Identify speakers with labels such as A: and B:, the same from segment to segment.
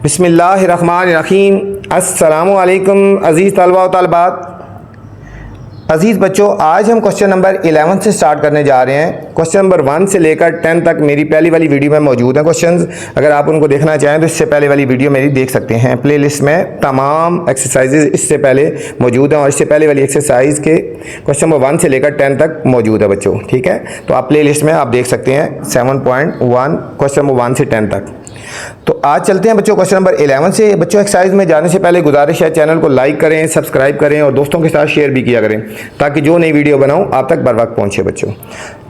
A: बिस्मिल्लाहिर्रहमानिर्रहीम। अस्सलामु अलैकुम अज़ीज़ तलबा व तलबात। अज़ीज़ बच्चों, आज हम क्वेश्चन नंबर 11 से स्टार्ट करने जा रहे हैं। क्वेश्चन नंबर 1 से लेकर 10 तक मेरी पहली वाली वीडियो में मौजूद हैं क्वेश्चंस। अगर आप उनको देखना चाहें तो इससे पहले वाली वीडियो मेरी देख सकते हैं। प्लेलिस्ट में तमाम एक्सरसाइजेज इससे पहले मौजूद हैं और इससे पहले वाली एक्सरसाइज के क्वेश्चन नंबर 1 से लेकर 10 तक मौजूद है बच्चों। ठीक है, तो आप प्लेलिस्ट में आप देख सकते हैं 7.1 क्वेश्चन नंबर 1 से 10 तक। तो आज चलते हैं बच्चों क्वेश्चन नंबर 11 से। बच्चों, एक्सरसाइज में जाने से पहले गुजारिश है चैनल को लाइक करें, सब्सक्राइब करें और दोस्तों के साथ शेयर भी किया करें ताकि जो नई वीडियो बनाऊं आप तक बर वक्त पहुंचे। बच्चों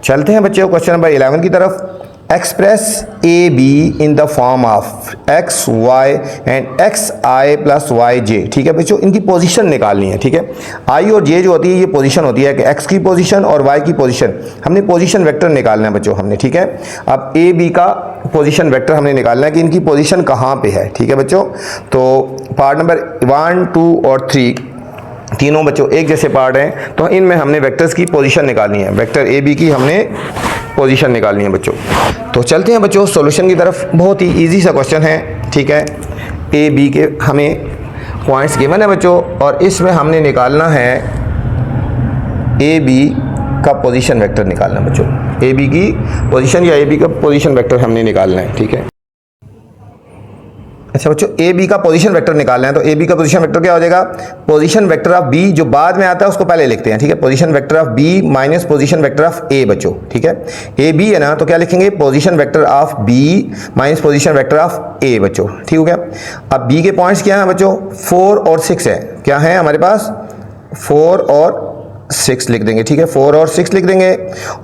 A: चलते हैं बच्चों क्वेश्चन नंबर 11 की तरफ। Express A B in the form of x y and x i plus y j. ठीक है बच्चों, इनकी पोजीशन निकालनी है। ठीक है, आई और जे जो होती है ये पोजीशन होती है कि एक्स की पोजीशन और वाई की पोजीशन। हमने पोजीशन वेक्टर निकालना है बच्चों हमने। ठीक है, अब ए बी का पोजीशन वेक्टर हमने निकालना है कि इनकी पोजीशन कहाँ पे है। ठीक है बच्चों, तो पार्ट नंबर 1, 2 और 3 तीनों बच्चों एक जैसे पार्ट हैं, तो इनमें हमने वेक्टर्स की पोजीशन निकालनी है। वेक्टर ए बी की हमने पोजीशन निकालनी है बच्चों। तो चलते हैं बच्चों सॉल्यूशन की तरफ। बहुत ही इजी सा क्वेश्चन है। ठीक है, ए बी के हमें पॉइंट्स गिवन है बच्चों और इसमें हमने निकालना है ए बी का पोजीशन वेक्टर निकालना है बच्चों। ए बी की पोजीशन या ए बी का पोजीशन वेक्टर हमने निकालना है। ठीक है, अच्छा बच्चों, ए बी का पोजीशन वेक्टर निकालना है तो ए बी का पोजीशन वेक्टर क्या हो जाएगा? पोजीशन वेक्टर ऑफ बी जो बाद में आता है उसको पहले लिखते हैं। ठीक है, position vector of B minus position vector of A बच्चों। ठीक है, ए बी है ना, तो क्या लिखेंगे? Position vector of B minus position vector of A बच्चों। ठीक हो गया। अब बी के पॉइंट्स क्या है बच्चों? 4 और 6 है। क्या है हमारे पास? 4 और 6 लिख देंगे। ठीक है, 4 और 6 लिख देंगे।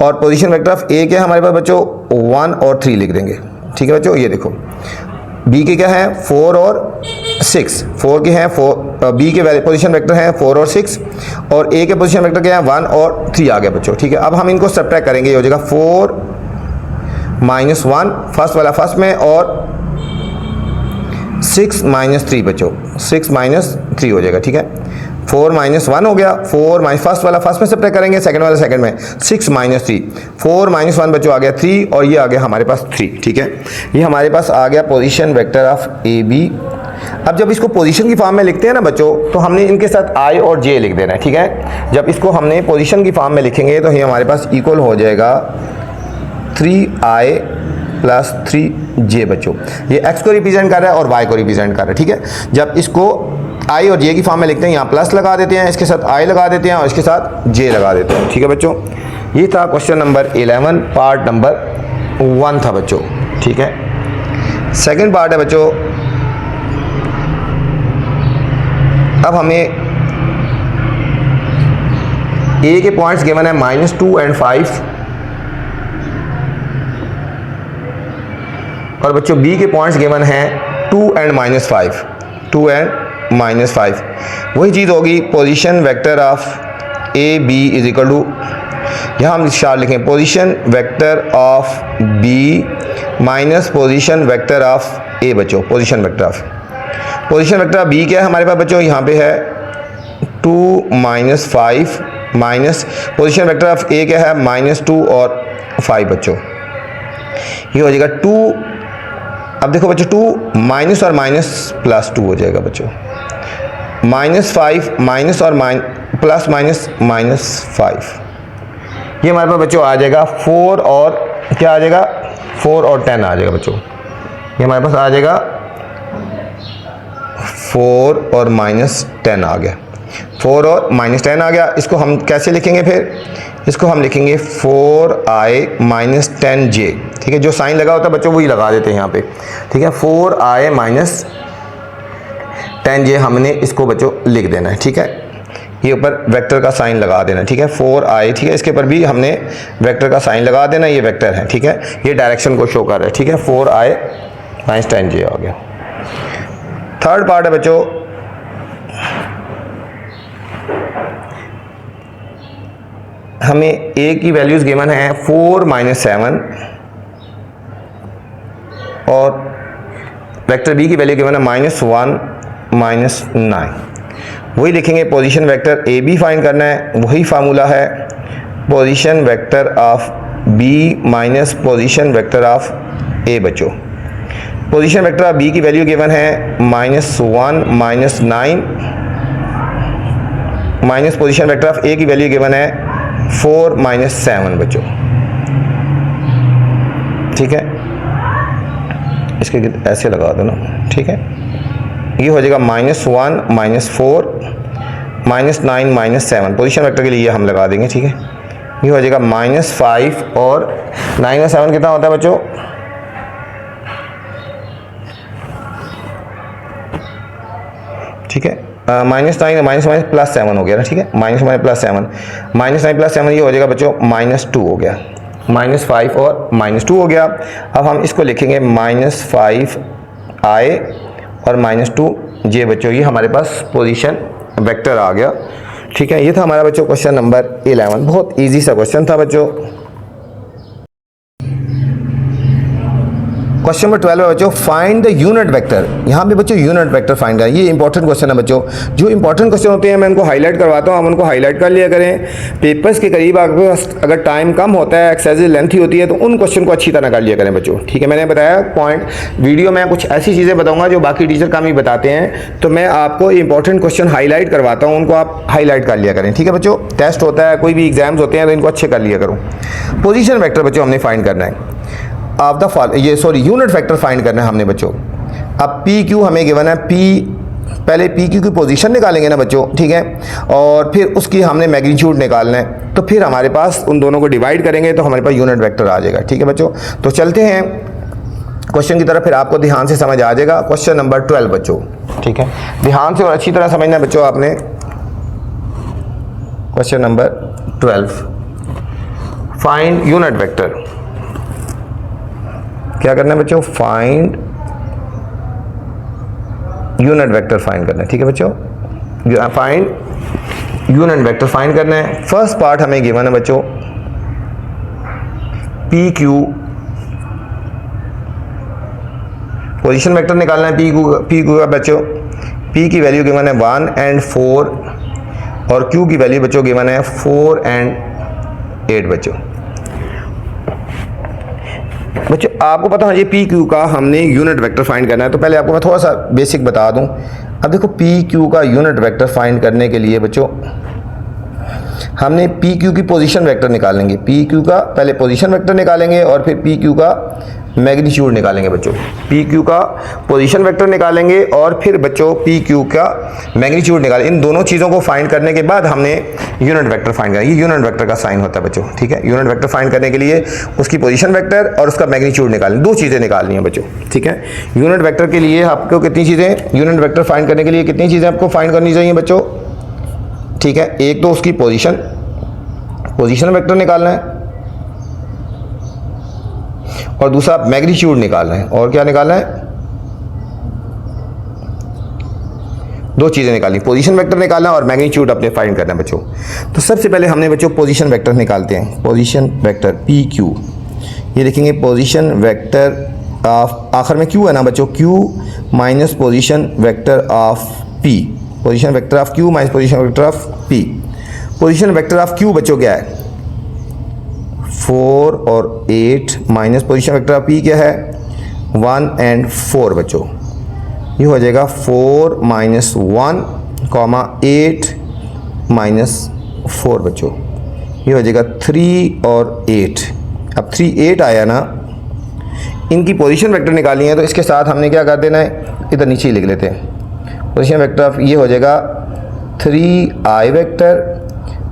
A: और पोजीशन वेक्टर ऑफ ए क्या है हमारे पास बच्चों? 1 और 3 लिख देंगे। ठीक है बच्चों, ये देखो बी के क्या है? 4 और 6। 4 के हैं 4, बी के पोजीशन वेक्टर हैं 4 और 6 और ए के पोजीशन वेक्टर क्या है? 1 और 3 आ गया बच्चों। ठीक है, अब हम इनको सब्ट्रैक्ट करेंगे। ये हो जाएगा 4 माइनस 1 फर्स्ट वाला फर्स्ट में और 6 माइनस 3 बच्चों। 6 माइनस 3 हो जाएगा। ठीक है, 4 माइनस 1 हो गया। 4 माइनस फर्स्ट वाला फर्स्ट में सब्ट्रैक्ट करेंगे, सेकंड वाला सेकंड में। 6 माइनस 3, 4 माइनस 1 बच्चों आ गया 3 और ये आ गया हमारे पास 3। ठीक है, ये हमारे पास आ गया position vector of A B. अब जब इसको पोजीशन की फॉर्म में लिखते हैं ना बच्चों, तो हमने इनके साथ आई और जे लिख देना है। ठीक है, जब इसको हमने पोजीशन की फॉर्म में लिखेंगे तो ये हमारे पास इक्वल हो जाएगा 3i प्लस 3j बच्चों। ये x को रिप्रेजेंट कर रहा है और y को रिप्रेजेंट कर रहा है। ठीक है, जब इसको i और j की फॉर्म में लिखते हैं, यहाँ प्लस लगा देते हैं, इसके साथ i लगा देते हैं और इसके साथ j लगा देते हैं। ठीक है बच्चों, ये था क्वेश्चन नंबर 11 पार्ट नंबर 1 था बच्चों। ठीक है, सेकंड पार्ट है बच्चों। अब हमें a के पॉइंट्स गिवन है -2 एंड 5 और बच्चों बी के पॉइंट्स गिवन हैं 2 एंड -5। 2 एंड -5 वही चीज़ होगी। Position vector of A B is equal to, यहाँ हम स्टार लिखें position vector of B minus position vector of A बच्चों। पोजीशन वेक्टर ऑफ बी क्या है हमारे पास बच्चों? यहाँ पे है 2 minus 5 minus position vector of A क्या है? -2 और 5 बच्चों। ये हो जाएगा 2। अब देखो बच्चों 2 माइनस और माइनस प्लस 2 हो जाएगा बच्चों। -5 माइनस और प्लस माइनस -5। ये हमारे पास बच्चों आ जाएगा 4 और क्या आ जाएगा? 4 और 10 आ जाएगा बच्चों। ये हमारे पास आ जाएगा 4 और -10 आ गया। 4 और -10 आ गया। इसको हम कैसे लिखेंगे फिर? इसको हम लिखेंगे 4i माइनस 10j। ठीक है, जो साइन लगा होता है बच्चों वही लगा देते हैं यहाँ पे। ठीक है, 4i माइनस 10j हमने इसको बच्चों लिख देना है। ठीक है, ये ऊपर वेक्टर का साइन लगा देना। ठीक है, 4i। ठीक है, इसके ऊपर भी हमने वेक्टर का साइन लगा देना। ये वेक्टर है। ठीक है, ये डायरेक्शन को शो कर रहा है। ठीक है, 4i माइनस 10j आ गया। थर्ड पार्ट है बच्चों। हमें a की वैल्यूज गिवन है 4 माइनस 7 और वेक्टर b की वैल्यू गिवन है -1 माइनस 9। वही लिखेंगे। Position vector A B find करना है, वही फार्मूला है position vector of b minus position vector of A बच्चों। पोजीशन वेक्टर ऑफ बी की वैल्यू गिवन है -1 -9 minus position vector of A की वैल्यू गिवन है 4 -7 बच्चों। ठीक है, इसके ऐसे लगा दो ना। ठीक है, ये हो जाएगा -1 -4 -9 -7 पोजीशन वेक्टर के लिए ये हम लगा देंगे। ठीक है, ये हो जाएगा -5 और 9 और 7 कितना होता है बच्चों? ठीक है, -9 +7 हो गया ना। ठीक है, -9 +7 ये हो जाएगा बच्चों -2 हो गया। -5 और -2 हो गया। अब हम इसको लिखेंगे -5i और -2 जे बच्चों, ये हमारे पास पोजीशन वेक्टर आ गया। ठीक है, ये था हमारा बच्चों क्वेश्चन नंबर 11। बहुत इजी सा क्वेश्चन था बच्चों। क्वेश्चन नंबर 12 है बच्चों, फाइंड द यूनिट वेक्टर। यहाँ पे बच्चों यूनिट वेक्टर फाइंड करें। ये इंपॉर्टेंट क्वेश्चन है बच्चों। जो इंपॉर्टेंट क्वेश्चन होते हैं मैं उनको हाईलाइट करवाता हूँ, हम उनको हाईलाइट कर लिया करें। पेपर्स के करीब आपके पास अगर टाइम कम होता है, एक्सरसाइज लेंथी होती है, तो उन क्वेश्चन को अच्छी तरह कर लिया करें बच्चों। ठीक है, मैंने बताया पॉइंट, वीडियो में कुछ ऐसी चीज़ें बताऊँगा जो बाकी टीचर कम ही बताते हैं, तो मैं आपको इंपॉर्टेंट क्वेश्चन हाईलाइट करवाता हूँ, उनको आप हाईलाइट कर लिया करें। ठीक है बच्चों, टेस्ट होता है, कोई भी एग्जाम्स होते हैं, तो इनको अच्छे कर लिया करो। पोजीशन वेक्टर बच्चों हमने फाइंड करना है of the unit vector find करना है हमने बच्चों। अब पी क्यू हमें गिवन है, पहले पी क्यू की पोजीशन निकालेंगे ना बच्चों। ठीक है, और फिर उसकी हमने मैग्नीट्यूड निकालना है, तो फिर हमारे पास उन दोनों को डिवाइड करेंगे तो हमारे पास यूनिट वेक्टर आ जाएगा। ठीक है बच्चों, तो चलते हैं क्वेश्चन की तरफ, फिर आपको ध्यान से समझ आ जाएगा। क्वेश्चन नंबर 12 बच्चों। ठीक है, ध्यान से और अच्छी तरह समझना बच्चों आपने। Question number 12, find unit vector. क्या करना है बच्चों? फाइंड यूनिट वेक्टर फाइंड करना है। ठीक है बच्चों, फाइंड यूनिट वेक्टर फाइंड करना है। फर्स्ट पार्ट हमें गिवन है बच्चों, पी क्यू, पोजीशन वेक्टर निकालना है पी क्यू का बच्चों। पी की वैल्यू गिवन है 1 और 4 और क्यू की वैल्यू बच्चों गिवन है 4 और 8 बच्चों। बच्चों आपको पता है ये पी क्यू का हमने यूनिट वेक्टर फाइंड करना है, तो पहले आपको मैं थोड़ा सा बेसिक बता दूं। अब देखो पी क्यू का यूनिट वेक्टर फाइंड करने के लिए बच्चों हमने पी क्यू की पोजीशन वेक्टर निकालेंगे। पी क्यू का पहले पोजीशन वेक्टर निकालेंगे और फिर पी क्यू का मैग्नीट्यूड निकालेंगे बच्चों। पी क्यू का पोजीशन वेक्टर निकालेंगे और फिर बच्चों पी क्यू का मैग्नीट्यूड निकालेंगे। इन दोनों चीज़ों को फाइंड करने के बाद हमने यूनिट वेक्टर फाइंड करना। ये यूनिट वेक्टर का साइन होता है बच्चों। ठीक है, यूनिट वेक्टर फाइंड करने के लिए उसकी पोजीशन वेक्टर और उसका मैग्नीट्यूड निकालें, दो चीज़ें निकालनी है बच्चों। ठीक है, यूनिट वेक्टर के लिए आपको कितनी चीज़ें, यूनिट वेक्टर फाइंड करने के लिए कितनी चीज़ें आपको फाइंड करनी चाहिए बच्चों? ठीक है, एक तो उसकी पोजीशन वेक्टर निकालना है और दूसरा मैग्नीट्यूड निकालना है। और क्या निकालना है? दो चीज़ें निकालनी, पोजीशन वेक्टर निकालना और मैग्नीट्यूड अपने फाइंड करना है बच्चों। तो सबसे पहले हमने बच्चों पोजीशन वेक्टर निकालते हैं। पोजीशन वेक्टर पी क्यू, ये लिखेंगे पोजीशन वेक्टर ऑफ, आखिर में क्यू है ना बच्चों, Q minus position vector of P. Position vector of Q minus position vector of P. Position vector of Q बच्चों क्या है? 4 और 8 minus position vector of P क्या है? 1 और 4 बच्चों। ये हो जाएगा 4 - 1, 8 - 4 बच्चों। ये हो जाएगा 3 और 8। अब 3 8 आया ना, इनकी पोजीशन वेक्टर निकालनी है तो इसके साथ हमने क्या कर देना है, इधर नीचे ही लिख लेते हैं। पोजीशन वेक्टर ऑफ ये हो जाएगा 3i vector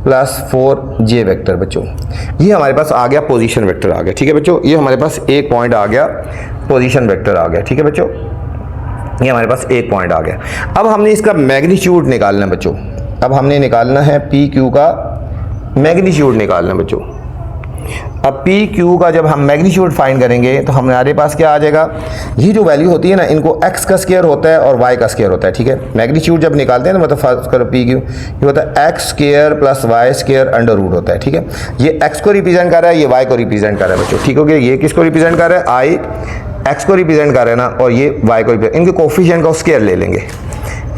A: plus 4j vector बच्चों। ये हमारे पास आ गया पोजीशन वेक्टर आ गया। ठीक है बच्चों, ये हमारे पास एक पॉइंट आ गया, पोजीशन वेक्टर आ गया। ठीक है बच्चों, ये हमारे पास एक पॉइंट आ गया। अब हमने इसका मैग्नीट्यूड निकालना है बच्चों। अब हमने निकालना है पी क्यू का मैग्नीट्यूड निकालना है बच्चों। अब पी क्यू का जब हम मैग्नीट्यूड फाइंड करेंगे तो हमारे पास क्या आ जाएगा, ये जो वैल्यू होती है ना, इनको x का स्क्वायर होता है और y का स्क्वायर होता है। ठीक है, मैग्नीट्यूड जब निकालते हैं ना, मतलब फर्स्ट करो पी क्यू, ये होता है x square plus y square under root होता है। ठीक है, ये x को रिप्रेजेंट कर रहा है, ये y को रिप्रेजेंट कर रहा है बच्चों। ठीक हो गया, ये किसको रिप्रेजेंट कर रहा है, i x को रिप्रेजेंट कर रहा है ना, और ये y को रिप्रेजेंट, इनके कोफिशिएंट का स्क्वायर ले लेंगे।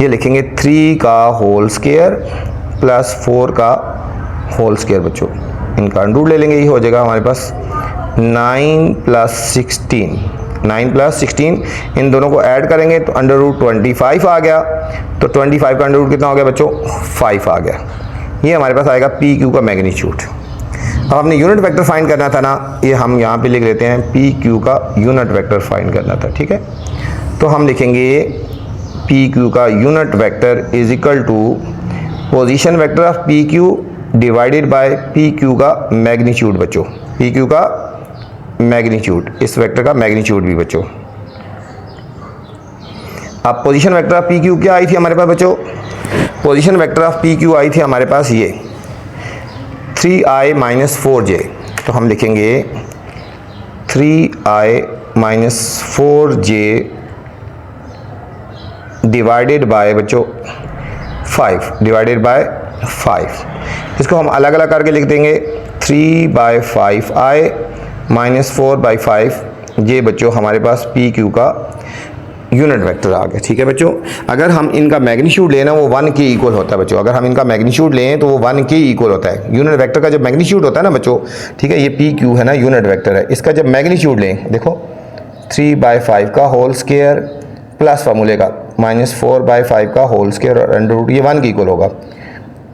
A: ये लिखेंगे 3 का होल स्क्वायर प्लस 4 का होल स्क्वायर बच्चों, इनका अंडर रूट ले लेंगे। ये हो जाएगा हमारे पास 9 + 16 9 प्लस 16, इन दोनों को ऐड करेंगे तो अंडर रूट 25 आ गया। तो 25 का अंडर रूट कितना हो गया बच्चों? 5 आ गया। ये हमारे पास आएगा पी क्यू का मैग्नीट्यूड। अब हमने यूनिट वेक्टर फाइंड करना था ना, ये हम यहाँ पे लिख लेते हैं पी क्यू का यूनिट वेक्टर फाइंड करना था, ठीक है। तो हम लिखेंगे पी क्यू का unit vector is equal to position vector of P Q divided by P Q का मैग्नीट्यूड बच्चों, पी क्यू का मैग्नीट्यूड, इस वेक्टर का मैग्नीट्यूड भी बच्चों। अब position vector of P Q क्या आई थी हमारे पास बच्चों? Position vector of P Q आई थी हमारे पास ये 3i माइनस 4j। तो हम लिखेंगे 3i minus 4j divided by बच्चों 5, डिवाइडेड बाय 5। इसको हम अलग अलग करके लिख देंगे 3/5i माइनस 4/5, ये बच्चों हमारे पास पी क्यू का यूनिट वेक्टर आ गया, ठीक है बच्चों। अगर हम इनका मैग्नीट्यूड लेना वो 1 के इक्वल होता है बच्चों, अगर हम इनका मैग्नीट्यूड लें तो वो 1 के इक्वल होता है। यूनिट वेक्टर का जब मैग्नीट्यूड होता है ना बच्चों, ठीक है, ये पी क्यू है ना, यूनिट वेक्टर है, इसका जब मैग्नीट्यूड लें देखो 3/5 का होल स्क्वायर प्लस फार्मूले का माइनस 4/5 का होल स्क्वायर और अंडर रूट, ये 1 के इक्वल होगा।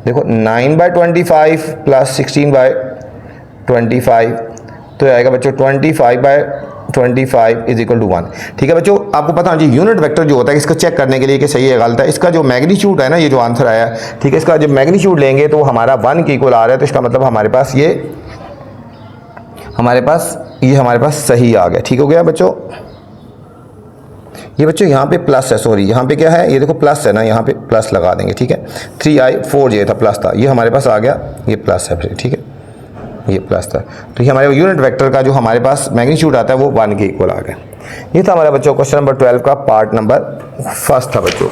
A: देखो 9/25 प्लस 16/25 तो आएगा बच्चों 25/25 इज इक्वल टू 1, ठीक है बच्चों। आपको पता है जी यूनिट वेक्टर जो होता है, इसको चेक करने के लिए कि सही है गलत है, इसका जो मैग्नीट्यूड है ना, ये जो आंसर आया, ठीक है, इसका जब मैग्नीट्यूड लेंगे तो हमारा 1 के इक्वल आ रहा है, तो इसका मतलब हमारे पास ये हमारे पास सही आ गया, ठीक हो गया बच्चों। ये बच्चों यहाँ पे प्लस है, सॉरी यहाँ पे क्या है, ये देखो प्लस है ना, यहाँ पे प्लस लगा देंगे, ठीक है। 3i 4j था, प्लस था, ये हमारे पास आ गया, ये प्लस है फिर, ठीक है, ये प्लस था। तो ये हमारे यूनिट वेक्टर का जो हमारे पास मैग्नीट्यूड आता है वो 1 के इक्वल आ गया। ये था हमारा बच्चों क्वेश्चन नंबर 12 का पार्ट नंबर 1 था बच्चों।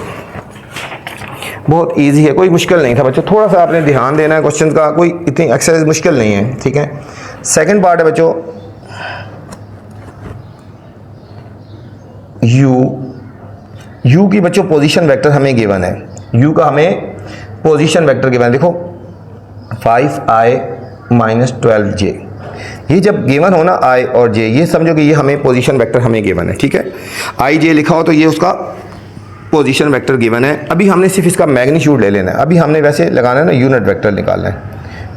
A: बहुत इजी है, कोई मुश्किल नहीं था बच्चों, थोड़ा सा आपने ध्यान देना है क्वेश्चन का, कोई इतनी एक्सरसाइज मुश्किल नहीं है, ठीक है। सेकंड पार्ट है बच्चों यू की बच्चों पोजीशन वेक्टर हमें गिवन है, यू का हमें पोजीशन वेक्टर गिवन है। देखो 5i माइनस 12j, ये जब गिवन हो ना i और j, ये समझो कि ये हमें पोजीशन वेक्टर हमें गिवन है, ठीक है। i j लिखा हो तो ये उसका पोजीशन वेक्टर गिवन है। अभी हमने सिर्फ इसका मैग्नीट्यूड ले लेना है, अभी हमने वैसे लगाना है ना यूनिट वेक्टर निकालना है,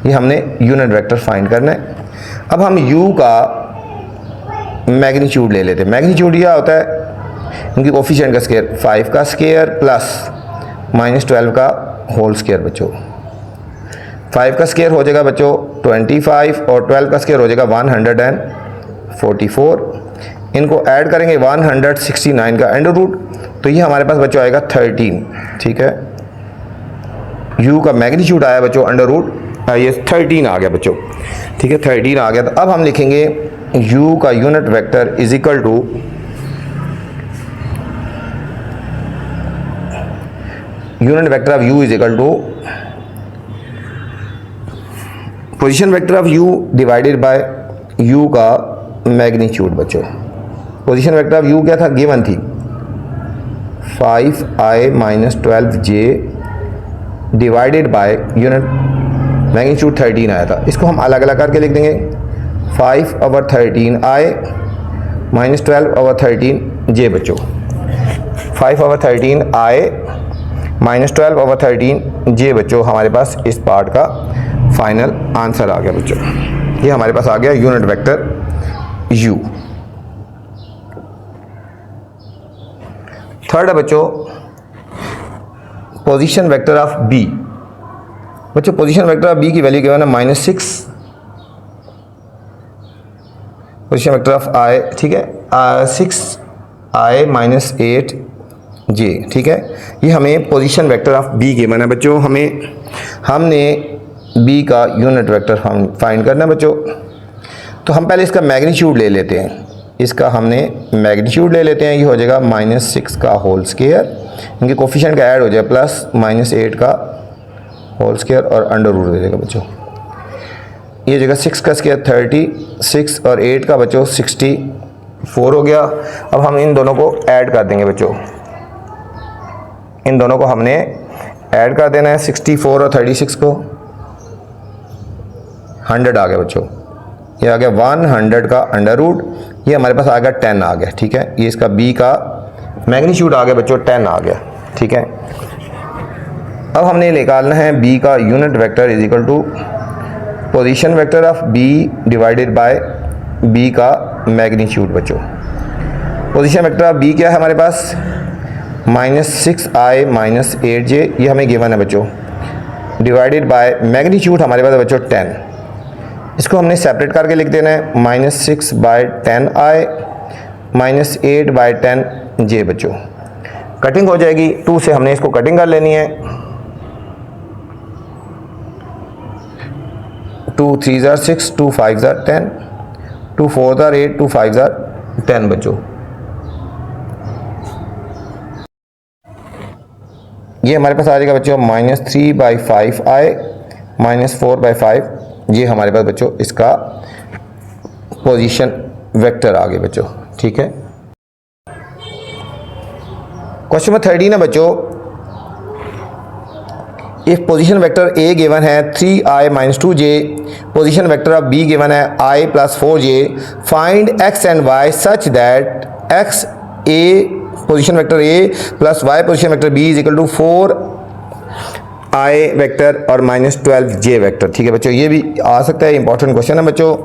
A: ये हमने यूनिट वेक्टर फाइंड करना है। अब हम u का मैग्नीट्यूड ले लेते हैं। मैग्नीट्यूड यह होता है इनकी कोफिशिएंट का स्क्वायर, 5 का स्क्वायर प्लस माइनस 12 का होल स्क्वायर बच्चों। 5 का स्क्वायर हो जाएगा बच्चों 25 और 12 का स्क्वायर हो जाएगा 144। इनको ऐड करेंगे 169 का अंडर रूट, तो ये हमारे पास बच्चों आएगा 13, ठीक है। u का मैग्नीट्यूड आया बच्चों अंडर रूट, ये 13 आ गया बच्चों, ठीक है, 13 आ गया। तो अब हम लिखेंगे u का unit vector is equal to unit vector of u is equal to position vector of u divided by u का मैग्नीट्यूड बच्चों। पोजीशन वेक्टर ऑफ u क्या था, गिवन थी 5i minus 12j divided by unit magnitude 13 आया था। इसको हम अलग अलग करके लिख देंगे 5/13i माइनस 12/13j बच्चों। 5/13i माइनस 12/13j बच्चों हमारे पास इस पार्ट का फाइनल आंसर आ गया बच्चों। ये हमारे पास आ गया यूनिट वेक्टर u। थर्ड है बच्चों पोजीशन वेक्टर ऑफ b। बच्चों पोजीशन वेक्टर ऑफ b की वैल्यू क्या है ना, -6। पोजीशन वेक्टर ऑफ i, ठीक है, 6i माइनस 8j, ठीक है। ये हमें position vector of b given है बच्चों। हमने b का यूनिट वेक्टर फाइंड करना है बच्चों। तो हम पहले इसका मैग्नीट्यूड ले लेते हैं, इसका हमने मैग्नीट्यूड ले लेते हैं, ये हो जाएगा -6 का होल स्क्वायर, इनके कोफिशिएंट का ऐड हो जाएगा प्लस -8 का होल स्क्वायर और अंडर रूट दे देगा बच्चों। ये जगह 6 का स्क्वायर 36 और 8 का बच्चों 64 हो गया। अब हम इन दोनों को ऐड कर देंगे बच्चों, इन दोनों को हमने ऐड कर देना है, 64 और 36 को 100 आ गया बच्चों। ये आ गया 100 का अंडर रूट, ये हमारे पास आ गया 10 आ गया, ठीक है। ये इसका b का मैग्नीट्यूड आ गया बच्चों 10 आ गया, ठीक है। अब हमने निकालना है b का unit vector is equal to position vector of b divided by b का मैग्नीट्यूड बच्चों। पोजीशन वेक्टर ऑफ b क्या है हमारे पास, -6i - 8j, ये हमें गिवन है बच्चों, डिवाइडेड बाय मैग्नीट्यूड हमारे पास है बच्चों 10। इसको हमने सेपरेट करके लिख देना है, -6/10i -8/10j बच्चों। कटिंग हो जाएगी, 2 से हमने इसको कटिंग कर लेनी है, 2 3 are 6, 2 5 are 10, 2 4 are 8, 2 5 are 10 बच्चों। ये हमारे पास आ जाएगा बच्चों -3/5i -4/5, ये हमारे पास बच्चों इसका पोजीशन वेक्टर आ गए बच्चों, ठीक है। क्वेश्चन नंबर 13 है बच्चों, if position vector a given है 3i - 2j, position vector of b given है i + 4j, find x and y such that x a position vector a plus y position vector b is equal to 4i vector और -12j vector, ठीक है बच्चों। ये भी आ सकता है, important question है बच्चों,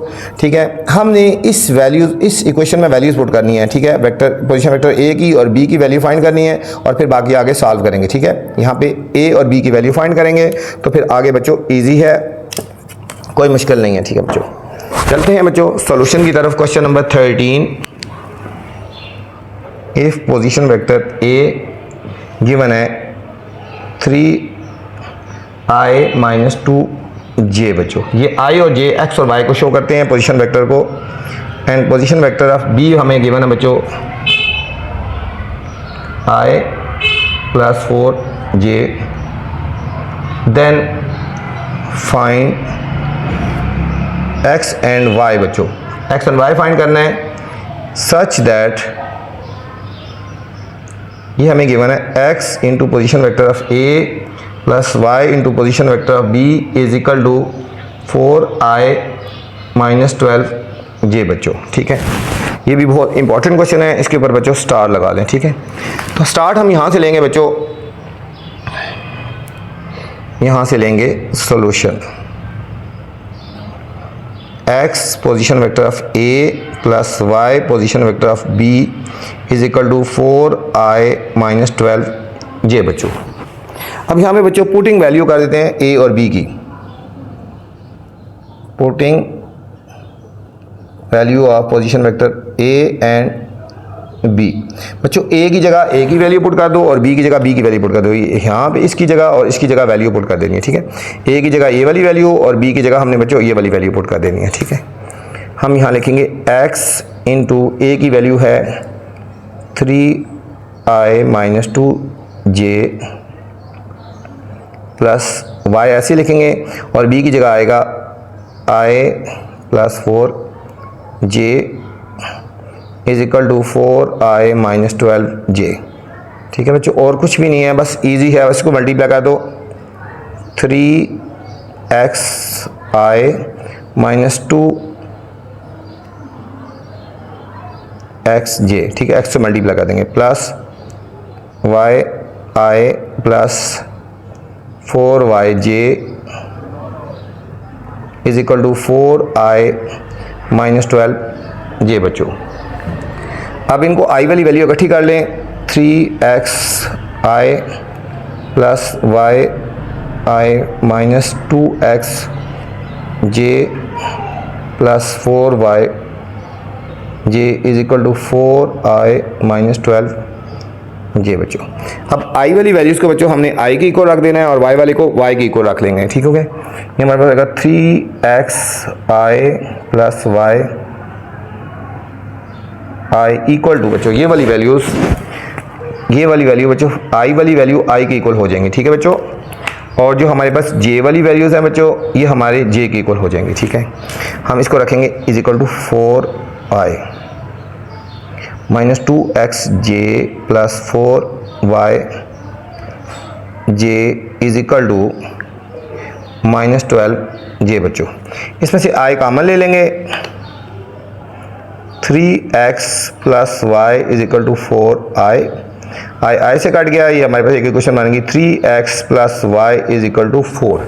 A: ठीक है। हमने इस वैल्यूज, इस इक्वेशन में वैल्यूज पुट करनी है, ठीक है। वेक्टर पोजीशन वेक्टर a की और b की वैल्यू फाइंड करनी है और फिर बाकी आगे सॉल्व करेंगे, ठीक है। यहाँ पे a और b की वैल्यू फाइंड करेंगे तो फिर आगे बच्चों ईजी है, कोई मुश्किल नहीं है, ठीक है बच्चों। चलते हैं बच्चों सोल्यूशन की तरफ। Question number 13, if position vector a given है 3i - 2j बच्चों, ये i और j x और y को शो करते हैं पोजीशन वेक्टर को, and position vector of b हमें गिवन है बच्चों i + 4j, then find x and y बच्चों। x एंड y फाइंड करना है सच दैट, ये हमें गिवन है x into position vector of a plus y into position vector of b is equal to 4i - 12j बच्चों, ठीक है। ये भी बहुत इंपॉर्टेंट क्वेश्चन है, इसके ऊपर बच्चों स्टार लगा दें, ठीक है। तो स्टार्ट हम यहाँ से लेंगे बच्चों, यहाँ से लेंगे solution x position vector of a plus y position vector of b is equal to 4i - 12j बच्चों। अब यहाँ पे बच्चों पुटिंग वैल्यू कर देते हैं a और b की, putting value of position vector a and b बच्चों। a की जगह a की वैल्यू पुट कर दो और b की जगह b की वैल्यू पुट कर दो, यहाँ पे इसकी जगह और इसकी जगह वैल्यू पुट कर देनी है, ठीक है। a की जगह a वाली वैल्यू और b की जगह हमने बच्चों ये वाली वैल्यू पुट कर देनी है, ठीक है। हम यहाँ लिखेंगे x इंटू a की वैल्यू है 3i - 2j प्लस y ऐसे लिखेंगे और b की जगह आएगा i + 4j is equal to 4i - 12j, ठीक है बच्चों। और कुछ भी नहीं है, बस इजी है, इसको मल्टीप्लाई कर दो 3xi - 2xj, ठीक है। x से मल्टीप्लाई कर देंगे plus yi plus 4yj is equal to 4i - 12j बच्चों। अब इनको i वाली वैल्यू इकट्ठी कर लें, 3xi plus yi - 2xj plus 4yj is equal to 4i - 12j बच्चों। अब i वाली वैल्यूज को बच्चों हमने i की इक्वल रख देना है और y वाले को y की इक्वल रख लेंगे, ठीक हो गया। ये हमारे पास आएगा 3xi plus yi equal to बच्चों ये वाली वैल्यूज, ये वाली वैल्यू बच्चों i वाली वैल्यू i की इक्वल हो जाएंगी, ठीक है बच्चों। और जो हमारे पास j वाली वैल्यूज हैं बच्चों ये हमारे j की इक्वल हो जाएंगी, ठीक है। हम इसको रखेंगे is equal to 4i - 2xj plus 4yj is equal to -12j बच्चों। इसमें से i कॉमन ले लेंगे 3x plus y is equal to 4i, i से कट गया, ये हमारे पास एक क्वेश्चन बनेगी 3x plus y is equal to 4।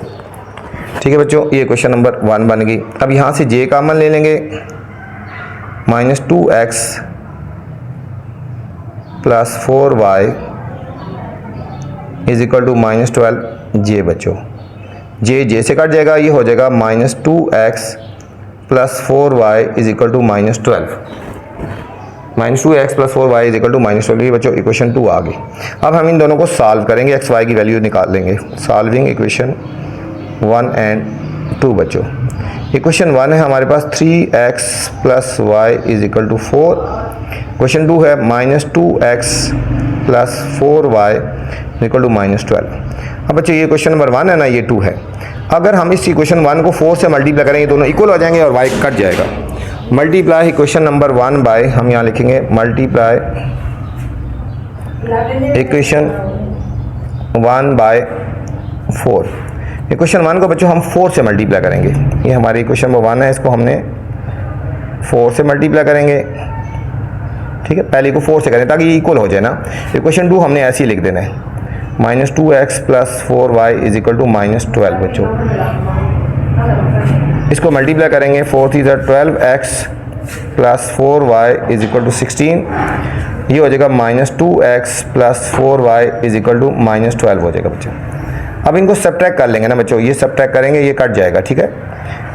A: ठीक है बच्चों, ये क्वेश्चन नंबर 1 बन गई। अब यहाँ से j कॉमन ले लेंगे, -2x plus 4y is equal to -12j बच्चों, j से कट जाएगा, ये हो जाएगा -2x plus 4y is equal to -12, -2x plus 4y is equal to -12। ये बच्चों इक्वेशन 2 आ गई। अब हम इन दोनों को सॉल्व करेंगे, x y की वैल्यू निकाल लेंगे। सॉल्विंग इक्वेशन 1 एंड 2 बच्चों। इक्वेशन 1 है हमारे पास 3x plus y is equal to 4। Question 2 है -2x plus 4y equal to -12। अब बच्चों ये क्वेश्चन नंबर 1 है ना, ये 2 है। अगर हम इस इक्वेशन 1 को 4 से मल्टीप्लाई करेंगे, दोनों इक्वल हो जाएंगे और y कट जाएगा। मल्टीप्लाई इक्वेशन नंबर 1 बाय, हम यहाँ लिखेंगे मल्टीप्लाई इक्वेशन 1 बाय 4। इक्वेशन 1 को बच्चों हम 4 से मल्टीप्लाई करेंगे। ये हमारी इक्वेशन नंबर 1 है, इसको हमने 4 से मल्टीप्लाई करेंगे। ठीक है, पहले को 4 से करें ताकि ये इक्वल हो जाए ना। इक्वेशन 2 हमने ऐसे ही लिख देना है, -2x plus 4y is equal to -12 बच्चों। इसको मल्टीप्लाई करेंगे, 4 3 12x plus 4y is equal to 16। ये हो जाएगा -2x plus 4y is equal to -12 हो जाएगा बच्चों। अब इनको सब्ट्रैक्ट कर लेंगे ना बच्चों, ये सब्ट्रैक्ट करेंगे, ये कट जाएगा। ठीक है,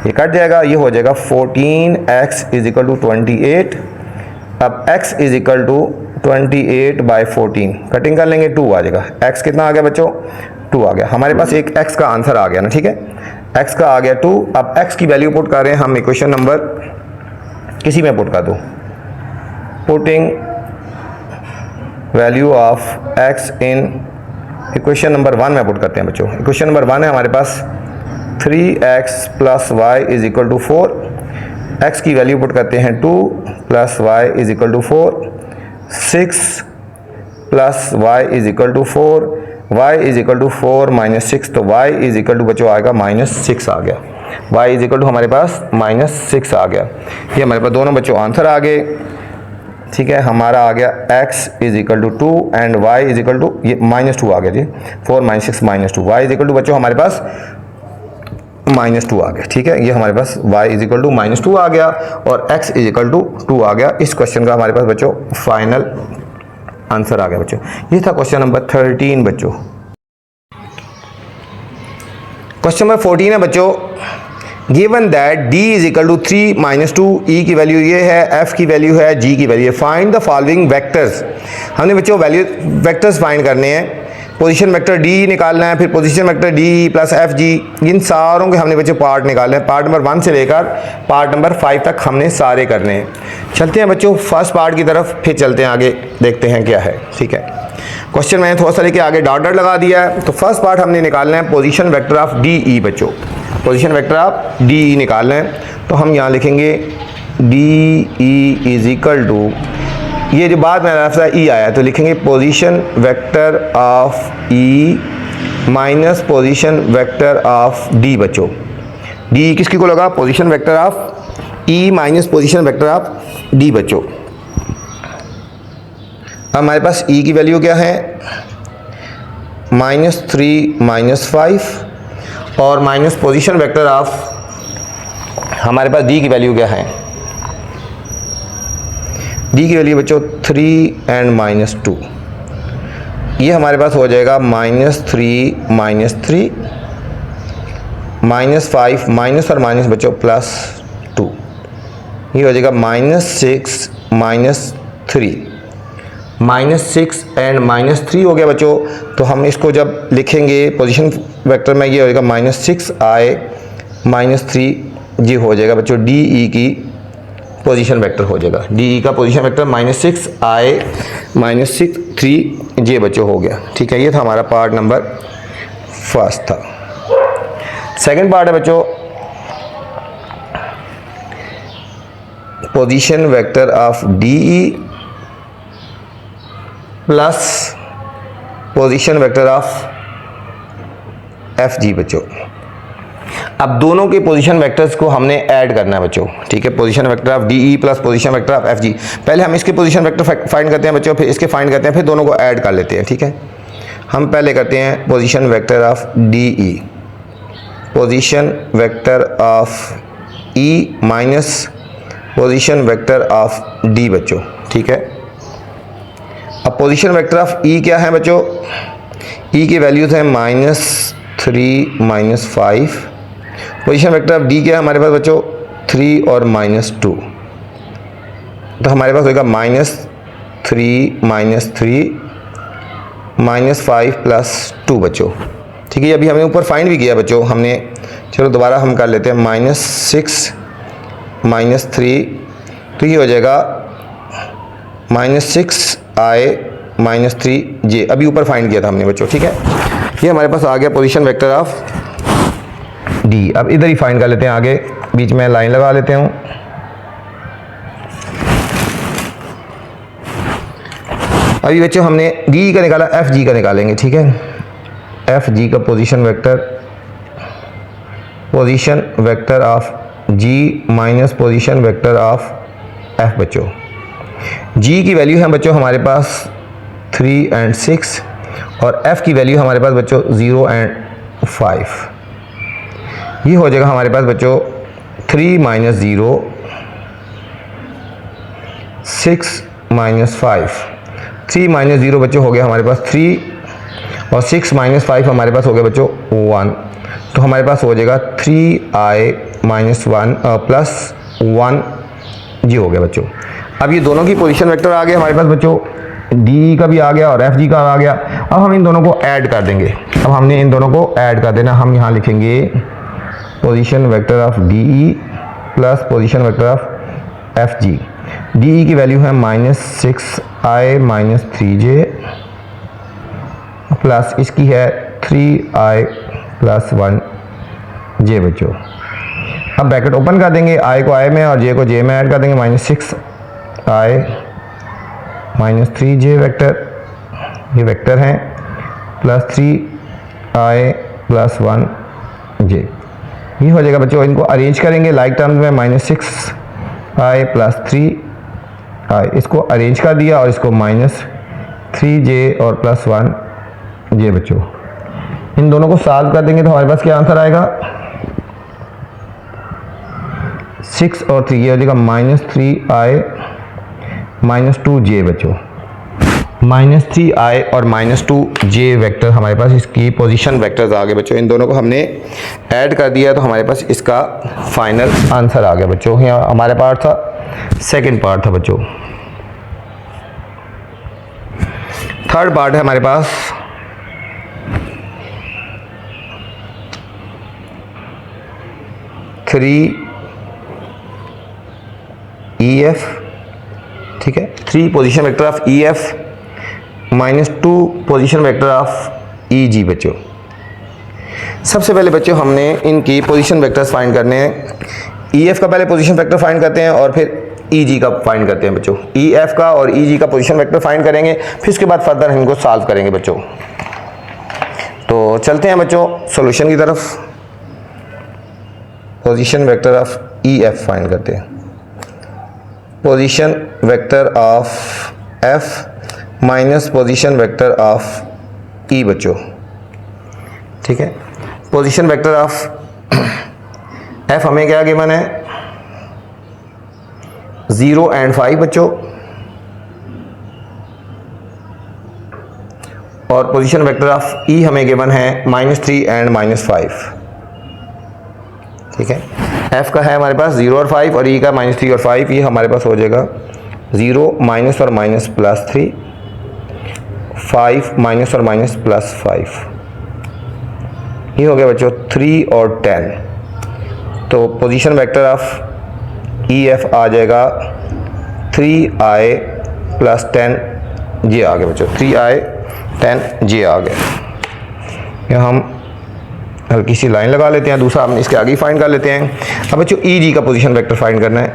A: ये कट जाएगा, ये हो जाएगा 14x इज इक्वल टू 28। अब x is equal to 28 by 14, cutting कर लेंगे, 2 आ जाएगा। x कितना आ गया बच्चों, 2 आ गया। हमारे पास एक x का आंसर आ गया ना। ठीक है, x का आ गया 2। अब x की वैल्यू पुट कर रहे हैं हम इक्वेशन नंबर किसी में पुट कर दो, putting value of x in equation number 1 में पुट करते हैं बच्चों। इक्वेशन नंबर 1 है हमारे पास 3x plus y is equal to 4। x की वैल्यू पुट करते हैं 2 plus y is equal to 4। 6 plus y is equal to 4, y is equal to 4 minus 6, तो y इज इक्वल टू बच्चों आएगा -6 आ गया। y इज इक्वल टू हमारे पास -6 आ गया। ये हमारे पास दोनों बच्चों आंसर आ गए। ठीक है, हमारा आ गया x is equal to 2 and y is equal to, ये -2 आ गया जी, 4 - 6 -2, y इज इक्वल टू बच्चों हमारे पास -2 आ गया। ठीक है, ये हमारे पास y इज इक्वल टू -2 आ गया और x इज इक्वल टू 2 आ गया। इस क्वेश्चन का हमारे पास बच्चों फाइनल आंसर आ गया बच्चों। ये था क्वेश्चन नंबर 13 बच्चों। क्वेश्चन नंबर 14 है बच्चों, given that d is equal to 3 - 2, e की वैल्यू ये है, f की वैल्यू है, g की वैल्यू है। Find the following vectors. हमने बच्चों वैल्यू वेक्टर्स फाइंड करने हैं। पोजीशन वेक्टर d निकालना है, फिर position vector d plus F G, इन सारों के हमने बच्चों पार्ट निकालने हैं। पार्ट नंबर 1 से लेकर पार्ट नंबर 5 तक हमने सारे करने हैं। चलते हैं बच्चों फर्स्ट पार्ट की तरफ, फिर चलते हैं आगे, देखते हैं क्या है। ठीक है, क्वेश्चन मैंने थोड़ा सा लेके आगे डॉट डॉट लगा दिया है। तो फर्स्ट पार्ट हमने निकालना है position vector of D E बच्चों, position vector of D E निकालना है। तो हम यहाँ लिखेंगे D E is equal to, ये जो बाद में लफ्ज़ ई आया तो लिखेंगे position vector of E minus position vector of D बच्चों। डी किसकी को लगा, position vector of E minus position vector of D बच्चों। अब हमारे पास ई की वैल्यू क्या है, -3 -5 और माइनस पोजीशन वेक्टर ऑफ हमारे पास डी की वैल्यू क्या है, डी की वैल्यू बच्चों 3 एंड -2। ये हमारे पास हो जाएगा -3 -3 -5 माइनस और माइनस बच्चों +2। ये हो जाएगा -6 -3, -6 एंड -3 हो गया बच्चों। तो हम इसको जब लिखेंगे पोजीशन वेक्टर में, ये हो जाएगा -6i -3, ये हो जाएगा बच्चों डी ई की पोजीशन वेक्टर हो जाएगा। डी ई का पोजीशन वेक्टर -6i -3 ये बच्चों हो गया। ठीक है, ये था हमारा पार्ट नंबर फर्स्ट था। सेकंड पार्ट है बच्चों position vector of D E plus position vector of F G बच्चों। अब दोनों के पोजीशन वेक्टर्स को हमने ऐड करना है बच्चों, ठीक है। Position vector of D E plus position vector of F G. पहले हम इसके पोजीशन वेक्टर फाइंड करते हैं बच्चों, फिर इसके फाइंड करते हैं, फिर दोनों को ऐड कर लेते हैं, ठीक है। हम पहले करते हैं position vector of D E, position vector of E minus position vector of D बच्चों, ठीक है। अब पोजीशन वेक्टर ऑफ ई क्या है बच्चों, ई की वैल्यूज हैं -3 -5। पोजीशन वेक्टर ऑफ डी क्या है हमारे पास बच्चों, 3 और -2, तो हमारे पास होगा -3 -3 -5 + 2 बच्चों, ठीक है। अभी हमने ऊपर फाइंड भी किया बच्चों हमने, चलो दोबारा हम कर लेते हैं -6 -3, तो ये हो जाएगा -6i -3j। अभी ऊपर फाइंड किया था हमने बच्चों, ठीक है। ये हमारे पास आ गया पोजीशन वेक्टर ऑफ डी। अब इधर ही फाइंड कर लेते हैं आगे, बीच में लाइन लगा लेते हूँ। अभी बच्चों हमने डी का निकाला, एफ जी का निकालेंगे, ठीक है। एफ जी का position vector of G minus position vector of F बच्चों। जी की वैल्यू है बच्चों हमारे पास 3 और 6 और एफ की वैल्यू हमारे पास बच्चों 0 और 5। ये हो जाएगा हमारे पास बच्चों 3 - 0 6 - 5। 3 - 0 बच्चों हो गया हमारे पास 3 और 6 - 5 हमारे पास हो गया बच्चों 1, तो हमारे पास हो जाएगा 3i -1 + 1 जी हो गया बच्चों। अब ये दोनों की पोजीशन वेक्टर आ गए हमारे पास बच्चों, डी का भी आ गया और एफ जी का आ गया। अब हम इन दोनों को ऐड कर देंगे, अब हमने इन दोनों को ऐड कर देना। हम यहाँ लिखेंगे position vector of D E plus position vector of F G. D E की वैल्यू है -6i -3j प्लस इसकी है 3i + 1j बच्चों। अब ब्रैकेट ओपन कर देंगे, i को i में और j को j में ऐड कर देंगे, -6i -3j वेक्टर, ये वेक्टर हैं, प्लस 3i + 1j। ये हो जाएगा बच्चों। इनको अरेंज करेंगे लाइक टर्म्स में, -6i + 3i, इसको अरेंज कर दिया और इसको -3j और +1j बच्चों। इन दोनों को सॉल्व कर देंगे तो हमारे पास क्या आंसर आएगा, 6 और 3, ये हो जाएगा -3i -2j बच्चों। -3i और -2j वेक्टर हमारे पास इसकी पोजीशन वेक्टर्स आ गए बच्चों। इन दोनों को हमने ऐड कर दिया तो हमारे पास इसका फाइनल आंसर आ गया बच्चों। यहाँ हमारे पार्ट था, सेकंड पार्ट था बच्चों। थर्ड पार्ट है हमारे पास, EF, ठीक है। 3 position vector of EF -2 position vector of EG बच्चों। सबसे पहले बच्चों हमने इनकी पोजीशन वेक्टर्स फाइंड करने हैं। EF का पहले पोजीशन वेक्टर फाइंड करते हैं और फिर EG का फाइंड करते हैं बच्चों। EF का और EG का पोजीशन वेक्टर फाइंड करेंगे, फिर उसके बाद फर्दर हम इनको सॉल्व करेंगे बच्चों। तो चलते हैं बच्चों सॉल्यूशन की तरफ। Position vector of EF find करते हैं। Position vector of F minus position vector of E बच्चों, ठीक है। पोजीशन वेक्टर ऑफ F हमें क्या गिवन है, 0 और 5 बच्चों, और पोजीशन वेक्टर ऑफ E हमें गिवन है -3 और -5, ठीक है। F का है हमारे पास 0 और 5 और E का -3 और 5। ये हमारे पास हो जाएगा 0 माइनस और माइनस +3, 5 माइनस और माइनस +5। ये हो गया बच्चों 3 और 10। तो पोजीशन वेक्टर ऑफ EF आ जाएगा 3i + 10j आ गया बच्चों, 3i 10j आ गया। यहाँ हम हल्की सी लाइन लगा लेते हैं, दूसरा हम इसके आगे ही फाइंड कर लेते हैं। अब बच्चों EG का पोजीशन वेक्टर फाइंड करना है।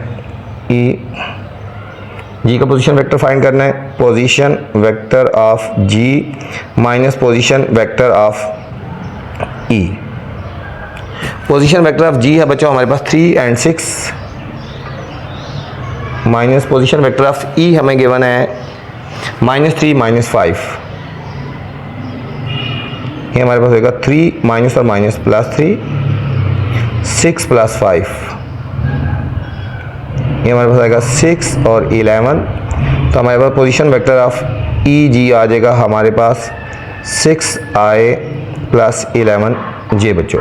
A: EG का पोजीशन वेक्टर फाइंड करना है। Position vector of G minus position vector of E। Position vector of G है बच्चों हमारे पास 3 and 6 minus position vector of E हमें गिवन है -3 -5। ये हमारे पास होगा 3 माइनस और माइनस +3 6 + 5। ये हमारे पास आएगा 6 और 11। तो हमारे पास पोजीशन वेक्टर ऑफ ई जी आ जाएगा हमारे पास 6i + 11j बच्चों।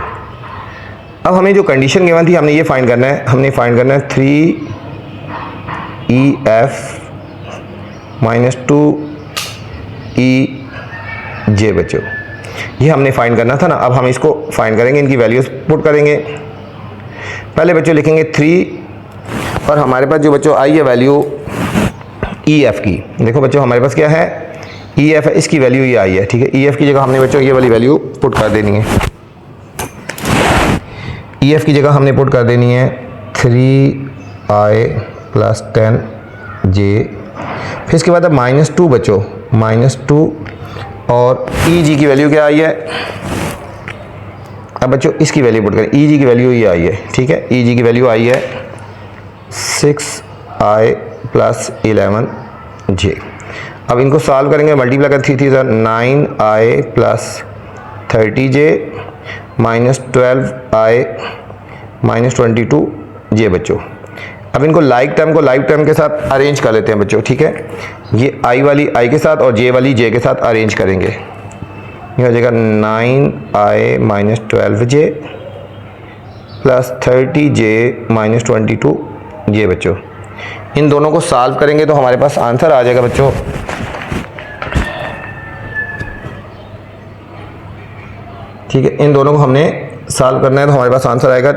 A: अब हमें जो कंडीशन गिवन थी हमने ये फाइंड करना है, हमने फाइंड करना है 3EF - 2EJ बच्चों। ये हमने फाइंड करना था ना। अब हम इसको फाइंड करेंगे, इनकी वैल्यूज पुट करेंगे। पहले बच्चों लिखेंगे 3 और हमारे पास जो बच्चों आई है वैल्यू EF की। देखो बच्चों हमारे पास क्या है EF है, इसकी वैल्यू ये आई है, ठीक है। EF की जगह हमने बच्चों ये वाली वैल्यू पुट कर देनी है। EF की जगह हमने पुट कर देनी है 3i + 10j। फिर इसके बाद अब -2 बच्चों, -2 और EG की वैल्यू क्या आई है। अब बच्चों इसकी वैल्यू पुट करें, EG की वैल्यू ये आई है, ठीक है। EG की वैल्यू आई है 6i + 11j। अब इनको सॉल्व करेंगे, मल्टीप्लाई कर 3 3 9i + 30j -12i - 22j बच्चों। अब इनको लाइक टर्म को लाइक टर्म के साथ अरेंज कर लेते हैं बच्चों, ठीक है। ये i वाली i के साथ और j वाली j के साथ अरेंज करेंगे। ये हो जाएगा 9i - 12j + 30j - 22j बच्चों। इन दोनों को सॉल्व करेंगे तो हमारे पास आंसर आ जाएगा बच्चों ठीक है। इन दोनों को हमने सॉल्व करना है तो हमारे पास आंसर आएगा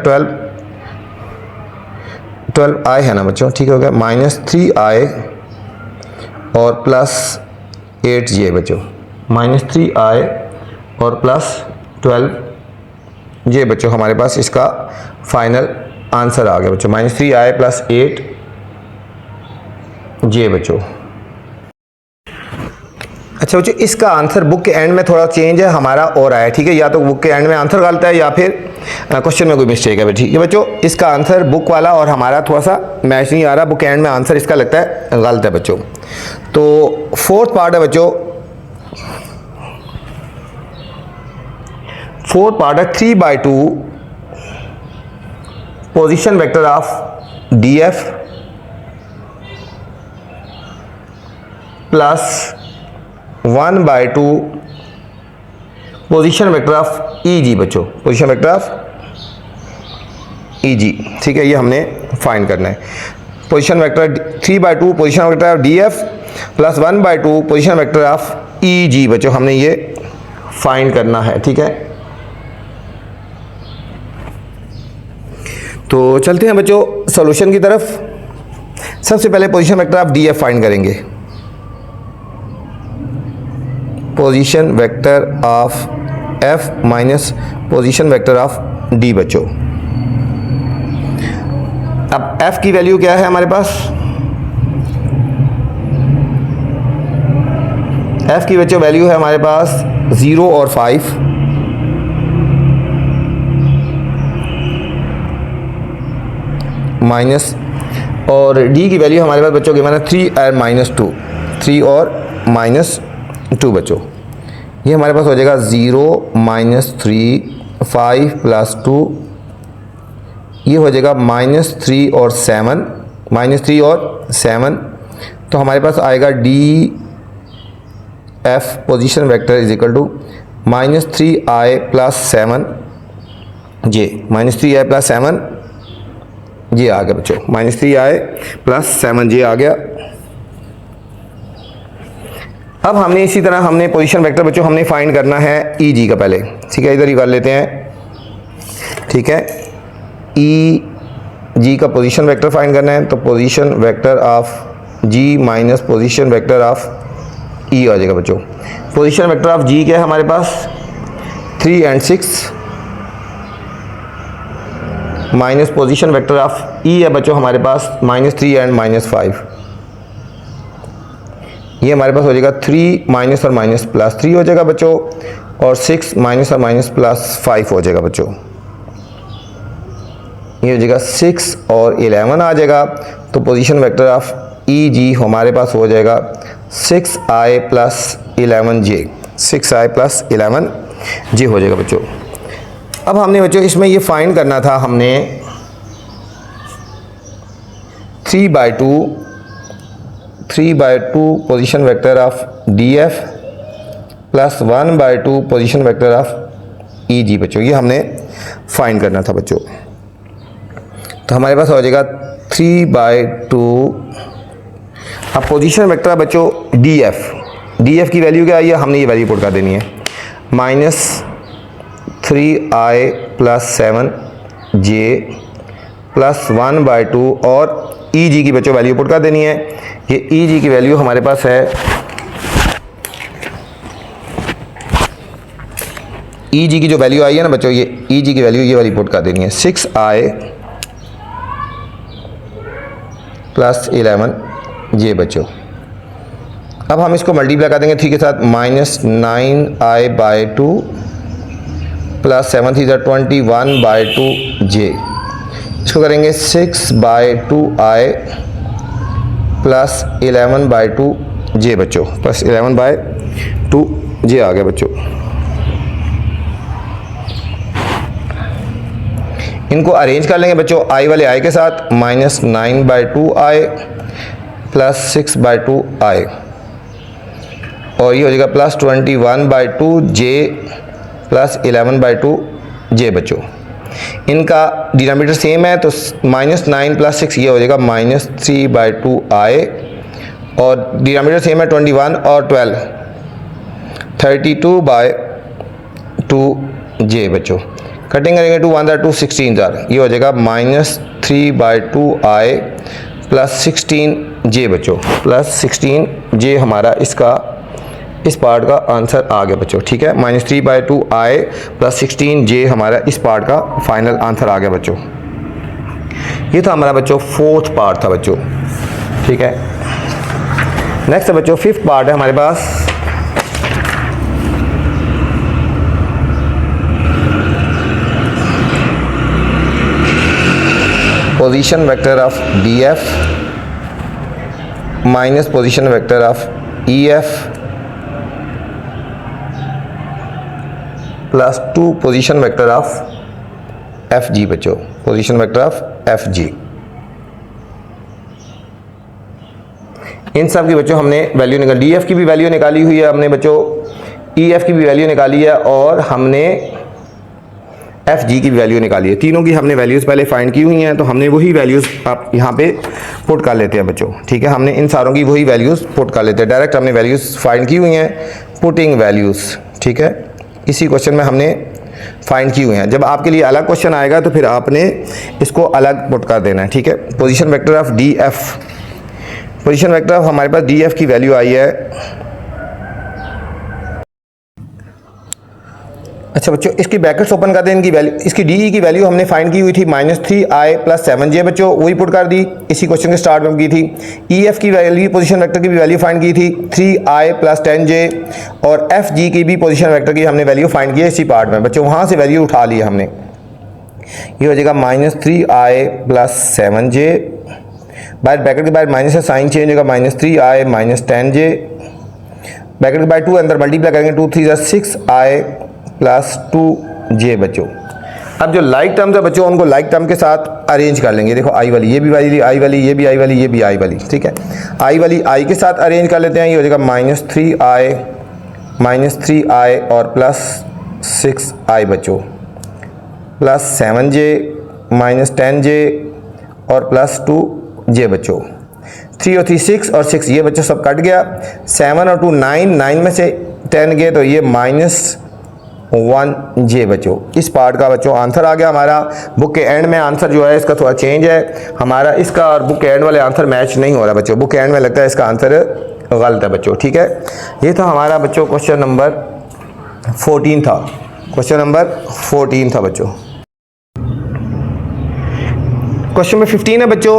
A: 12i है ना बच्चों, ठीक हो गया। -3i और +8j बच्चों, -3i और +12j बच्चों। हमारे पास इसका फाइनल आंसर आ गया बच्चों, -3i + 8j बच्चों। अच्छा बच्चों इसका आंसर बुक के एंड में थोड़ा चेंज है हमारा और आया, ठीक है। या तो बुक के एंड में आंसर गलत है या फिर क्वेश्चन में कोई मिस्टेक है, ठीक है बच्चों। इसका आंसर बुक वाला और हमारा थोड़ा सा मैच नहीं आ रहा, बुक के एंड में आंसर इसका लगता है गलत है बच्चों। तो फोर्थ पार्ट है बच्चों, फोर्थ पार्ट है 3/2 position vector of DF + 1/2 position vector of EG बच्चों, पोजीशन वेक्टर ऑफ EG, ठीक है। ये हमने फाइंड करना है। Position vector 3/2 position vector of DF + 1/2 position vector of EG बच्चों, हमने ये फाइंड करना है, ठीक है। तो चलते हैं बच्चों सॉल्यूशन की तरफ। सबसे पहले position vector of DF find करेंगे। Position vector of F minus position vector of D बच्चों। अब F की वैल्यू क्या है हमारे पास, F की बच्चों वैल्यू है हमारे पास 0 और 5, माइनस, और D की वैल्यू हमारे पास बच्चों की माना 3 और -2, 3 और -2 बच्चों। ये हमारे पास हो जाएगा 0 -3 5 + 2, ये हो जाएगा -3 और 7, -3 और 7। तो हमारे पास आएगा DF position vector is equal to -3i + 7j, -3i + 7 ये आ गया बच्चों, -3i + 7j आ गया। अब हमने इसी तरह हमने पोजीशन वेक्टर बच्चों हमने फाइंड करना है EG का पहले, ठीक है। इधर ही कर लेते हैं, ठीक है। EG का पोजीशन वेक्टर फाइंड करना है तो position vector of G minus position vector of E आ जाएगा बच्चों। पोजीशन वेक्टर ऑफ G क्या है हमारे पास 3 and 6 minus position vector of E है बच्चों हमारे पास -3 and -5। ये हमारे पास हो जाएगा 3 माइनस और माइनस +3 हो जाएगा बच्चों, और 6 माइनस और माइनस +5 हो जाएगा बच्चों। ये हो जाएगा 6 और 11 आ जाएगा, तो पोजीशन वेक्टर ऑफ ई जी हमारे पास हो जाएगा 6i plus 11j, 6i plus 11j हो जाएगा बच्चों। अब हमने बच्चों इसमें ये फाइंड करना था, हमने 3/2 position vector of DF plus 1/2 position vector of EG बच्चों, ये हमने फाइंड करना था बच्चों। तो हमारे पास हो जाएगा 3/2। अब पोजीशन वेक्टर बच्चों DF की वैल्यू क्या आई है, हमने ये वैल्यू पुट कर देनी है -3i प्लस 7j प्लस 1/2 और EG की बच्चों वैल्यू पुट कर देनी है। ये EG की वैल्यू हमारे पास है, EG की जो वैल्यू आई है ना बच्चों, ये EG की वैल्यू ये वाली पुट कर देनी है 6i प्लस 11j बच्चों। अब हम इसको मल्टीप्लाई कर देंगे 3 के साथ, -9i/2 प्लस 7 3 21/2j, इसको करेंगे 6/2i प्लस 11/2j बच्चों, प्लस 11/2j आ गया बच्चों। इनको अरेंज कर लेंगे बच्चों i वाले i के साथ, -9/2i प्लस 6/2i और ये हो जाएगा प्लस 21/2j प्लस 11/2j बच्चों। इनका डिनोमिनेटर सेम है तो -9 प्लस 6 ये हो जाएगा -3/2i और डिनोमिनेटर सेम है 21 और 12 32/2j बच्चों। कटिंग करेंगे 2 1 2 16 ये हो जाएगा -3/2i प्लस 16j बच्चों, प्लस 16j हमारा इसका इस पार्ट का आंसर आ गया बच्चों। ठीक है, -3/2i प्लस 16j हमारा इस पार्ट का फाइनल आंसर आ गया बच्चों। ये था हमारा बच्चों 4th पार्ट था बच्चों। ठीक है, नेक्स्ट है बच्चों 5th पार्ट है हमारे पास। Position vector of DF minus position vector of EF plus 2 position vector of FG बच्चों, पोजीशन वेक्टर ऑफ FG। इन सब की बच्चों हमने वैल्यू निकाली, DF की भी वैल्यू निकाली हुई है हमने बच्चों, EF की भी वैल्यू निकाली है और हमने FG की भी वैल्यू निकाली है। तीनों की हमने वैल्यूज़ पहले फाइंड की हुई हैं, तो हमने वही वैल्यूज़ आप यहाँ पे पुट कर लेते हैं बच्चों। ठीक है, हमने इन सारों की वही वैल्यूज़ पुट कर लेते हैं, डायरेक्ट हमने वैल्यूज़ फाइंड की हुई हैं, पुटिंग वैल्यूज़। ठीक है, इसी क्वेश्चन में हमने फाइंड की हुई हैं। जब आपके लिए अलग क्वेश्चन आएगा तो फिर आपने इसको अलग पुट कर देना है। ठीक है, position vector of DF, position vector of हमारे पास DF की वैल्यू आई है। अच्छा बच्चों, इसकी ब्रैकेट्स ओपन कर दें, इनकी वैल्यू, इसकी DE की वैल्यू हमने फाइंड की हुई थी -3i प्लस 7j बच्चों, वही पुट कर दी, इसी क्वेश्चन के स्टार्ट में की थी। EF की वैल्यू, पोजीशन वेक्टर की भी वैल्यू फाइंड की थी 3i प्लस 10j और FG की भी पोजीशन वेक्टर की हमने वैल्यू फाइंड की है इसी पार्ट में बच्चों, वहाँ से वैल्यू उठा ली हमने। ये हो जाएगा -3i प्लस 7j, बाहर ब्रैकेट के बाहर माइनस से साइन चेंज होगा, -3i माइनस 10j, ब्रैकेट के बाहर 2 अंदर मल्टीप्लाई करेंगे, 2 3 6i प्लस 2j बच्चों। अब जो लाइक टर्म्स है बच्चों, उनको लाइक टर्म के साथ अरेंज कर लेंगे। देखो आई वाली, ये भी वाली, आई वाली, ये भी आई वाली, ये भी आई वाली। ठीक है, आई वाली आई के साथ अरेंज कर लेते हैं। ये हो जाएगा -3i और प्लस 6i बच्चों, प्लस 7j माइनस 10j और प्लस 2j बच्चों। 3 और 3 6 और 6 ये बच्चों सब कट गया। 7 और 2 9, 9 में से 10 गए तो ये -1j बच्चों। इस पार्ट का बच्चों आंसर आ गया हमारा। बुक के एंड में आंसर जो है इसका थोड़ा चेंज है हमारा, इसका और बुक के एंड वाले आंसर मैच नहीं हो रहा बच्चों। बुक के एंड में लगता है इसका आंसर गलत है बच्चों। ठीक है, ये था हमारा बच्चों क्वेश्चन नंबर 14 था, क्वेश्चन नंबर 14 था बच्चों। क्वेश्चन नंबर 15 है बच्चों।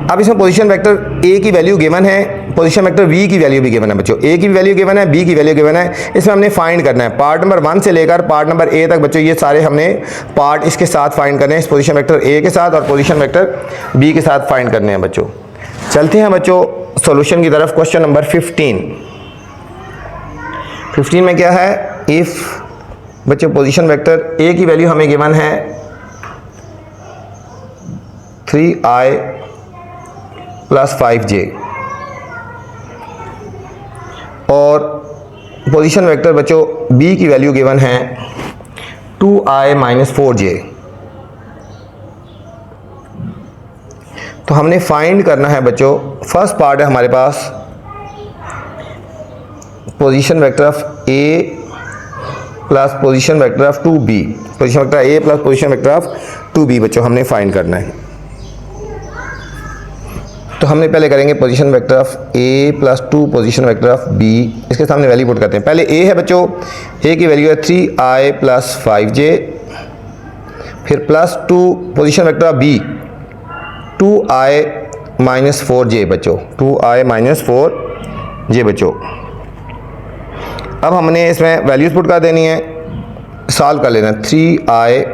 A: अब इसमें पोजीशन वेक्टर A की वैल्यू गिवन है पोजीशन वेक्टर वी की वैल्यू भी गिवन है बच्चों, ए की वैल्यू गिवन है, बी की वैल्यू गिवन है। इसमें हमने फाइंड करना है पार्ट नंबर 1 से लेकर पार्ट नंबर ए तक बच्चों, ये सारे हमने पार्ट इसके साथ फाइंड करने हैं, इस पोजीशन वेक्टर ए के साथ और पोजीशन वेक्टर बी के साथ फाइंड करने हैं बच्चों। चलते हैं बच्चों सॉल्यूशन की तरफ। क्वेश्चन नंबर 15 में क्या है, इफ बच्चों पोजीशन वेक्टर ए की वैल्यू हमें गिवन है 3i + 5j और पोजीशन वेक्टर बच्चों बी की वैल्यू गिवन है 2i - 4j। तो हमने फाइंड करना है बच्चों, फर्स्ट पार्ट है हमारे पास position vector of A plus position vector of 2b, position vector A plus position vector of 2b बच्चों हमने फाइंड करना है। तो हमने पहले करेंगे position vector of A plus 2 position vector of B, इसके सामने वैल्यू पुट करते हैं। पहले ए है बच्चों, ए की वैल्यू है 3i + 5j, फिर plus 2 position vector of B 2i - 4j बच्चों, 2i - 4j बच्चों। अब हमने इसमें वैल्यूज पुट कर देनी है, सॉल्व कर लेना। 3i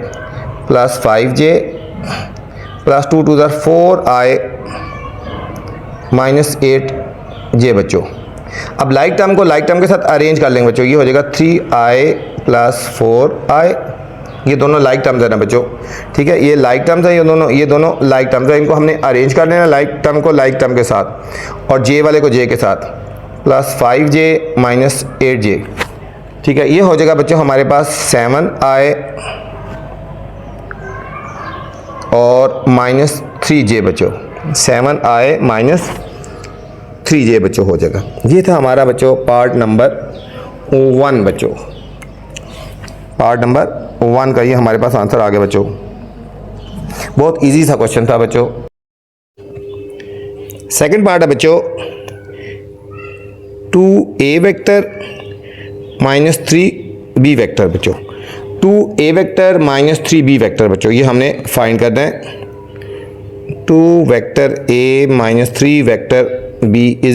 A: + 5j + 2 * 4i - 8j बच्चों। अब लाइक टर्म को लाइक टर्म के साथ अरेंज कर लेंगे बच्चों, ये हो जाएगा 3i + 4i, ये दोनों लाइक टर्म्स है ना बच्चों, ठीक है, ये लाइक टर्म्स है, ये दोनों लाइक टर्म्स है, इनको हमने अरेंज कर लेना, लाइक टर्म को लाइक टर्म के साथ और जे वाले को जे के साथ, प्लस 5j - 8j, ठीक है। ये हो जाएगा बच्चों हमारे पास 7i और -3j बच्चों, 7i - 3j बच्चों हो जाएगा। ये था हमारा बच्चों पार्ट नंबर 1 बच्चों, पार्ट नंबर 1 का ये हमारे पास आंसर आ गया बच्चों। बहुत इजी सा क्वेश्चन था बच्चों। सेकंड पार्ट है बच्चों 2a वेक्टर - 3b वेक्टर बच्चों, 2a वेक्टर - 3b वेक्टर बच्चों, ये हमने फाइंड करना है। 2 वेक्टर a - 3 वेक्टर b =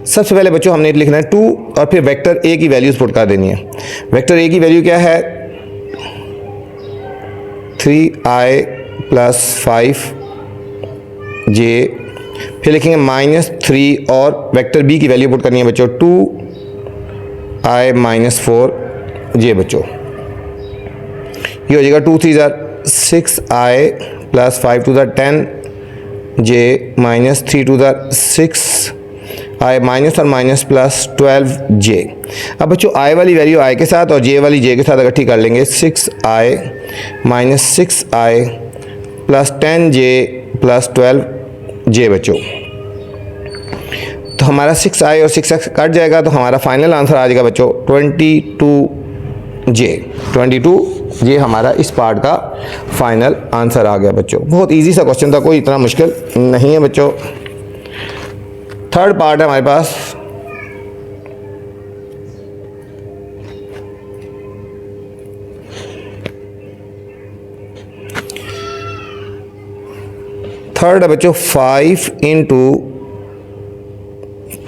A: सबसे पहले बच्चों हमने लिखना है 2 और फिर वेक्टर a की वैल्यूज पुट कर देनी है। वेक्टर a की वैल्यू क्या है 3i + 5j, फिर लिखेंगे -3 और वेक्टर b की वैल्यू पुट करनी है बच्चों 2i - 4j बच्चों। ये हो जाएगा 2 × 3 = 6i + 5 × 10j -3 × 6i माइनस और माइनस प्लस 12j। अब बच्चों i वाली वैल्यू i के साथ और j वाली j के साथ इकट्ठी कर लेंगे, 6i - 6i + 10j + 12j बच्चों। तो हमारा 6i और 6x कट जाएगा, तो हमारा फाइनल आंसर आ जाएगा बच्चों 22j। 22j हमारा इस पार्ट का फाइनल आंसर आ गया बच्चों। बहुत इजी सा क्वेश्चन था, कोई इतना मुश्किल नहीं है बच्चों। थर्ड पार्ट है हमारे पास थर्ड है बच्चों 5 ×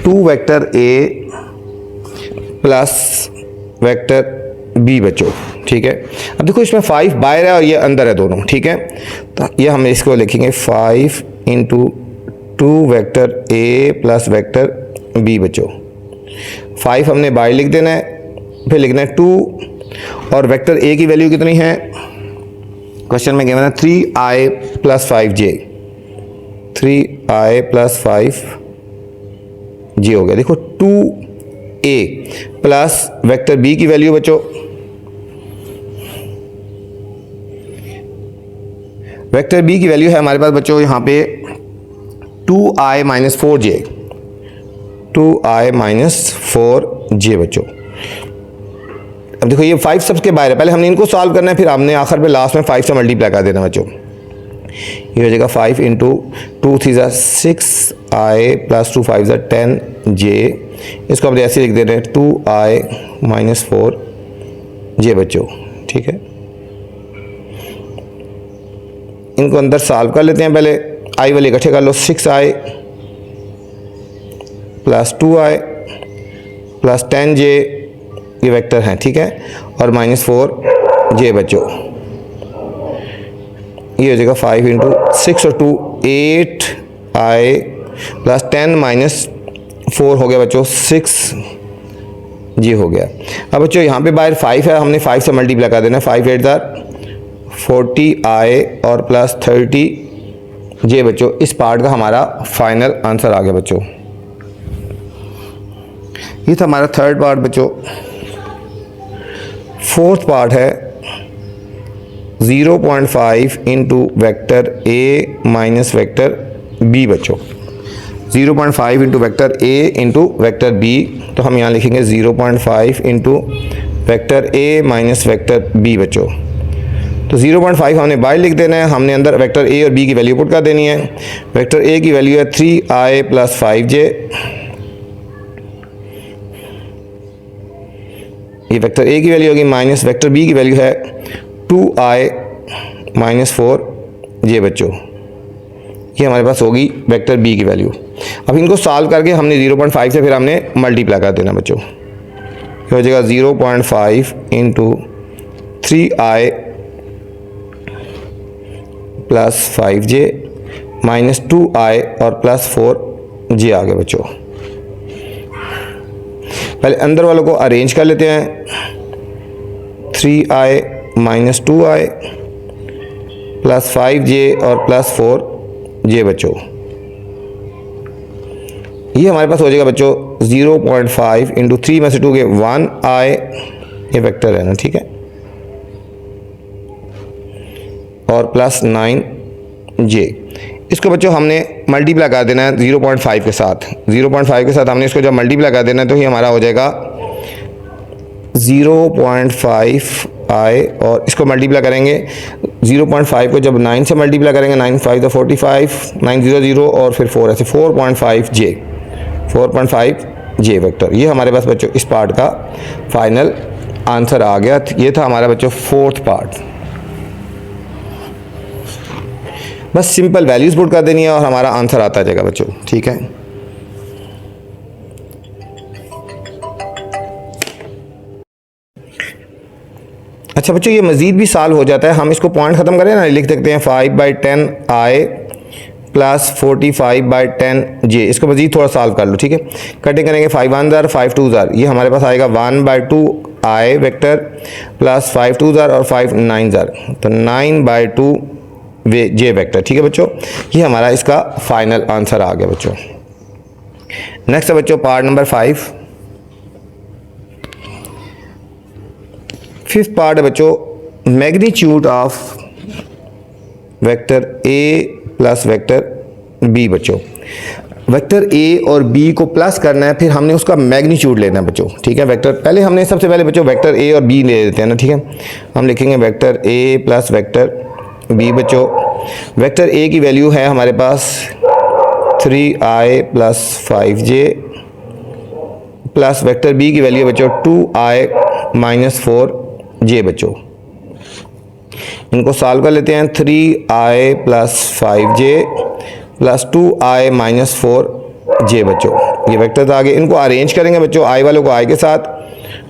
A: 2 vector a plus vector b बच्चों, ठीक है। अब देखो इसमें 5 बाहर है और ये अंदर है दोनों, ठीक है। तो ये हम इसको लिखेंगे 5 × 2 vector a plus vector b बच्चों। 5 हमने बाहर लिख देना है, फिर लिखना है 2 और वेक्टर a की वैल्यू कितनी है क्वेश्चन में गिवन है 3i + 5j, 3i + 5j हो गया। देखो 2a प्लस वेक्टर b की वैल्यू बच्चों, वेक्टर b की वैल्यू है हमारे पास बच्चों यहाँ पे 2i - 4j, 2i - 4j बच्चों। अब देखो ये 5 सबके बाहर है, पहले हमने इनको सॉल्व करना है, फिर हमने आखिर पे लास्ट में 5 से मल्टीप्लाई कर देना बच्चों। ये हो जाएगा 5 × 2 × 3 = 6i + 2 × 5 = 10j। इसको हम ऐसे लिख दे रहे हैं 2i - 4j बच्चों, ठीक है। इनको अंदर सॉल्व कर लेते हैं, पहले i वाले इकट्ठे कर लो, 6i plus 2i plus 10j ये वेक्टर हैं, ठीक है, और -4j बच्चों, ये हो जाएगा 5 इंटू 6 और 2 8i प्लस 10 -4 हो गया बच्चों 6j हो गया। अब बच्चों यहाँ पे बाहर 5 है, हमने 5 से मल्टीप्लाई कर देना है, 5 8 40i और प्लस 30j बच्चों। इस पार्ट का हमारा फाइनल आंसर आ गया बच्चों। ये था हमारा थर्ड पार्ट बच्चों। फोर्थ पार्ट है 0.5 into vector A minus vector B बच्चों। 0.5 into vector A into vector B, तो हम यहाँ लिखेंगे 0.5 into vector A minus vector B बच्चों। तो 0.5 हमने बाहर लिख देना है, हमने अंदर वेक्टर ए और बी की वैल्यू पुट कर देनी है। वेक्टर ए की वैल्यू है 3i प्लस 5j, ये वेक्टर ए की वैल्यू होगी, माइनस वेक्टर बी की वैल्यू है 2i माइनस 4j बच्चों। ये हमारे पास होगी वेक्टर बी की वैल्यू। अब इनको सॉल्व करके हमने 0.5 से फिर हमने मल्टीप्लाई कर देना बच्चों। ये हो जाएगा 0.5 into 3i plus 5j minus 2i और प्लस 4j आ गया बच्चों। पहले अंदर वालों को अरेंज कर लेते हैं। 3i minus 2i plus 5j और प्लस 4j बच्चों। ये हमारे पास हो जाएगा बच्चों 0.5 इंटू 3 में से 2 के 1i, ये वेक्टर है ना, ठीक है, और प्लस 9j। इसको बच्चों हमने मल्टीप्लाई कर देना है 0.5 के साथ। 0.5 के साथ हमने इसको जब मल्टीप्लाई कर देना है तो ये हमारा हो जाएगा 0.5i, और इसको मल्टीप्लाई करेंगे 0.5 को जब 9 से मल्टीप्लाई करेंगे, 9 5 45, 900 और फिर 4 ऐसे 4.5j वेक्टर। ये हमारे पास बच्चों इस पार्ट का फाइनल आंसर आ गया। ये था हमारा बच्चों फोर्थ पार्ट। बस सिंपल वैल्यूज पुट कर देनी है और हमारा आंसर आता जाएगा बच्चों, ठीक है। अच्छा बच्चों, ये मज़ीद भी सॉल्व हो जाता है। हम इसको पॉइंट ख़त्म करें ना, लिख सकते हैं 5/10i प्लस 45/10j। इसको मज़ीद थोड़ा सॉल्व कर लो, ठीक है। कटिंग करेंगे 5 1 ज़र 5 2 ज़र, ये हमारे पास आएगा 1/2i वेक्टर प्लस 5 2 ज़र और 5 9 ज़र, तो 9/2j वेक्टर, ठीक है बच्चों। ये हमारा इसका फाइनल आंसर आ गया बच्चों। नेक्स्ट है बच्चों पार्ट नंबर 5। फिफ्थ पार्ट है बच्चों magnitude of vector A plus vector B बच्चों। वेक्टर ए और बी को प्लस करना है, फिर हमने उसका मैग्नीट्यूड लेना है बच्चों, ठीक है। वेक्टर पहले हमने सबसे पहले बच्चों वेक्टर ए और बी ले लेते हैं ना, ठीक है। हम लिखेंगे vector A plus vector B बच्चों। वेक्टर ए की वैल्यू है हमारे पास 3i plus 5j plus vector B की वैल्यू बच्चों 2i माइनस 4j बच्चों। इनको सॉल्व कर लेते हैं। 3i plus 5j plus 2i minus 4j बच्चों। ये वेक्टर आगे इनको अरेंज करेंगे बच्चों, i वालों को i के साथ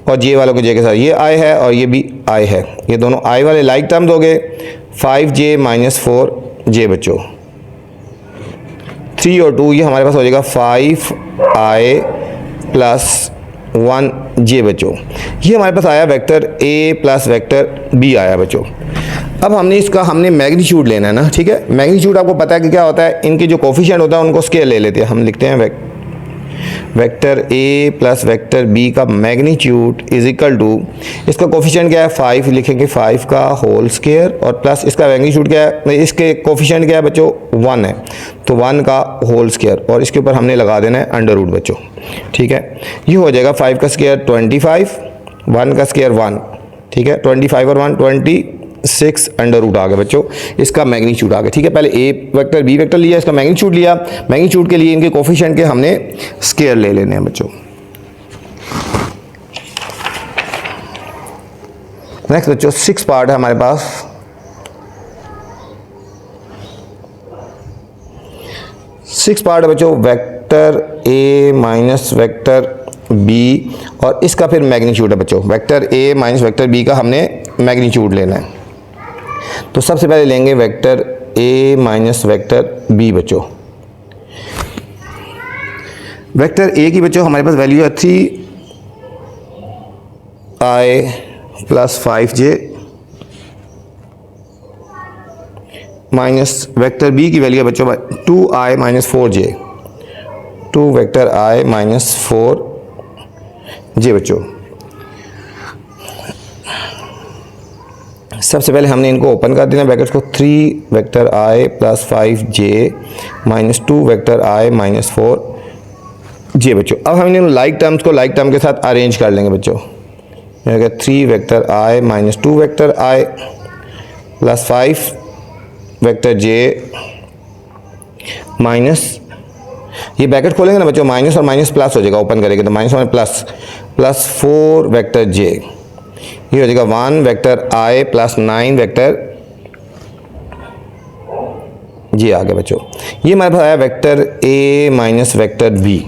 A: और j वालों को j के साथ। ये i है और ये भी i है, ये दोनों i वाले लाइक टर्म दोगे। 5j माइनस 4j बच्चों। 3 और 2 ये हमारे पास हो जाएगा 5i प्लस 1j बच्चों। ये हमारे पास आया vector a plus vector b आया बच्चों। अब हमने इसका मैग्नीट्यूड लेना है ना, ठीक है। मैग्नीट्यूड आपको पता है कि क्या होता है, इनके जो कोफिशिएंट होता है उनको स्केयर ले लेते हैं। हम लिखते हैं vector a plus vector b का मैग्नीट्यूड इज इक्वल टू, इसका कोफिशिएंट क्या है 5, लिखेंगे 5 का होल स्केयर और प्लस इसका मैग्नीट्यूड क्या है, इसके कोफिशिएंट क्या है बच्चों 1 है, तो 1 का होल स्केयर और इसके ऊपर हमने लगा देना है अंडर रूट बच्चों, ठीक है। ये हो जाएगा 5 का स्केयर 25, 1 का स्केयर 1, ठीक है। 25 और 1 26 अंडर रूट आ गया बच्चों, इसका मैग्नीट्यूड आ गया, ठीक है। पहले ए वेक्टर बी वेक्टर लिया, इसका मैग्नीट्यूड लिया। मैग्नीट्यूड के लिए इनके कोफिशिएंट के हमने स्केयर ले लेने हैं बच्चों। नेक्स्ट बच्चों 6 पार्ट है हमारे पास। 6 पार्ट है बच्चों vector A minus vector B और इसका फिर मैग्नीट्यूड है बच्चों। Vector A minus vector B का हमने मैग्नीट्यूड लेना है। तो सबसे पहले लेंगे vector A minus vector B बच्चों। वेक्टर ए की बच्चों हमारे पास वैल्यू है 3i plus 5j minus vector B की वैल्यू है बच्चों 2i minus 4j, 2 vector i minus 4j बच्चों। सबसे पहले हमने इनको ओपन कर देना ब्रैकेट्स को, 3 vector i plus 5j minus 2 vector i minus 4j बच्चों। अब हम इन लाइक टर्म्स को लाइक टर्म के साथ अरेंज कर लेंगे बच्चों। यह हो गया 3 vector i minus 2 vector i plus 5 vector j minus, ये ब्रैकेट खोलेंगे ना बच्चों, माइनस और माइनस प्लस हो जाएगा, ओपन करेंगे तो माइनस और प्लस, प्लस 4 वेक्टर j, ये हो जाएगा 1 vector i plus 9 vector j आ गया बच्चों। ये हमारे पास आया vector a minus vector b।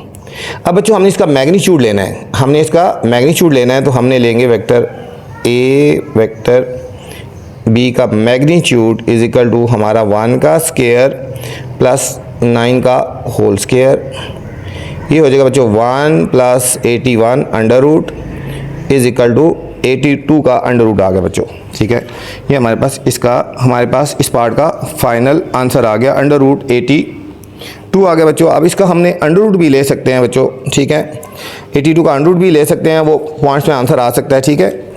A: अब बच्चों हमने इसका मैग्नीट्यूड लेना है, हमने इसका मैग्नीट्यूड लेना है तो हमने लेंगे वेक्टर a वेक्टर b का मैग्नीट्यूड इज इक्वल टू हमारा 1 का स्क्वायर प्लस 9 का होल स्क्वायर। ये हो जाएगा बच्चों 1 plus 81 under root is equal to 82 का अंडर रूट आ गया बच्चों। ठीक है, ये हमारे पास इस पार्ट का फाइनल आंसर आ गया, अंडर रूट 82 आ गया बच्चों। अब इसका हमने अंडर रूट भी ले सकते हैं बच्चों। ठीक है, 82 का अंडर रूट भी ले सकते हैं, वो पॉइंट्स में आंसर आ सकता है। ठीक है,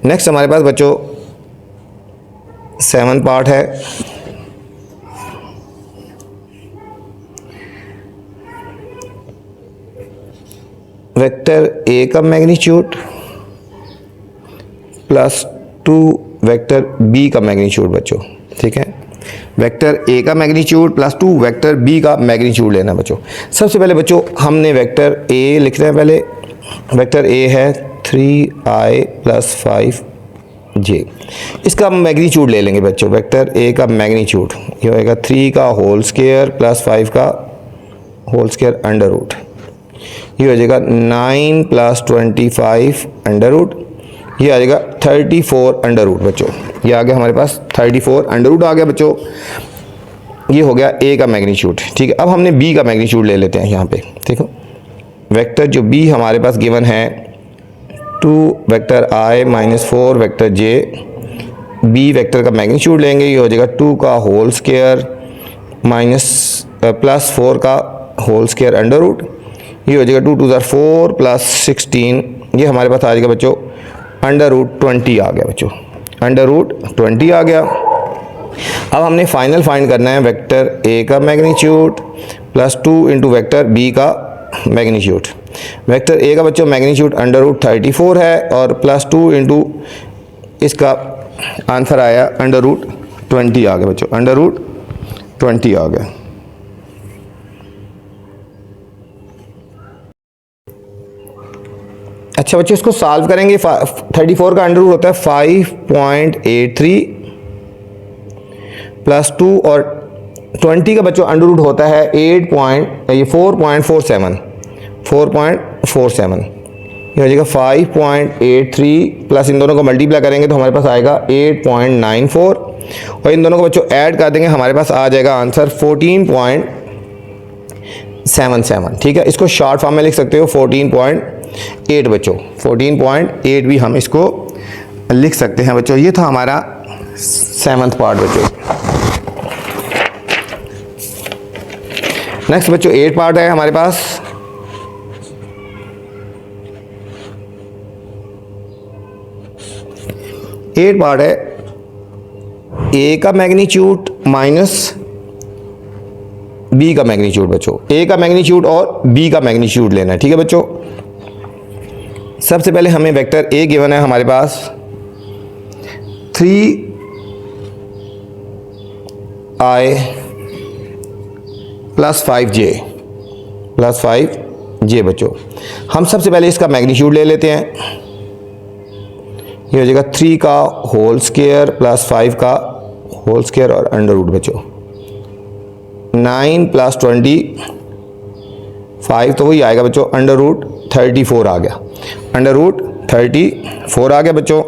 A: नेक्स्ट हमारे पास बच्चों 7 पार्ट है। वेक्टर ए का मैग्नीट्यूड प्लस 2 वेक्टर बी का मैग्नीट्यूड बच्चों। ठीक है, वेक्टर ए का मैग्नीट्यूड प्लस 2 वेक्टर बी का मैग्नीट्यूड लेना बच्चों। सबसे पहले बच्चों हमने वेक्टर ए लिखना है। पहले वेक्टर ए है 3i प्लस 5j, इसका मैग्नीट्यूड ले लेंगे बच्चों। वेक्टर ए का मैग्नीट्यूड ये होएगा 3 का होल स्क्वायर प्लस 5 का होल स्क्वायर अंडर रूट, ये हो जाएगा 9 प्लस 25 अंडर रूट, ये आ जाएगा 34 अंडर रूट बच्चों। ये आ गया हमारे पास 34 अंडर रूट आ गया बच्चों। ये हो गया ए का मैग्नीट्यूड। ठीक है, अब हमने बी का मैग्नीट्यूड ले लेते हैं यहाँ पे। देखो वेक्टर जो बी हमारे पास गिवन है 2 vector i minus 4 vector j, B vector का मैग्नीट्यूड लेंगे, ये हो जाएगा 2 का होल स्क्वायर माइनस प्लस 4 का होल स्क्वायर अंडर रूट, ये हो जाएगा 2 2 4 प्लस 16, ये हमारे पास आ जाएगा बच्चों अंडर रूट 20 आ गया बच्चों, अंडर रूट 20 आ गया। अब हमने फाइनल फाइंड करना है वेक्टर ए का magnitude plus 2 into vector B का मैग्नीट्यूड। वेक्टर ए का बच्चों मैग्नीट्यूड अंडर रूट 34 है और प्लस 2 इंटू इसका आंसर आया अंडर रूट 20 आ गया बच्चों, अंडर रूट 20 आ गया। अच्छा बच्चों इसको सॉल्व करेंगे। 34 का अंडर रूट होता है 5.83 प्लस 2 और 20 का बच्चों अंडर रूट होता है 4.47, ये हो जाएगा 5.83 प्लस इन दोनों को मल्टीप्लाई करेंगे तो हमारे पास आएगा 8.94 और इन दोनों को बच्चों ऐड कर देंगे, हमारे पास आ जाएगा आंसर 14.77। ठीक है, इसको शॉर्ट फॉर्म में लिख सकते हो 14.8 बच्चों, 14.8 भी हम इसको लिख सकते हैं बच्चों। ये था हमारा 7th पार्ट बच्चों। नेक्स्ट बच्चों 8 पार्ट है हमारे पास। एट पार्ट है ए का मैग्नीट्यूड माइनस बी का मैग्नीट्यूड बच्चों। ए का मैग्नीट्यूड और बी का मैग्नीट्यूड लेना है। ठीक है बच्चों, सबसे पहले हमें वेक्टर ए गिवन है हमारे पास 3i प्लस 5j बच्चों। हम सबसे पहले इसका मैग्नीट्यूड ले लेते हैं, ये हो जाएगा 3 का होल स्क्वायर प्लस 5 का होल स्क्वायर और अंडर रूट बच्चों। 9 + 25 तो वही आएगा बच्चों, √34 आ गया, √34 आ गया बच्चों।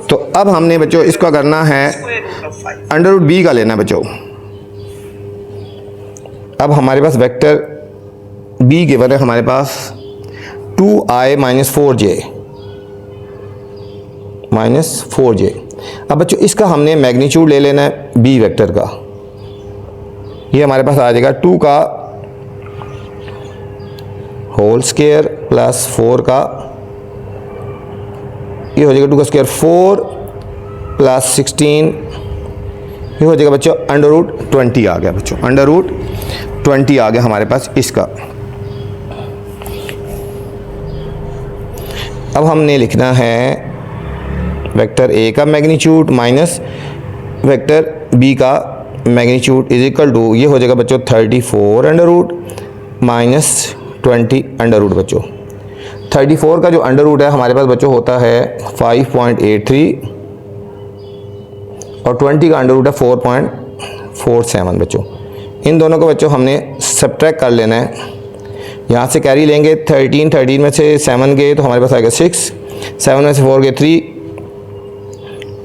A: तो अब हमने बच्चों इसका करना है √b का लेना बच्चों। अब हमारे पास वेक्टर b गिवन है हमारे पास 2i - 4j। अब बच्चों इसका हमने मैग्नीट्यूड ले लेना है b वेक्टर का। ये हमारे पास आ जाएगा 2 का होल स्क्वायर प्लस 4 का, ये हो जाएगा 2 का स्क्वायर 4 प्लस 16, ये हो जाएगा बच्चों √20 आ गया बच्चों, √20 आ गया हमारे पास इसका। अब हमने लिखना है वेक्टर a का मैग्नीट्यूड माइनस वेक्टर b का मैग्नीट्यूड इज इक्वल टू, ये हो जाएगा बच्चों 34 माइनस 20 बच्चों। 34 का जो अंडर है हमारे पास बच्चों होता है 5.83 और 20 का अंडर है 4.47 बच्चों। इन दोनों को बच्चों हमने सब्ट्रैक्ट कर लेना है, यहाँ से कैरी लेंगे 13 में से 7 गए तो हमारे पास आएगा 6, 7 में से 4 गए 3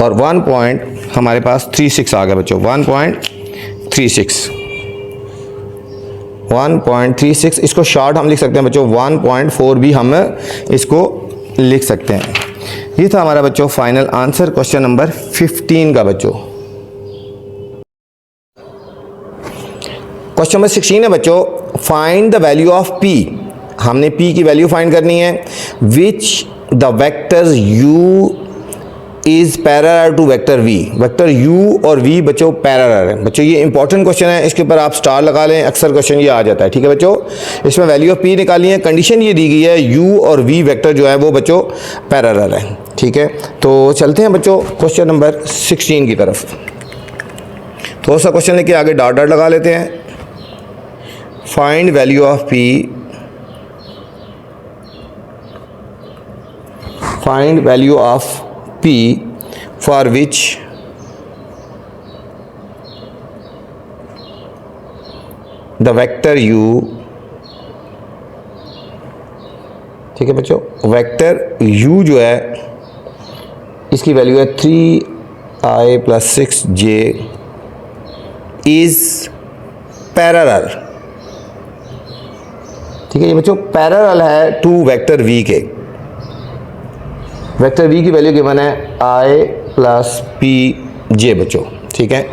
A: और 1 पॉइंट हमारे पास 36 आ गया बच्चों, 1.36। इसको शॉर्ट हम लिख सकते हैं बच्चों 1.4 भी हम इसको लिख सकते हैं। ये था हमारा बच्चों फाइनल आंसर क्वेश्चन नंबर 15 का बच्चों। क्वेश्चन नंबर 16 है बच्चों, find the value of p। हमने p की वैल्यू फाइंड करनी है which the vectors u is parallel to vector v। Vector u और v बच्चों पैरेलल है बच्चों। ये इंपॉर्टेंट क्वेश्चन है, इसके ऊपर आप स्टार लगा लें, अक्सर क्वेश्चन ये आ जाता है। ठीक है बच्चों, इसमें वैल्यू ऑफ p निकाली है, कंडीशन ये दी गई है u और v वेक्टर जो है वो बच्चों पैरेलल है। ठीक है, तो चलते हैं बच्चों क्वेश्चन नंबर 16 की तरफ। थोड़ा सा क्वेश्चन लेके आगे डॉट डॉट लगा लेते हैं। Find value of p, find value of p for which the vector u, ठीक है बच्चों, वेक्टर u जो है इसकी वैल्यू है 3i + 6j इज पैरेलल। ठीक है ये बच्चों पैरेलल है टू वेक्टर v के। वेक्टर v की वैल्यू गिवन है i + pj बच्चों। ठीक है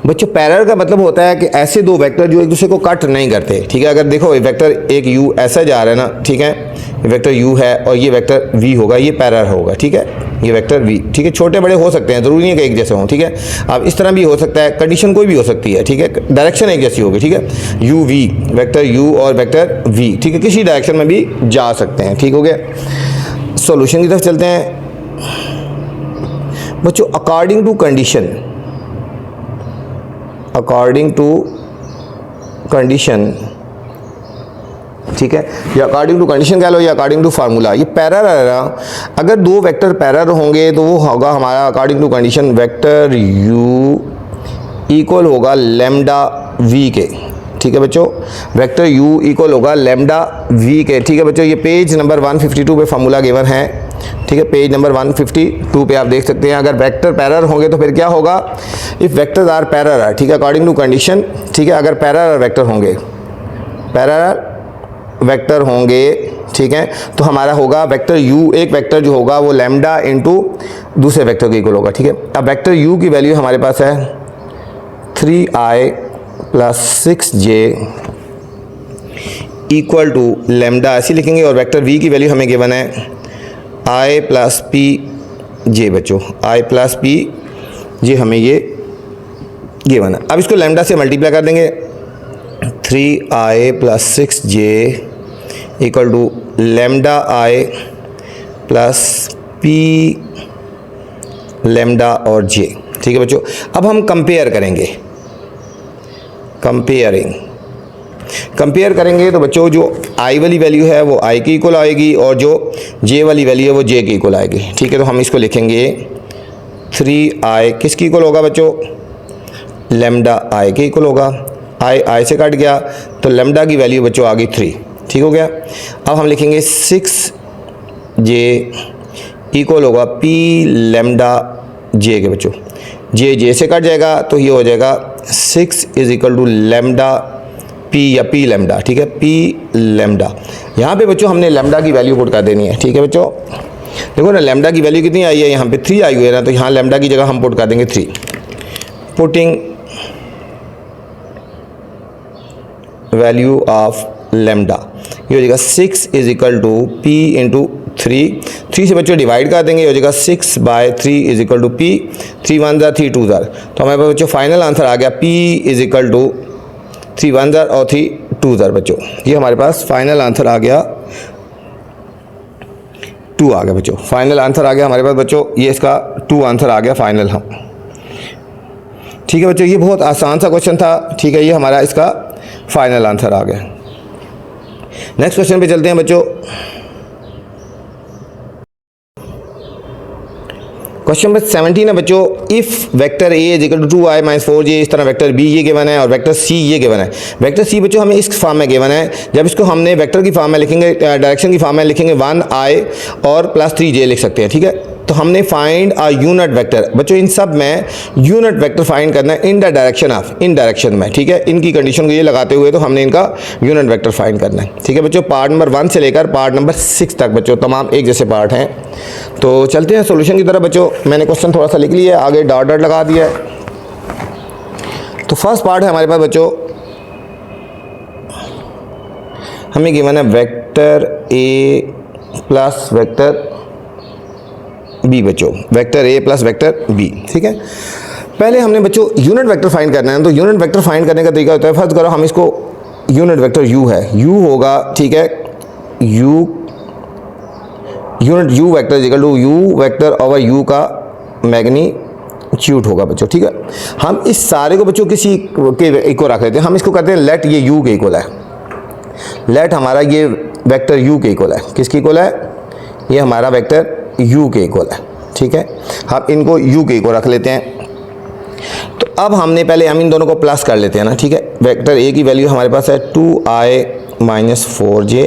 A: बच्चों, पैरेलल का मतलब होता है कि ऐसे दो वेक्टर जो एक दूसरे को कट नहीं करते। ठीक है, अगर देखो वेक्टर एक u ऐसा जा रहा है ना, ठीक है, वेक्टर u है और ये वेक्टर v होगा, ये पैरेलल होगा। ठीक है, ये वेक्टर v, ठीक है, छोटे बड़े हो सकते हैं, ज़रूरी नहीं है कि एक जैसे हों। ठीक है, अब इस तरह भी हो सकता है, कंडीशन कोई भी हो सकती है। ठीक है, डायरेक्शन एक जैसी होगी। ठीक है, u v, वेक्टर u और वेक्टर v, ठीक है, किसी डायरेक्शन में भी जा सकते हैं। ठीक हो गया, सॉल्यूशन की तरफ चलते हैं बच्चों। According to condition, according to condition, ठीक है, या अकॉर्डिंग टू कंडीशन कह लो या अकॉर्डिंग टू फार्मूला, ये पैरेलल है ना। अगर दो वेक्टर पैरेलल होंगे तो वो होगा हमारा according to condition vector u equal होगा लैम्डा v के। ठीक है बच्चों, वेक्टर u इक्वल होगा लैम्डा v के। ठीक है बच्चों, ये पेज नंबर 152 पे फार्मूला गिवन है। ठीक है, पेज नंबर 152 पे आप देख सकते हैं। अगर वेक्टर पैरेलल होंगे तो फिर क्या होगा, इफ वेक्टर्स आर पैरेलल, ठीक है, अकॉर्डिंग टू कंडीशन, ठीक है, अगर पैरेलल वेक्टर होंगे, पैरेलल वेक्टर होंगे, ठीक है, तो हमारा होगा वेक्टर u, एक वेक्टर जो होगा वो लैम्डा इंटू दूसरे वेक्टर के इक्वल होगा। ठीक है, अब वेक्टर u की वैल्यू हमारे पास है 3i + 6j equal to lambda, ऐसे लिखेंगे, और वेक्टर v की वैल्यू हमें गिवन है i + pj बच्चों, i + pj हमें ये गिवन है। अब इसको लैम्डा से मल्टीप्लाई कर देंगे, 3i + 6j equal to lambda i + p lambda और j। ठीक है बच्चों, अब हम कंपेयर करेंगे, कंपेयर करेंगे तो बच्चों जो i वाली वैल्यू है वो i के इक्वल आएगी और जो j वाली वैल्यू है वो j के इक्वल आएगी। ठीक है, तो हम इसको लिखेंगे 3i किसकी इक्वल होगा बच्चों, लेमडा आई के इक्वल होगा, आई से कट गया तो लेमडा की वैल्यू बच्चों आ गई 3, ठीक हो गया। अब हम लिखेंगे 6j इक्वल होगा पी लेमडा जे के बच्चों, जे से कट जाएगा तो ये हो जाएगा 6 is equal to lambda P या पी लेमडा, ठीक है, पी लेमडा। यहाँ पे बच्चों हमने लेमडा की वैल्यू पुट कर देनी है, ठीक है बच्चों। देखो ना लेमडा की वैल्यू कितनी आई है, यहाँ पे 3 आई हुई है ना, तो यहाँ लेमडा की जगह हम पुट कर देंगे 3। पुटिंग वैल्यू ऑफ लेमडा ये हो जाएगा 6 is equal to P into 3 से बच्चों डिवाइड कर देंगे, हो जाएगा 6/3 इज इक्वल टू पी, 3 1 ज़ार 3 2 ज़ार, तो हमारे पास बच्चों फाइनल आंसर आ गया पी इज इक्वल टू 3 1 ज़ार और 3 2 ज़ार बच्चों। ये हमारे पास फाइनल आंसर आ गया 2 आ गया बच्चों, फाइनल आंसर आ गया हमारे पास बच्चों, ये इसका 2 आंसर आ गया फाइनल। हम ठीक है बच्चों, ये बहुत आसान सा क्वेश्चन था, ठीक है, ये हमारा इसका फाइनल आंसर आ गया। नेक्स्ट क्वेश्चन पे चलते हैं बच्चों। क्वेश्चन नंबर 17 है बच्चों, if vector A is equal to 2i minus 4j, इस तरह वेक्टर बी ये गिवन है और वेक्टर सी ये गिवन है। वेक्टर सी बच्चों हमें इस फॉर्म में गिवन है, जब इसको हमने वेक्टर की फॉर्म में लिखेंगे, डायरेक्शन की फॉर्म में लिखेंगे 1i और प्लस 3j लिख सकते हैं, ठीक है। तो हमने फाइंड आ यूनिट वेक्टर बच्चों, इन सब में यूनिट वेक्टर फाइंड करना है इन the direction of, in direction में, ठीक है। इनकी कंडीशन को ये लगाते हुए तो हमने इनका यूनिट वेक्टर फाइंड करना है, ठीक है बच्चों। पार्ट नंबर 1 से लेकर पार्ट नंबर 6 तक बच्चों तमाम एक जैसे पार्ट हैं। तो चलते हैं सॉल्यूशन की तरफ बच्चों। मैंने क्वेश्चन थोड़ा सा लिख लिया है, आगे डॉट डॉट लगा दिया है। तो फर्स्ट पार्ट है हमारे पास बच्चों, हमें गिवन है vector A plus vector B बच्चों, vector A plus vector B, ठीक है। पहले हमने बच्चों यूनिट वेक्टर फाइंड करना है, तो यूनिट वेक्टर फाइंड करने का तरीका होता है, फर्स्ट करो हम इसको यूनिट वेक्टर यू है, यू होगा, ठीक है, U unit U vector is equal to U vector over U का मैग्नीट्यूड होगा बच्चों, ठीक है। हम इस सारे को बच्चों किसी के इक्वल रख लेते हैं, हम इसको कहते हैं लेट ये यू के इक्वल है, लेट हमारा ये वेक्टर यू के इक्वल है, किसके इक्वल है, ये हमारा वेक्टर u के इक्वल है, ठीक है। हम इनको u के इक्वल रख लेते हैं। तो अब हमने पहले हम इन दोनों को प्लस कर लेते हैं ना, ठीक है। वेक्टर a की वैल्यू हमारे पास है 2i minus 4j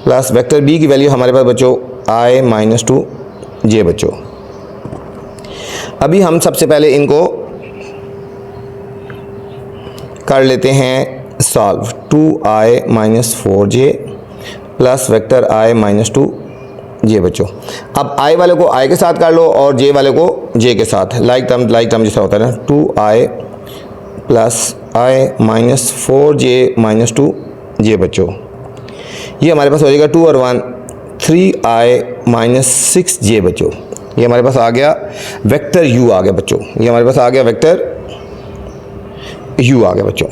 A: plus vector b की वैल्यू हमारे पास बच्चों i माइनस 2j बच्चों। अभी हम सबसे पहले इनको कर लेते हैं solve, 2i minus 4j plus vector i minus 2j बच्चों। अब i वाले को i के साथ कर लो और j वाले को j के साथ, लाइक टर्म जैसा होता है ना, 2i plus i minus 4j minus 2j बच्चों। ये हमारे पास हो जाएगा 2 और 1 3i माइनस 6j बच्चों। ये हमारे पास आ गया वेक्टर u आ गया बच्चों, ये हमारे पास आ गया वेक्टर u आ गया बच्चों,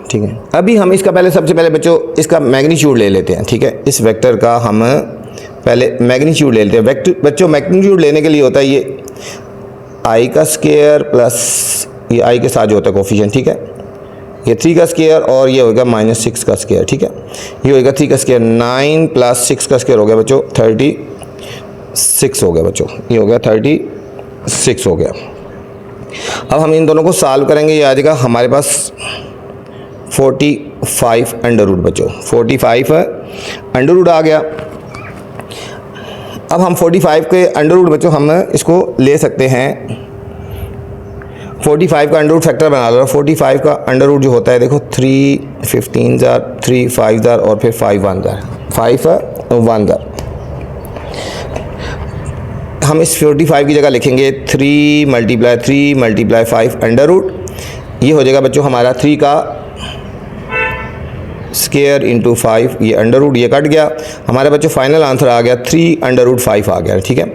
A: ठीक है। अभी हम इसका पहले सबसे पहले बच्चों इसका मैग्नीट्यूड ले लेते हैं, ठीक है। इस वेक्टर का हम पहले मैग्नीट्यूड ले लेते हैं। वेक्टर बच्चों मैग्नीट्यूड लेने के लिए होता है ये i का स्क्वायर प्लस ये i के साथ जो होता है कोफिशिएंट, ठीक है, ये 3 का स्क्वायर और ये होगा माइनस 6 का स्क्वायर, ठीक है। ये होगा 3 का स्क्वायर 9 प्लस 6 का स्क्वायर हो गया बच्चों 36 हो गया बच्चों, ये हो गया 36 हो गया। अब हम इन दोनों को सॉल्व करेंगे, ये आ जाएगा हमारे पास 45 अंडर रूट बच्चों, 45 अंडर रूट आ गया। अब हम 45 के अंडर रूट बच्चों हम इसको ले सकते हैं, 45 का अंडर रूट फैक्टर बना लो। 45 का अंडर रूट जो होता है देखो 3 15 ज़ार 3 5 ज़ार और फिर 5 1 ज़ार 5 1 ज़ार। हम इस 45 की जगह लिखेंगे 3 मल्टीप्लाई 5 अंडर रूट, ये हो जाएगा बच्चों हमारा 3 का स्क्वायर इंटू 5, ये अंडर रूट ये कट गया, हमारे बच्चों फाइनल आंसर आ गया 3 अंडर रूट 5 आ गया, ठीक है।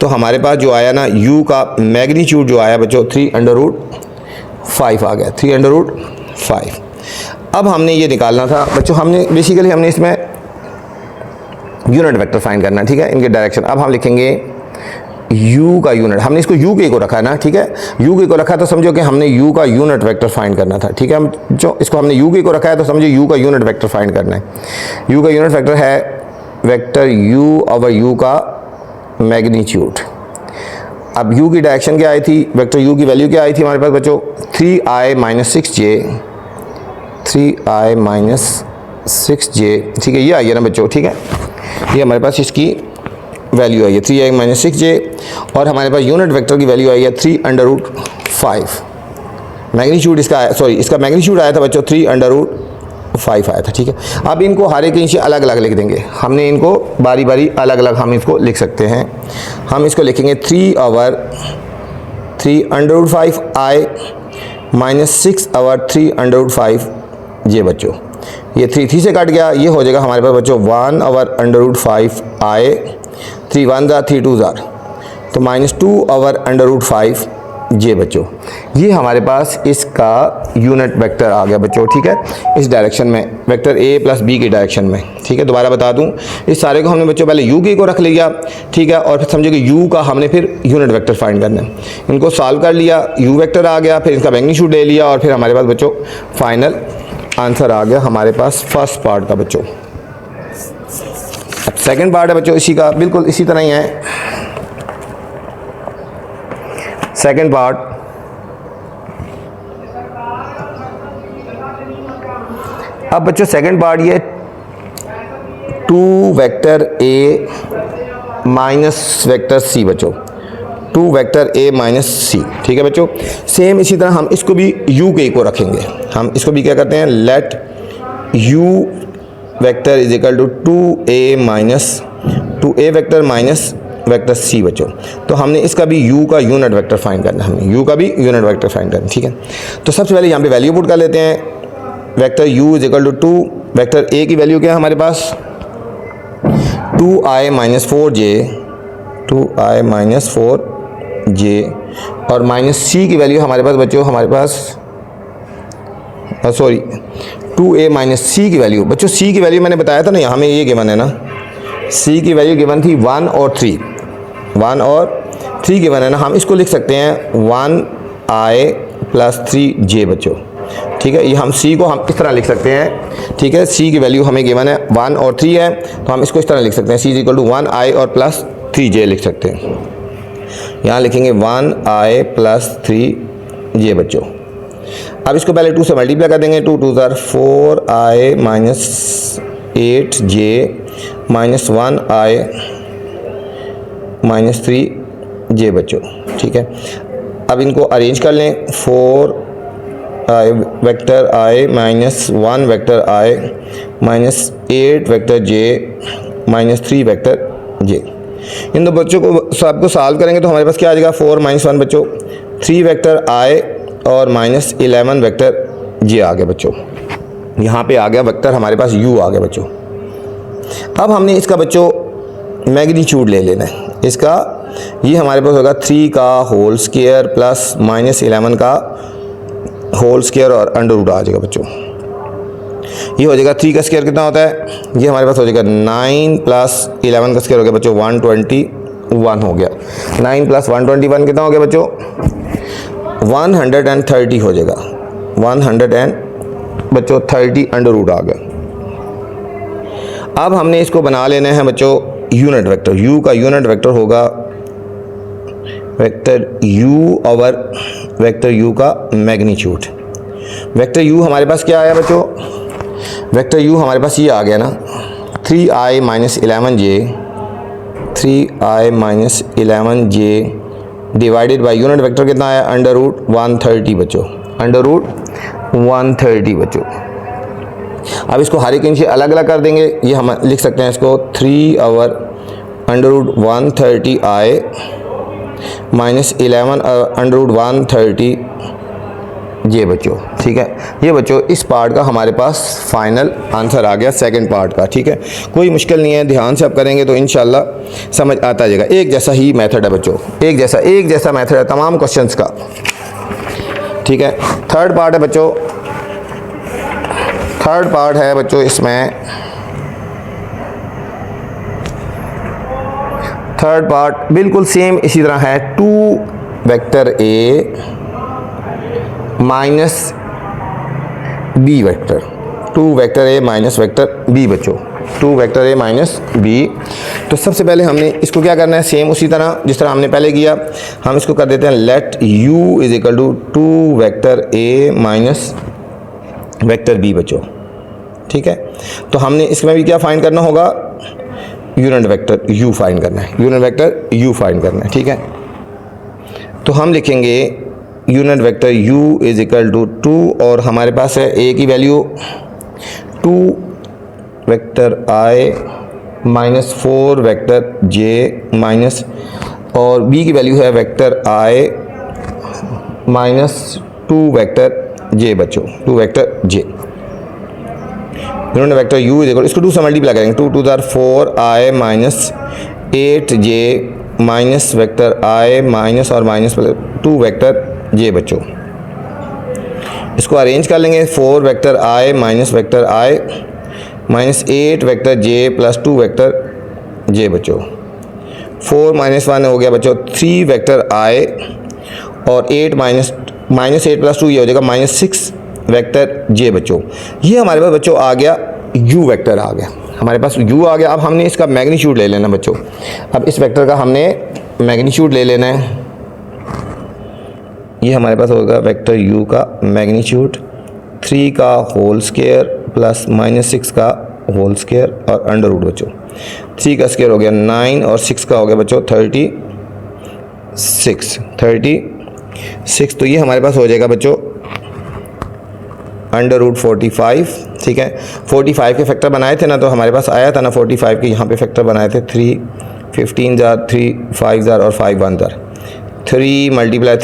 A: तो हमारे पास जो आया ना u का मैग्नीट्यूड जो आया बच्चों 3 अंडर रूट 5 आ गया, 3 अंडर रूट 5। अब हमने ये निकालना था बच्चों, हमने बेसिकली हमने इसमें यूनिट वेक्टर फाइंड करना है, ठीक है, इनके डायरेक्शन। अब हम लिखेंगे u का यूनिट, हमने इसको u के को रखा है ना, ठीक है, u के को रखा तो समझो कि हमने u का यूनिट वेक्टर फाइंड करना था, ठीक है। हम जो इसको हमने u के को रखा है तो समझो u का यूनिट वेक्टर फाइंड करना है। u का यूनिट वेक्टर है वेक्टर u ओवर u का मैग्नीट्यूड। अब u की डायरेक्शन क्या आई थी, वेक्टर u की वैल्यू क्या आई थी हमारे पास बच्चों 3i minus 6j, 3i minus 6j, ठीक है, ये आई है ना बच्चों, ठीक है, ये हमारे पास इसकी वैल्यू आई है 3i माइनस 6j, और हमारे पास यूनिट वेक्टर की वैल्यू आई है 3√5। मैग्नीट्यूड इसका सॉरी इसका मैग्नीट्यूड आया था बच्चों 3√5 आया था, ठीक है। अब इनको हर एक नीचे अलग अलग लिख देंगे, हमने इनको बारी बारी अलग अलग हम इसको लिख सकते हैं। हम इसको लिखेंगे 3/3√5i माइनस 6/3√5j बच्चों, ये 3 से कट गया, ये हो जाएगा हमारे पास बच्चों 1/√5i, 3 1 ज़ा 3 2 ज़ा, तो माइनस 2/√5j बच्चों, ये हमारे पास इसका यूनिट वेक्टर आ गया बच्चों, ठीक है, इस डायरेक्शन में वेक्टर a प्लस b की डायरेक्शन में, ठीक है। दोबारा बता दूं, इस सारे को हमने बच्चों पहले u की को रख लिया, ठीक है, और फिर समझो कि u का हमने फिर यूनिट वेक्टर फाइंड करना है, इनको सॉल्व कर लिया, u वेक्टर आ गया, फिर इसका मैग्नीट्यूड ले लिया, और फिर हमारे पास बच्चों फाइनल आंसर आ गया हमारे पास फर्स्ट पार्ट का बच्चों। अब सेकेंड पार्ट है बच्चों इसी का, बिल्कुल इसी तरह ही है सेकेंड पार्ट। अब बच्चों सेकेंड पार्ट ये 2 vector a minus vector c बच्चों, 2 वेक्टर a माइनस c, ठीक है बच्चों। सेम इसी तरह हम इसको भी u के को रखेंगे, हम इसको भी क्या करते हैं, let u vector is equal to 2a vector minus vector c बच्चों। तो हमने इसका भी u का यूनिट वेक्टर फाइंड करना है, हमने u का भी यूनिट वेक्टर फाइंड करना है, ठीक है। तो सबसे पहले यहाँ पे वैल्यू पुट कर लेते हैं, vector u is equal to 2, vector a की वैल्यू क्या है हमारे पास 2i माइनस 4j, और माइनस c की वैल्यू हमारे पास बच्चों हमारे पास सॉरी 2a माइनस c की वैल्यू बच्चों, c की वैल्यू मैंने बताया था ना, हमें ये गिवन है ना, c की वैल्यू गिवन थी 1 और 3 गिवन है ना, हम इसको लिख सकते हैं 1i प्लस 3j बच्चों, ठीक है। ये हम c को हम इस तरह लिख सकते हैं, ठीक है, c की वैल्यू हमें गिवन है 1 और 3 है, तो हम इसको इस तरह लिख सकते हैं, c is equal to 1i और प्लस 3j लिख सकते हैं। यहाँ लिखेंगे 1i प्लस 3j बच्चों। अब इसको पहले 2 से मल्टीप्लाई कर देंगे, 2 2 ज़ा 4i minus 8j minus 1i minus 3j बच्चों, ठीक है। अब इनको अरेंज कर लें, 4i vector i minus 1 vector i minus 8 vector j minus 3 vector j। इन दो बच्चों को सबको सॉल्व करेंगे तो हमारे पास क्या आ जाएगा 4 माइनस 1 बच्चों 3 वेक्टर i और माइनस 11 वेक्टर j आ गया बच्चों। यहाँ पे आ गया वेक्टर हमारे पास u आ गया बच्चों। अब हमने इसका बच्चों मैग्नीट्यूड ले लेना है इसका, ये हमारे पास होगा 3 का होल स्क्वायर प्लस माइनस 11 का होल स्क्वायर और अंडर रूट आ जाएगा बच्चों। ये हो जाएगा 3 का स्क्वायर कितना होता है, ये हमारे पास हो जाएगा 9 प्लस 11 का स्क्वायर हो गया बच्चों 121 हो गया, 9 प्लस 121 कितना हो गया बच्चों 130 हो जाएगा, 130 अंडर रूट आ गया। अब हमने इसको बना लेना है बच्चों यूनिट वेक्टर, u का यूनिट वेक्टर होगा vector u over vector u का मैग्नीट्यूड। वेक्टर u हमारे पास क्या आया बच्चों, वेक्टर u हमारे पास ये आ गया ना 3i minus 11j divided by unit vector कितना आया अंडर रूट 130 बच्चों, अंडर रूट 130 बच्चों। अब इसको हर एक नीचे अलग अलग कर देंगे, ये हम लिख सकते हैं इसको 3 over under root 130i minus 11 under root 130 j बच्चों, ठीक है। ये बच्चों इस पार्ट का हमारे पास फाइनल आंसर आ गया सेकंड पार्ट का, ठीक है। कोई मुश्किल नहीं है, ध्यान से आप करेंगे तो इंशाल्लाह समझ आता जाएगा। एक जैसा ही मेथड है बच्चों, एक जैसा मेथड है तमाम क्वेश्चंस का, ठीक है। थर्ड पार्ट है बच्चों, थर्ड पार्ट है बच्चों इसमें थर्ड पार्ट बिल्कुल सेम इसी तरह है 2 vector a minus b vector, 2 vector a minus vector b बच्चों। 2 वेक्टर ए माइनस बी। तो सबसे पहले हमने इसको क्या करना है, सेम उसी तरह जिस तरह हमने पहले किया, हम इसको कर देते हैं let u is equal to 2 vector A minus vector B बच्चों। ठीक है, तो हमने इसमें भी क्या फाइंड करना होगा, यूनिट वेक्टर u फाइंड करना है, यूनिट वेक्टर u फाइंड करना है। ठीक है, तो हम लिखेंगे unit vector u is equal to 2 और हमारे पास है a की value 2 vector i minus 4 vector j minus, और b की वैल्यू है vector i minus 2 vector j बच्चों, 2 vector j। Unit vector u is equal, इसको 2 से मल्टीप्लाई करेंगे, 2 to 4 i minus 8j minus vector i minus और minus 2 vector j बच्चों। इसको अरेंज कर लेंगे, 4 vector i minus vector i minus 8 vector j plus 2 vector j बच्चों। 4 minus 1 हो गया बच्चों 3 वेक्टर i और 8 माइनस 8 प्लस 2 ये हो जाएगा माइनस 6 वेक्टर j बच्चों। ये हमारे पास बच्चों आ गया u वेक्टर आ गया, हमारे पास u आ गया। अब हमने इसका मैग्नीट्यूड ले लेना बच्चों, अब इस वेक्टर का हमने मैग्नीट्यूड ले लेना है। ये हमारे पास होगा वेक्टर u का मैग्नीट्यूड 3 का होल स्क्वायर प्लस माइनस 6 का होल स्क्वायर और अंडर रूट बच्चों। 3 का स्क्वायर हो गया 9 और 6 का हो गया बच्चों 36। तो ये हमारे पास हो जाएगा बच्चों अंडर रूट 45। ठीक है, 45 के फैक्टर बनाए थे ना, तो हमारे पास आया था ना 45 के, यहाँ पे फैक्टर बनाए थे 3 15 जार 3 5 जार और 5 1 जार, 3 मल्टीप्लाई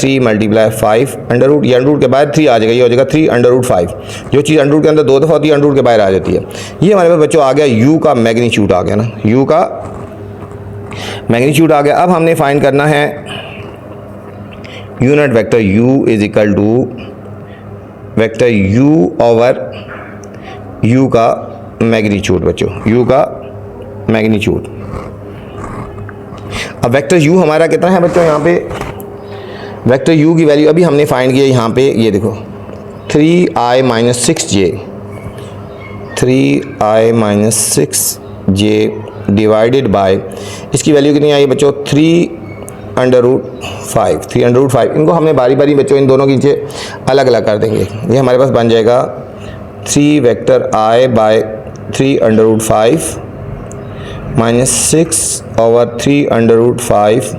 A: 5 अंडर रूट, ये अंडर रूट के बाद 3 आ जाएगा, ये हो जाएगा 3 अंडर रूट 5। जो चीज़ अंडर रूट के अंदर 2 दफ़ा होती है अंडर रूट के बाहर आ जाती है। ये हमारे पास बच्चों आ गया u का मैग्नीट्यूड आ गया ना, u का मैग्नीट्यूड आ गया। अब हमने फाइंड करना है unit vector u is equal to vector u over u का मैग्नीट्यूड बच्चों, u का मैग्नीट्यूड। अब वेक्टर u हमारा कितना है बच्चों, यहाँ पे वेक्टर u की वैल्यू अभी हमने फाइंड किया, यहाँ पे ये देखो 3i minus 6j, 3i minus 6j divided by, इसकी वैल्यू कितनी आई बच्चों 3 अंडर रूट 5, 3 अंडर रूट 5। इनको हमने बारी बारी बच्चों इन दोनों के नीचे अलग अलग कर देंगे। ये हमारे पास बन जाएगा 3 vector i by 3 under root 5 minus 6 over 3 under root 5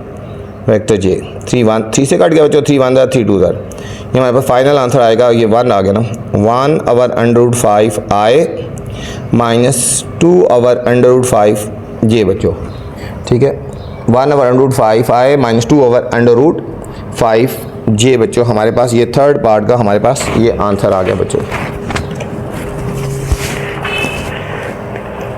A: vector j। 3 से कट गया बच्चों, 3 1 3 2 ये हमारे पास फाइनल आंसर आएगा, ये 1 आ गया ना, 1 over under root 5 i minus 2 over under root 5 j बच्चों। ठीक है, 1 over under root 5 i minus 2 over under root 5 j बच्चों। हमारे पास ये थर्ड पार्ट का हमारे पास ये आंसर आ गया बच्चों।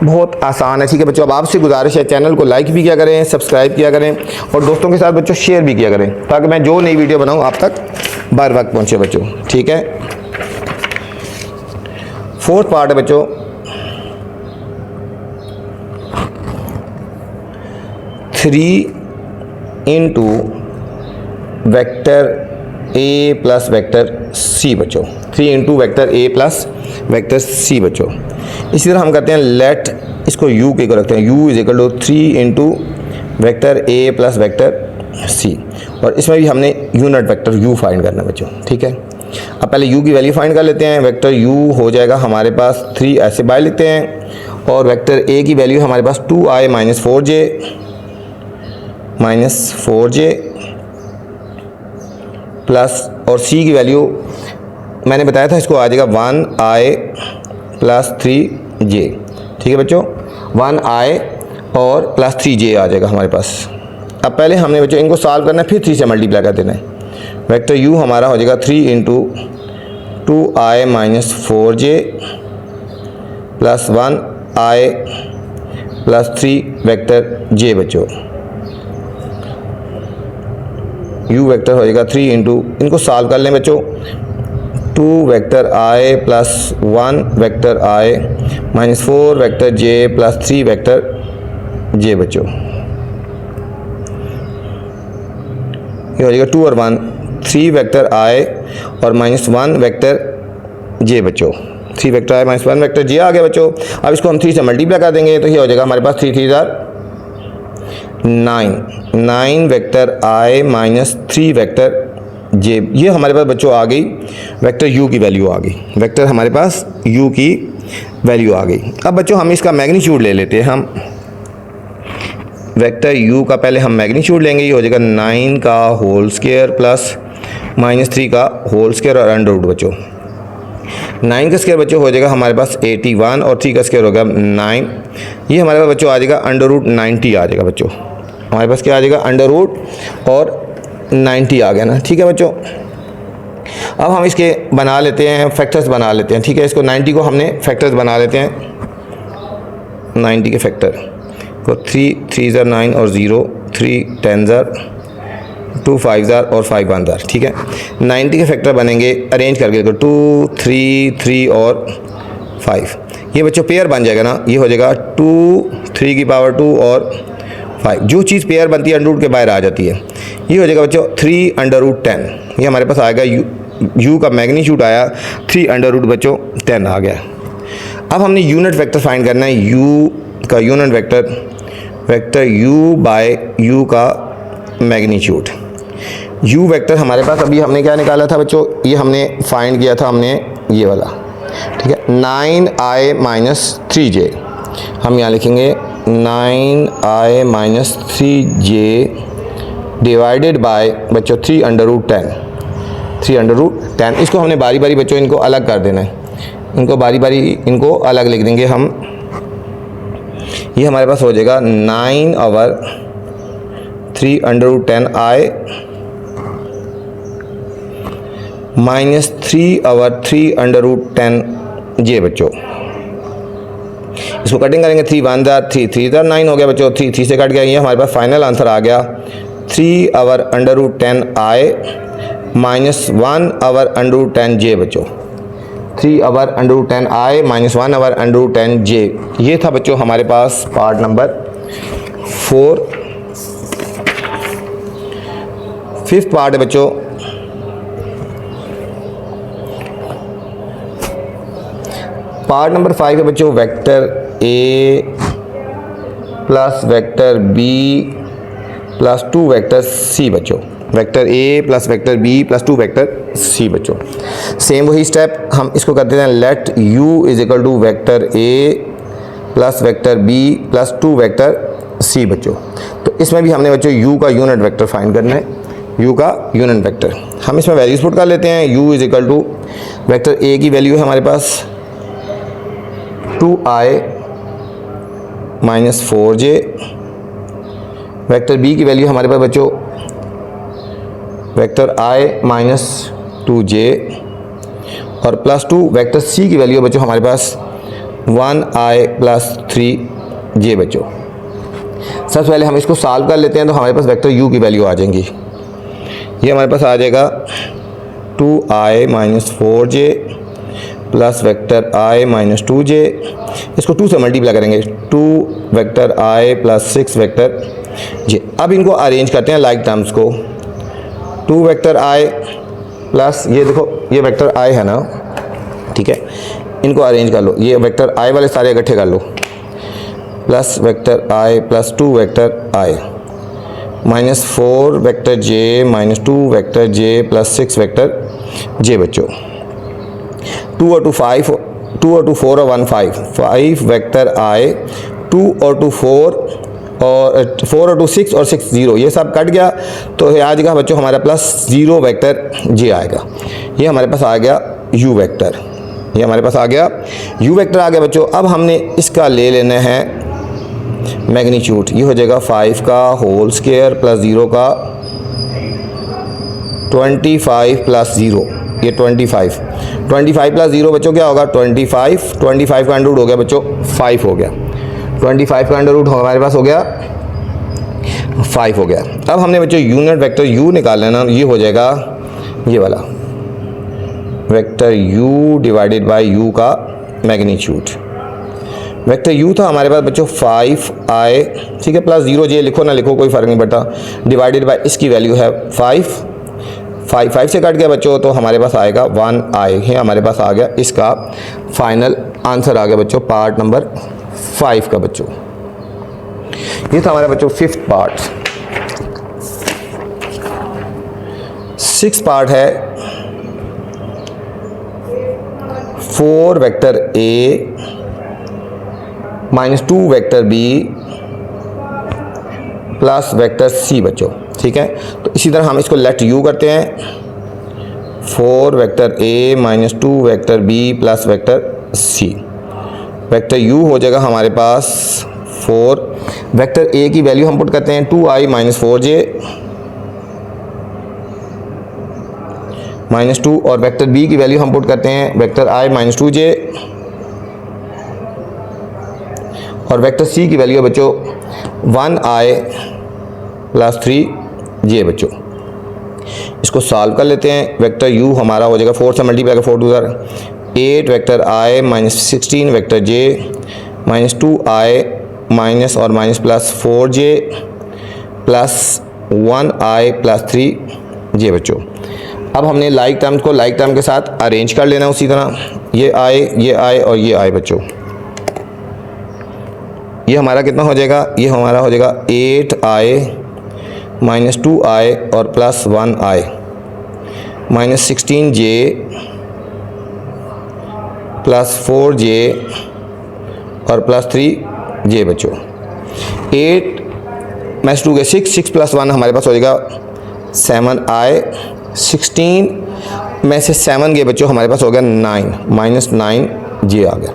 A: बहुत आसान है। ठीक है बच्चों, अब आपसे गुजारिश है चैनल को लाइक भी किया करें, सब्सक्राइब किया करें और दोस्तों के साथ बच्चों शेयर भी किया करें, ताकि मैं जो नई वीडियो बनाऊं आप तक बर वक्त पहुंचे बच्चों। ठीक है, फोर्थ पार्ट है बच्चों, three into vector A plus vector C बच्चों, 3 into vector A plus vector C बच्चों। इसी तरह हम करते हैं लेट, इसको u के को रखते हैं, u is equal to 3 into vector A plus vector C, और इसमें भी हमने यूनिट वेक्टर u फाइंड करना है बच्चों। ठीक है, अब पहले u की वैल्यू फाइंड कर लेते हैं। वेक्टर u हो जाएगा हमारे पास 3 ऐसे बाय लिखते हैं, और वेक्टर a की वैल्यू हमारे पास 2i माइनस 4j प्लस, और c की वैल्यू मैंने बताया था इसको आ जाएगा 1i प्लस 3j। ठीक है बच्चों, 1i और प्लस 3j आ जाएगा हमारे पास। अब पहले हमने बच्चों इनको सॉल्व करना है, फिर 3 से मल्टीप्लाई कर देना है। वेक्टर u हमारा हो जाएगा 3 into 2i minus 4j plus 1i plus 3 vector j बच्चों। u वेक्टर हो जाएगा 3 इंटू, इनको सॉल्व कर लें बच्चों, 2 vector i plus 1 vector i minus 4 vector j plus 3 vector j बच्चों। ये हो जाएगा 2 और 1 3 वेक्टर i और माइनस 1 वेक्टर j बच्चों। 3 वेक्टर आई माइनस 1 वेक्टर जे आ गया बच्चों। अब इसको हम 3 से मल्टीप्लाई कर देंगे तो ये हो जाएगा हमारे पास 3 3 9 वेक्टर आई माइनस 3 वेक्टर जे। ये हमारे पास बच्चों आ गई वेक्टर यू की वैल्यू आ गई, वेक्टर हमारे पास यू की वैल्यू आ गई। अब बच्चों हम इसका मैग्नीट्यूड ले लेते हैं। हम वेक्टर u का पहले हम मैग्नीट्यूड लेंगे, ये हो जाएगा 9 का होल स्क्वायर प्लस -3 का होल स्क्वायर और अंडर रूट बच्चों। 9 का स्क्वायर बच्चों हो जाएगा हमारे पास 81 और 3 का स्क्वायर होगा 9। ये हमारे पास बच्चों आ जाएगा अंडर रूट 90 आ जाएगा बच्चों। हमारे पास क्या आ जाएगा अंडर रूट और 90 आ गया ना, ठीक है बच्चों। अब हम इसके बना लेते हैं फैक्टर्स बना लेते हैं, ठीक है। इसको 90 को हमने फैक्टर्स बना लेते हैं, 90 के फैक्टर को 3 3 9 और 0 3 10 2 5 और 5 1, ठीक है। 90 के फैक्टर बनेंगे अरेंज करके देखो 2 3 3 और 5। ये बच्चों पेयर बन जाएगा ना, ये हो जाएगा 2 3 की पावर 2 और 5। जो चीज़ पेयर बनती है अंडर रूट के बाहर आ जाती है। ये हो जाएगा बच्चों 3 अंडर रूट 10। ये हमारे पास आएगा यू का मैग्नीट्यूड आया 3 अंडर रूट बच्चों 10 आ गया। अब हमने यूनिट वेक्टर फाइंड करना है, यू का unit vector u by u का मैग्नीट्यूड। u वेक्टर हमारे पास अभी हमने क्या निकाला था बच्चों, ये हमने फाइंड किया था हमने ये वाला, ठीक है। 9i माइनस 3j हम यहाँ लिखेंगे 9i minus 3j divided by बच्चों 3 अंडर रूट 10। इसको हमने बारी बारी बच्चों इनको अलग कर देना है, इनको बारी बारी इनको अलग लिख देंगे हम। ये हमारे पास हो जाएगा 9 over 3 under root 10i minus 3 over 3 under root 10j बच्चों। इसको कटिंग करेंगे 3 1 3 3 9 हो गया बच्चों, 3 3 से कट गया। ये हमारे पास फाइनल आंसर आ गया 3 over under root 10i minus 1 over under root 10j बच्चों। 3 over under root 10i minus 1 over under root 10j। ये था बच्चों हमारे पास पार्ट नंबर 4। 5th पार्ट है बच्चों, पार्ट नंबर 5 है बच्चों vector a plus vector b plus 2 vector c बच्चों। Vector a plus vector b plus 2 vector c बच्चों। सेम वही स्टेप हम इसको करते हैं, let u is equal to vector a plus vector b plus 2 vector c बच्चों। तो इसमें भी हमने बच्चों u का यूनिट वेक्टर फाइंड करना है, u का यूनिट वेक्टर। हम इसमें वैल्यूज पुट कर लेते हैं। u is equal to vector a की वैल्यू है हमारे पास 2i minus 4j, vector b की वैल्यू हमारे पास बच्चों वेक्टर i माइनस 2j और प्लस 2 वेक्टर c की वैल्यू बच्चों हमारे पास 1i प्लस 3j बच्चों। सबसे पहले हम इसको सॉल्व कर लेते हैं तो हमारे पास वेक्टर u की वैल्यू आ जाएंगी। ये हमारे पास आ जाएगा 2i minus 4j plus vector i minus 2j। इसको 2 से मल्टीप्लाई करेंगे 2 vector i plus 6 vector j। अब इनको अरेंज करते हैं लाइक टर्म्स को। 2 वेक्टर i प्लस ये देखो ये वेक्टर i है ना, ठीक है। इनको अरेंज कर लो, ये वेक्टर i वाले सारे इकट्ठे कर लो, plus vector i plus 2 vector i minus 4 vector j minus 2 vector j plus 6 vector j बच्चों। 2 और 2 5, 2 और 2 4 और 1 5 वेक्टर i, 2 और 2 4 और 4 और 2 6 और 6 0, ये सब कट गया तो ये आ जाएगा बच्चों हमारा प्लस 0 वेक्टर j आएगा। ये हमारे पास आ गया u वेक्टर, ये हमारे पास आ गया u वेक्टर आ गया बच्चों। अब हमने इसका ले लेना है मैग्नीट्यूड। ये हो जाएगा 5 का होल स्क्वायर प्लस 0 का 25 प्लस 0, ये 25 प्लस 0 बच्चों क्या होगा 25 का अंडर रूट हो गया बच्चों 5 हो गया। 25 का अंडर रूट हमारे पास हो गया 5 हो गया। अब हमने बच्चों यूनिट वेक्टर u निकाल लेना, ये हो जाएगा ये वाला vector u divided by u का मैग्नीट्यूड। वेक्टर u था हमारे पास बच्चों 5i, ठीक है, प्लस 0j लिखो ना लिखो कोई फ़र्क नहीं पड़ता, डिवाइडेड बाय इसकी वैल्यू है 5 5 से कट गया बच्चों, तो हमारे पास आएगा 1i है, हमारे पास आ गया इसका फाइनल आंसर आ गया बच्चों पार्ट नंबर 5 का बच्चों। ये था हमारा बच्चों 5th पार्ट। 6th पार्ट है 4 vector a minus 2 vector b plus vector c बच्चों। ठीक है, तो इसी तरह हम इसको लेट u करते हैं। 4 vector a minus 2 vector b plus vector c। Vector u हो जाएगा हमारे पास 4। वेक्टर a की वैल्यू हम पुट करते हैं 2i माइनस 4j माइनस 2, और वेक्टर b की वैल्यू हम पुट करते हैं वेक्टर i माइनस 2j, और वेक्टर c की वैल्यू है बच्चों 1i प्लस 3j बच्चों। इसको सॉल्व कर लेते हैं। वेक्टर u हमारा हो जाएगा 4 से मल्टीप्लाई कर 4 2 8 vector i minus 16 vector j minus 2i minus और minus plus 4j plus 1i plus 3j बच्चों। अब हमने लाइक टर्म्स को लाइक टर्म के साथ अरेंज कर लेना उसी तरह। ये i और ये i बच्चों। ये हमारा कितना हो जाएगा, ये हमारा हो जाएगा 8i माइनस 2i और plus 1i minus 16j plus 4j और प्लस 3j बच्चों। 8 माइनस 2 के 6 प्लस 1 हमारे पास हो जाएगा 7i। 16 में से 7 गए बच्चों, हमारे पास हो गया 9 माइनस 9j आ गया।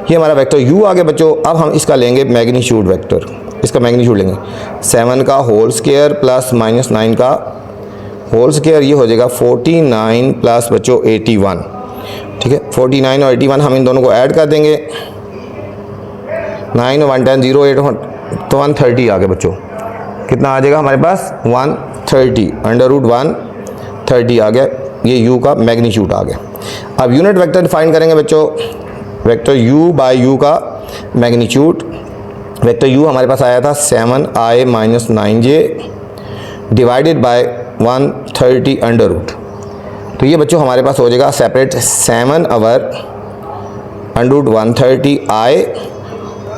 A: ये हमारा वेक्टर u आ गया बच्चों। अब हम इसका लेंगे मैग्नीट्यूड वेक्टर, इसका मैग्नीट्यूड लेंगे 7 का होल स्क्वायर प्लस माइनस 9 का होल स्क्वायर। ये हो जाएगा 49 प्लस बच्चों 81। ठीक है, 49 और 81 हम इन दोनों को ऐड कर देंगे। 9 और 1 10 0 8 तो 130 आ गया बच्चों। कितना आ जाएगा हमारे पास 130, अंडर रूट 130 आ गया। ये u का मैग्नीट्यूड आ गया। अब यूनिट वेक्टर डिफाइन करेंगे बच्चों। वेक्टर u बाय u का मैग्नीट्यूड। वेक्टर u हमारे पास आया था 7i minus 9j divided by 130 under root. तो ये बच्चों हमारे पास हो जाएगा separate 7 over under root 130i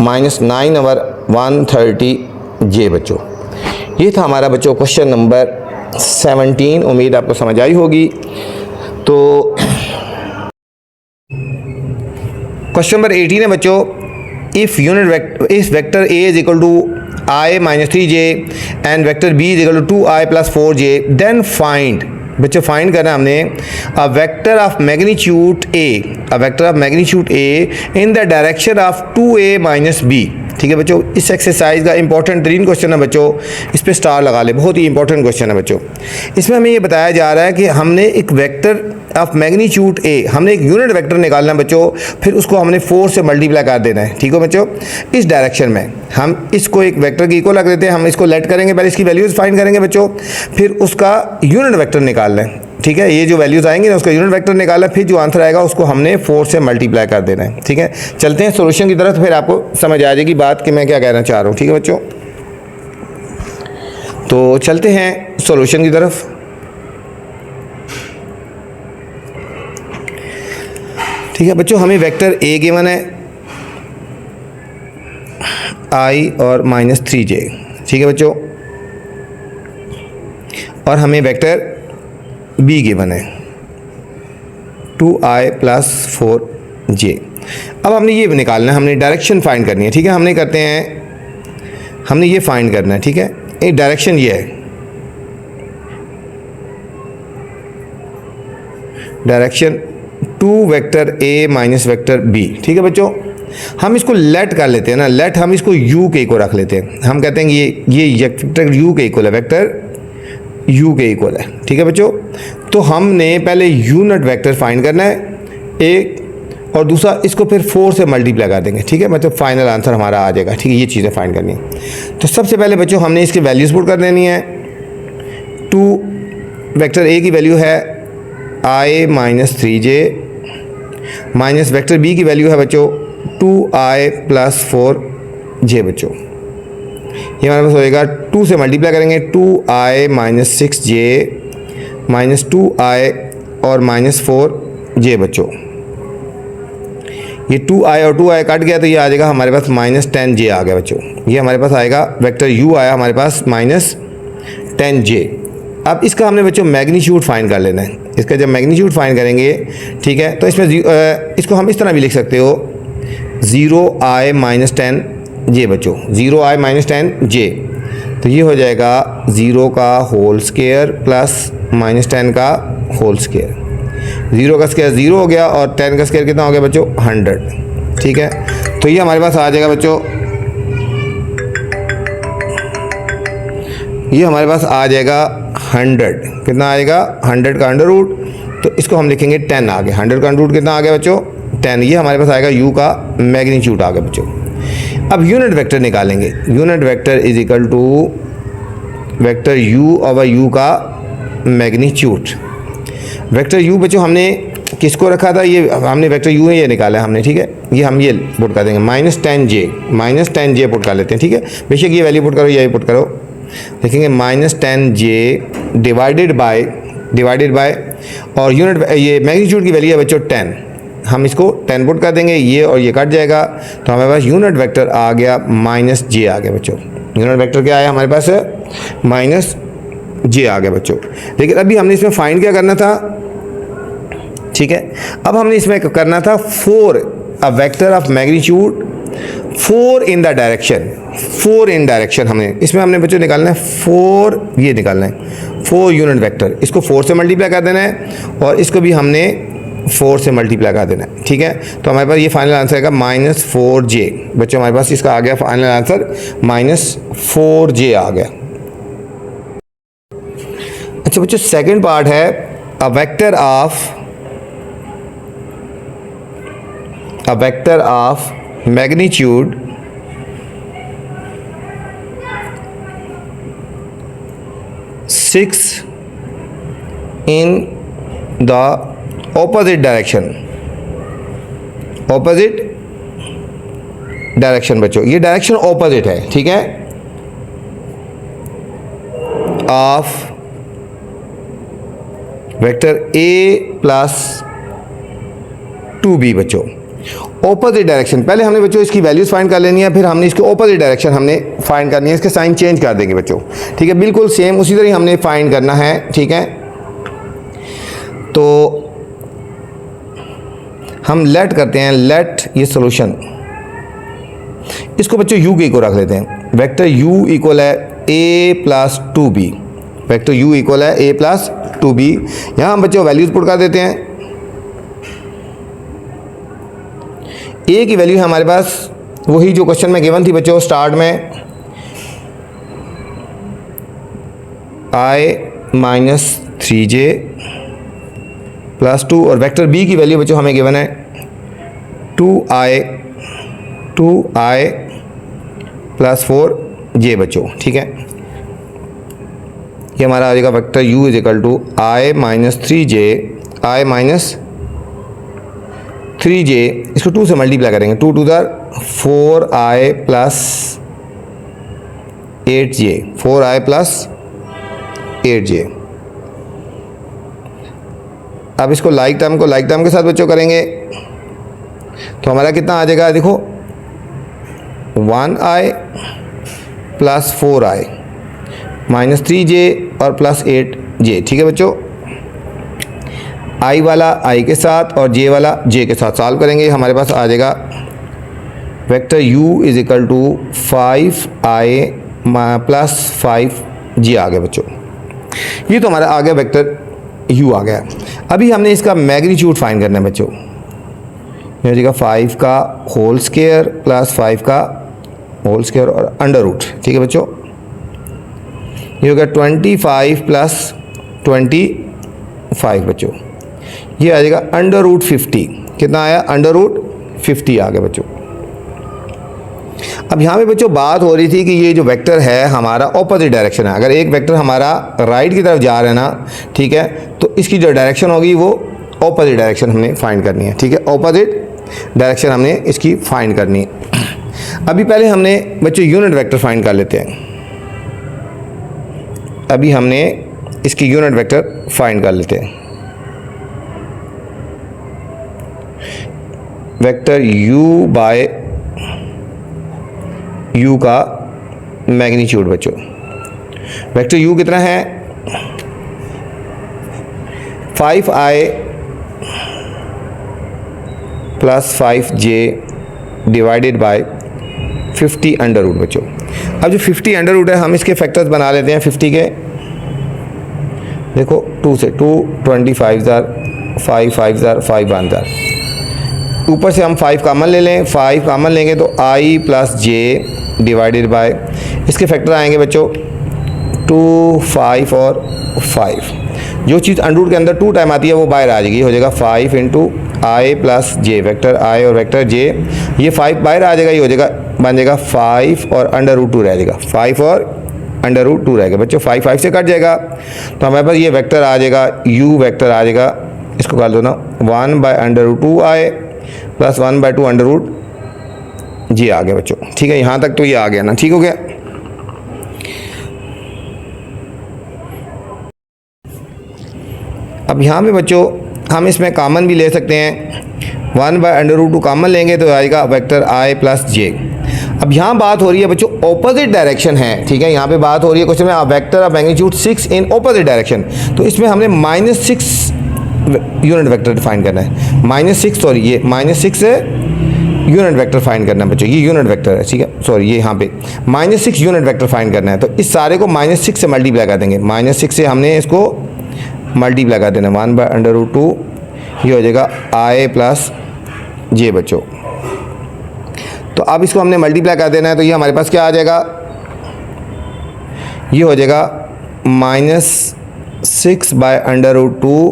A: minus 9 over 130j बच्चों। ये था हमारा बच्चों क्वेश्चन नंबर 17। उम्मीद आपको समझ आई होगी। तो क्वेश्चन नंबर 18 है बच्चों, if vector a is equal to i minus 3j and vector b is equal to 2i plus 4j then find. बच्चों फाइंड करना हमने a vector of magnitude a in the direction of 2a minus b। ठीक है बच्चों, इस exercise का important 3 question है बच्चों, इस पे स्टार लगा ले, बहुत ही इंपॉर्टेंट क्वेश्चन है बच्चों। इसमें हमें ये बताया जा रहा है कि हमने एक वेक्टर ऑफ मैग्नीट्यूड a, हमने एक यूनिट वेक्टर निकालना है बच्चों, फिर उसको हमने 4 से मल्टीप्लाई कर देना है। ठीक है बच्चों, इस डायरेक्शन में हम इसको एक वेक्टर की इक्वल रख देते हैं। हम इसको लेट करेंगे, पहले इसकी वैल्यूज़ फाइंड करेंगे बच्चों, फिर उसका यूनिट वेक्टर निकालना है। ठीक है, ये जो वैल्यूज़ आएंगी ना उसका यूनिट वेक्टर निकालना है, फिर जो आंसर आएगा उसको हमने 4 से मल्टीप्लाई कर देना है। ठीक है, चलते हैं सॉल्यूशन की तरफ, फिर आपको समझ आ जाएगी बात कि मैं क्या कहना चाह रहा हूँ। ठीक है बच्चों, तो चलते हैं सॉल्यूशन की तरफ। ठीक है बच्चों, हमें वेक्टर a गिवन है i और माइनस 3j। ठीक है बच्चों, और हमें वेक्टर b गिवन है 2i प्लस 4j। अब हमने ये निकालना है, हमने डायरेक्शन फाइंड करनी है। ठीक है, हमने करते हैं, हमने ये फाइंड करना है। ठीक है, एक डायरेक्शन ये है, direction 2 vector a minus vector b। ठीक है बच्चों, हम इसको लेट कर लेते हैं ना, लेट हम इसको u के इक्वल रख लेते हैं। हम कहते हैं कि ये वेक्टर u के इक्वल है, वेक्टर u के इक्वल है। ठीक है बच्चों, तो हमने पहले यूनिट वेक्टर फाइंड करना है एक, और दूसरा इसको फिर 4 से मल्टीप्लाई कर देंगे। ठीक है, मतलब फाइनल आंसर हमारा आ जाएगा। ठीक है, ये चीज़ें फाइंड करनी है। तो सबसे पहले बच्चों हमने इसकी वैल्यूज़ पुट कर देनी है। 2 वेक्टर a की वैल्यू है i minus 3j minus vector b की वैल्यू है बच्चों 2i प्लस 4j बच्चों। ये हमारे पास होएगा 2 से मल्टीप्लाई करेंगे 2i माइनस 6j -2i और -4j बच्चों। ये 2i और 2i कट गया तो ये आ जाएगा हमारे पास -10j आ गया बच्चों। ये हमारे पास आएगा वेक्टर u आया हमारे पास -10j। अब इसका हमने बच्चों मैग्नीट्यूड फाइंड कर लेना है। इसका जब मैग्नीट्यूड फाइंड करेंगे, ठीक है, तो इसमें इसको हम इस तरह भी लिख सकते हो 0i -10j बच्चों, 0i -10j। तो ये हो जाएगा 0 का होल स्क्वायर प्लस -10 का होल स्क्वायर। 0 का स्क्वायर 0 हो गया और 10 का स्क्वायर कितना हो गया बच्चों 100। ठीक है, तो ये हमारे पास आ जाएगा बच्चों, ये हमारे पास आ जाएगा 100। कितना आएगा 100 का अंडर रूट, तो इसको हम लिखेंगे 10 आ गया। 100 का अंडर रूट कितना आ गया बच्चों 10। ये हमारे पास आएगा u का मैग्नीट्यूड आ गया बच्चों। अब यूनिट वेक्टर निकालेंगे। Unit vector is equal to vector u over u का मैग्नीट्यूड। वेक्टर u बच्चों हमने किसको रखा था, ये हमने वेक्टर u है ये निकाला है हमने। ठीक है, ये हम ये पुट कर देंगे -10j पुट कर लेते हैं। ठीक है, बेशक ये वैल्यू पुट करो या ये पुट करो, लिखेंगे -10j डिवाइडेड बाय और यूनिट ये मैग्नीट्यूड की वैल्यू है बच्चों 10। हम इसको 10 पुट कर देंगे, ये और ये कट जाएगा, तो हमारे पास यूनिट वेक्टर आ गया -j आ गया बच्चों। यूनिट वेक्टर क्या आया हमारे पास -j आ गया बच्चों। लेकिन अभी हमने इसमें फाइंड क्या करना था, ठीक है, अब हमने इसमें करना था 4 अ vector of magnitude 4 in the direction. 4 in direction हमने बच्चों निकालना है 4, ये निकालना है 4 यूनिट वेक्टर। इसको 4 से मल्टीप्लाई कर देना है और इसको भी हमने 4 से मल्टीप्लाई कर देना है। ठीक है, तो हमारे पास ये फाइनल आंसर आएगा -4j बच्चों। हमारे पास इसका आ गया फाइनल आंसर -4j आ गया। अच्छा बच्चों, सेकंड पार्ट है अ vector of magnitude 6 in the opposite direction बच्चों। ये डायरेक्शन ऑपोजिट है, ठीक है, of vector a plus 2b बच्चों। ऑपोजिट डायरेक्शन, पहले हमने बच्चों इसकी वैल्यूज फाइंड कर लेनी है, फिर हमने इसके ऑपोजिट डायरेक्शन हमने फाइंड करनी है। इसके साइन चेंज कर देंगे बच्चों। ठीक है, बिल्कुल सेम उसी तरह हमने फाइंड करना है। ठीक है, तो हम लेट करते हैं, लेट ये सॉल्यूशन, इसको बच्चों u के इक्वल रख लेते हैं। वेक्टर u इक्वल है a plus 2b। Vector u equal है a प्लस 2b। यहाँ हम बच्चों वैल्यूज पुट कर देते हैं। a की वैल्यू है हमारे पास वही जो क्वेश्चन में गिवन थी बच्चों स्टार्ट में, i -3j प्लस 2, और वेक्टर b की वैल्यू बच्चों हमें गिवन है 2i प्लस 4j बच्चों। ठीक है, ये हमारा आ जाएगा vector u is equal to i -3j, इसको 2 से मल्टीप्लाई करेंगे, 2 टू 4i प्लस 8j। अब इसको लाइक टर्म के साथ बच्चों करेंगे तो हमारा कितना आ जाएगा, देखो 1i प्लस 4i -3j और प्लस 8j। ठीक है बच्चों, i वाला i के साथ और j वाला j के साथ सॉल्व करेंगे। हमारे पास आ जाएगा vector u is equal to 5i plus 5j आ गया बच्चों। ये तो हमारा आ गया वेक्टर u आ गया। अभी हमने इसका मैग्नीट्यूड फाइंड करना है बच्चों। ये हो जाएगा 5 का होल स्क्वायर प्लस 5 का होल स्क्वायर और अंडर रूट। ठीक है बच्चों, ये हो गया 25 प्लस 25 बच्चों। ये आ जाएगा अंडर रूट 50। कितना आया, अंडर रूट 50 आ गया बच्चों। अब यहाँ पे बच्चों बात हो रही थी कि ये जो वेक्टर है हमारा ऑपोजिट डायरेक्शन है। अगर एक वेक्टर हमारा राइट की तरफ जा रहा है ना, ठीक है, तो इसकी जो डायरेक्शन होगी वो ऑपोजिट डायरेक्शन हमने फाइंड करनी है। ठीक है, ऑपोजिट डायरेक्शन हमने इसकी फाइंड करनी है। अभी पहले हमने बच्चों यूनिट वेक्टर फाइंड कर लेते हैं। अभी हमने इसकी यूनिट वेक्टर फाइंड कर लेते हैं। वेक्टर u बाय u का मैग्नीट्यूड बच्चों, वेक्टर u कितना है 5i plus 5j divided by 50 under root बच्चों। अब जो 50 अंडर रूट है हम इसके फैक्टर्स बना लेते हैं 50 के। देखो 2 से 2 25 जार 5 5 जार 5 1 जार, ऊपर से हम 5 कामन ले लें, 5 कामन लेंगे तो i plus j divided by इसके फैक्टर आएंगे बच्चों 2 5 और 5। जो चीज़ अंडर रूट के अंदर 2 टाइम आती है वो बाहर आ जाएगी, हो जाएगा 5 इंटू आई प्लस जे, वेक्टर आई और वेक्टर जे, ये 5 बाहर आ जाएगा, ये हो जाएगा बन जाएगा 5 और अंडर रूट 2 रह जाएगा, 5 और अंडर रूट 2 रहेगा बच्चों। 5 5 से कट जाएगा तो हमारे पास ये वेक्टर आ जाएगा, u वेक्टर आ जाएगा, इसको कर दो ना 1 बाय अंडर रूट 2 आए प्लस 1 बाय 2 अंडर रूट जी आ गया बच्चों। ठीक है, यहाँ तक तो ये आ गया ना, ठीक हो गया। अब यहाँ पे बच्चों हम इसमें कॉमन भी ले सकते हैं, 1 बाय अंडर रूट 2 कॉमन लेंगे तो आएगा वेक्टर i प्लस जे। अब यहाँ बात हो रही है बच्चों ऑपोजिट डायरेक्शन है, ठीक है, यहाँ पे बात हो रही है क्वेश्चन में vector of magnitude 6 in opposite direction, तो इसमें हमने -6 यूनिट वेक्टर डिफाइन करना है, -6 सॉरी ये -6 से यूनिट वेक्टर फाइंड करना है बच्चों, ये यूनिट वेक्टर है, ठीक है, सॉरी ये यहाँ पे -6 यूनिट वेक्टर फाइंड करना है। तो इस सारे को -6 से मल्टीप्लाई कर देंगे, -6 से हमने इसको मल्टीप्लाई कर देना, 1 बाय अंडर रूट 2, ये हो जाएगा i प्लस जे बच्चों। तो अब इसको हमने मल्टीप्लाई कर देना है, तो ये हमारे पास क्या आ जाएगा, ये हो जाएगा -6 by under root 2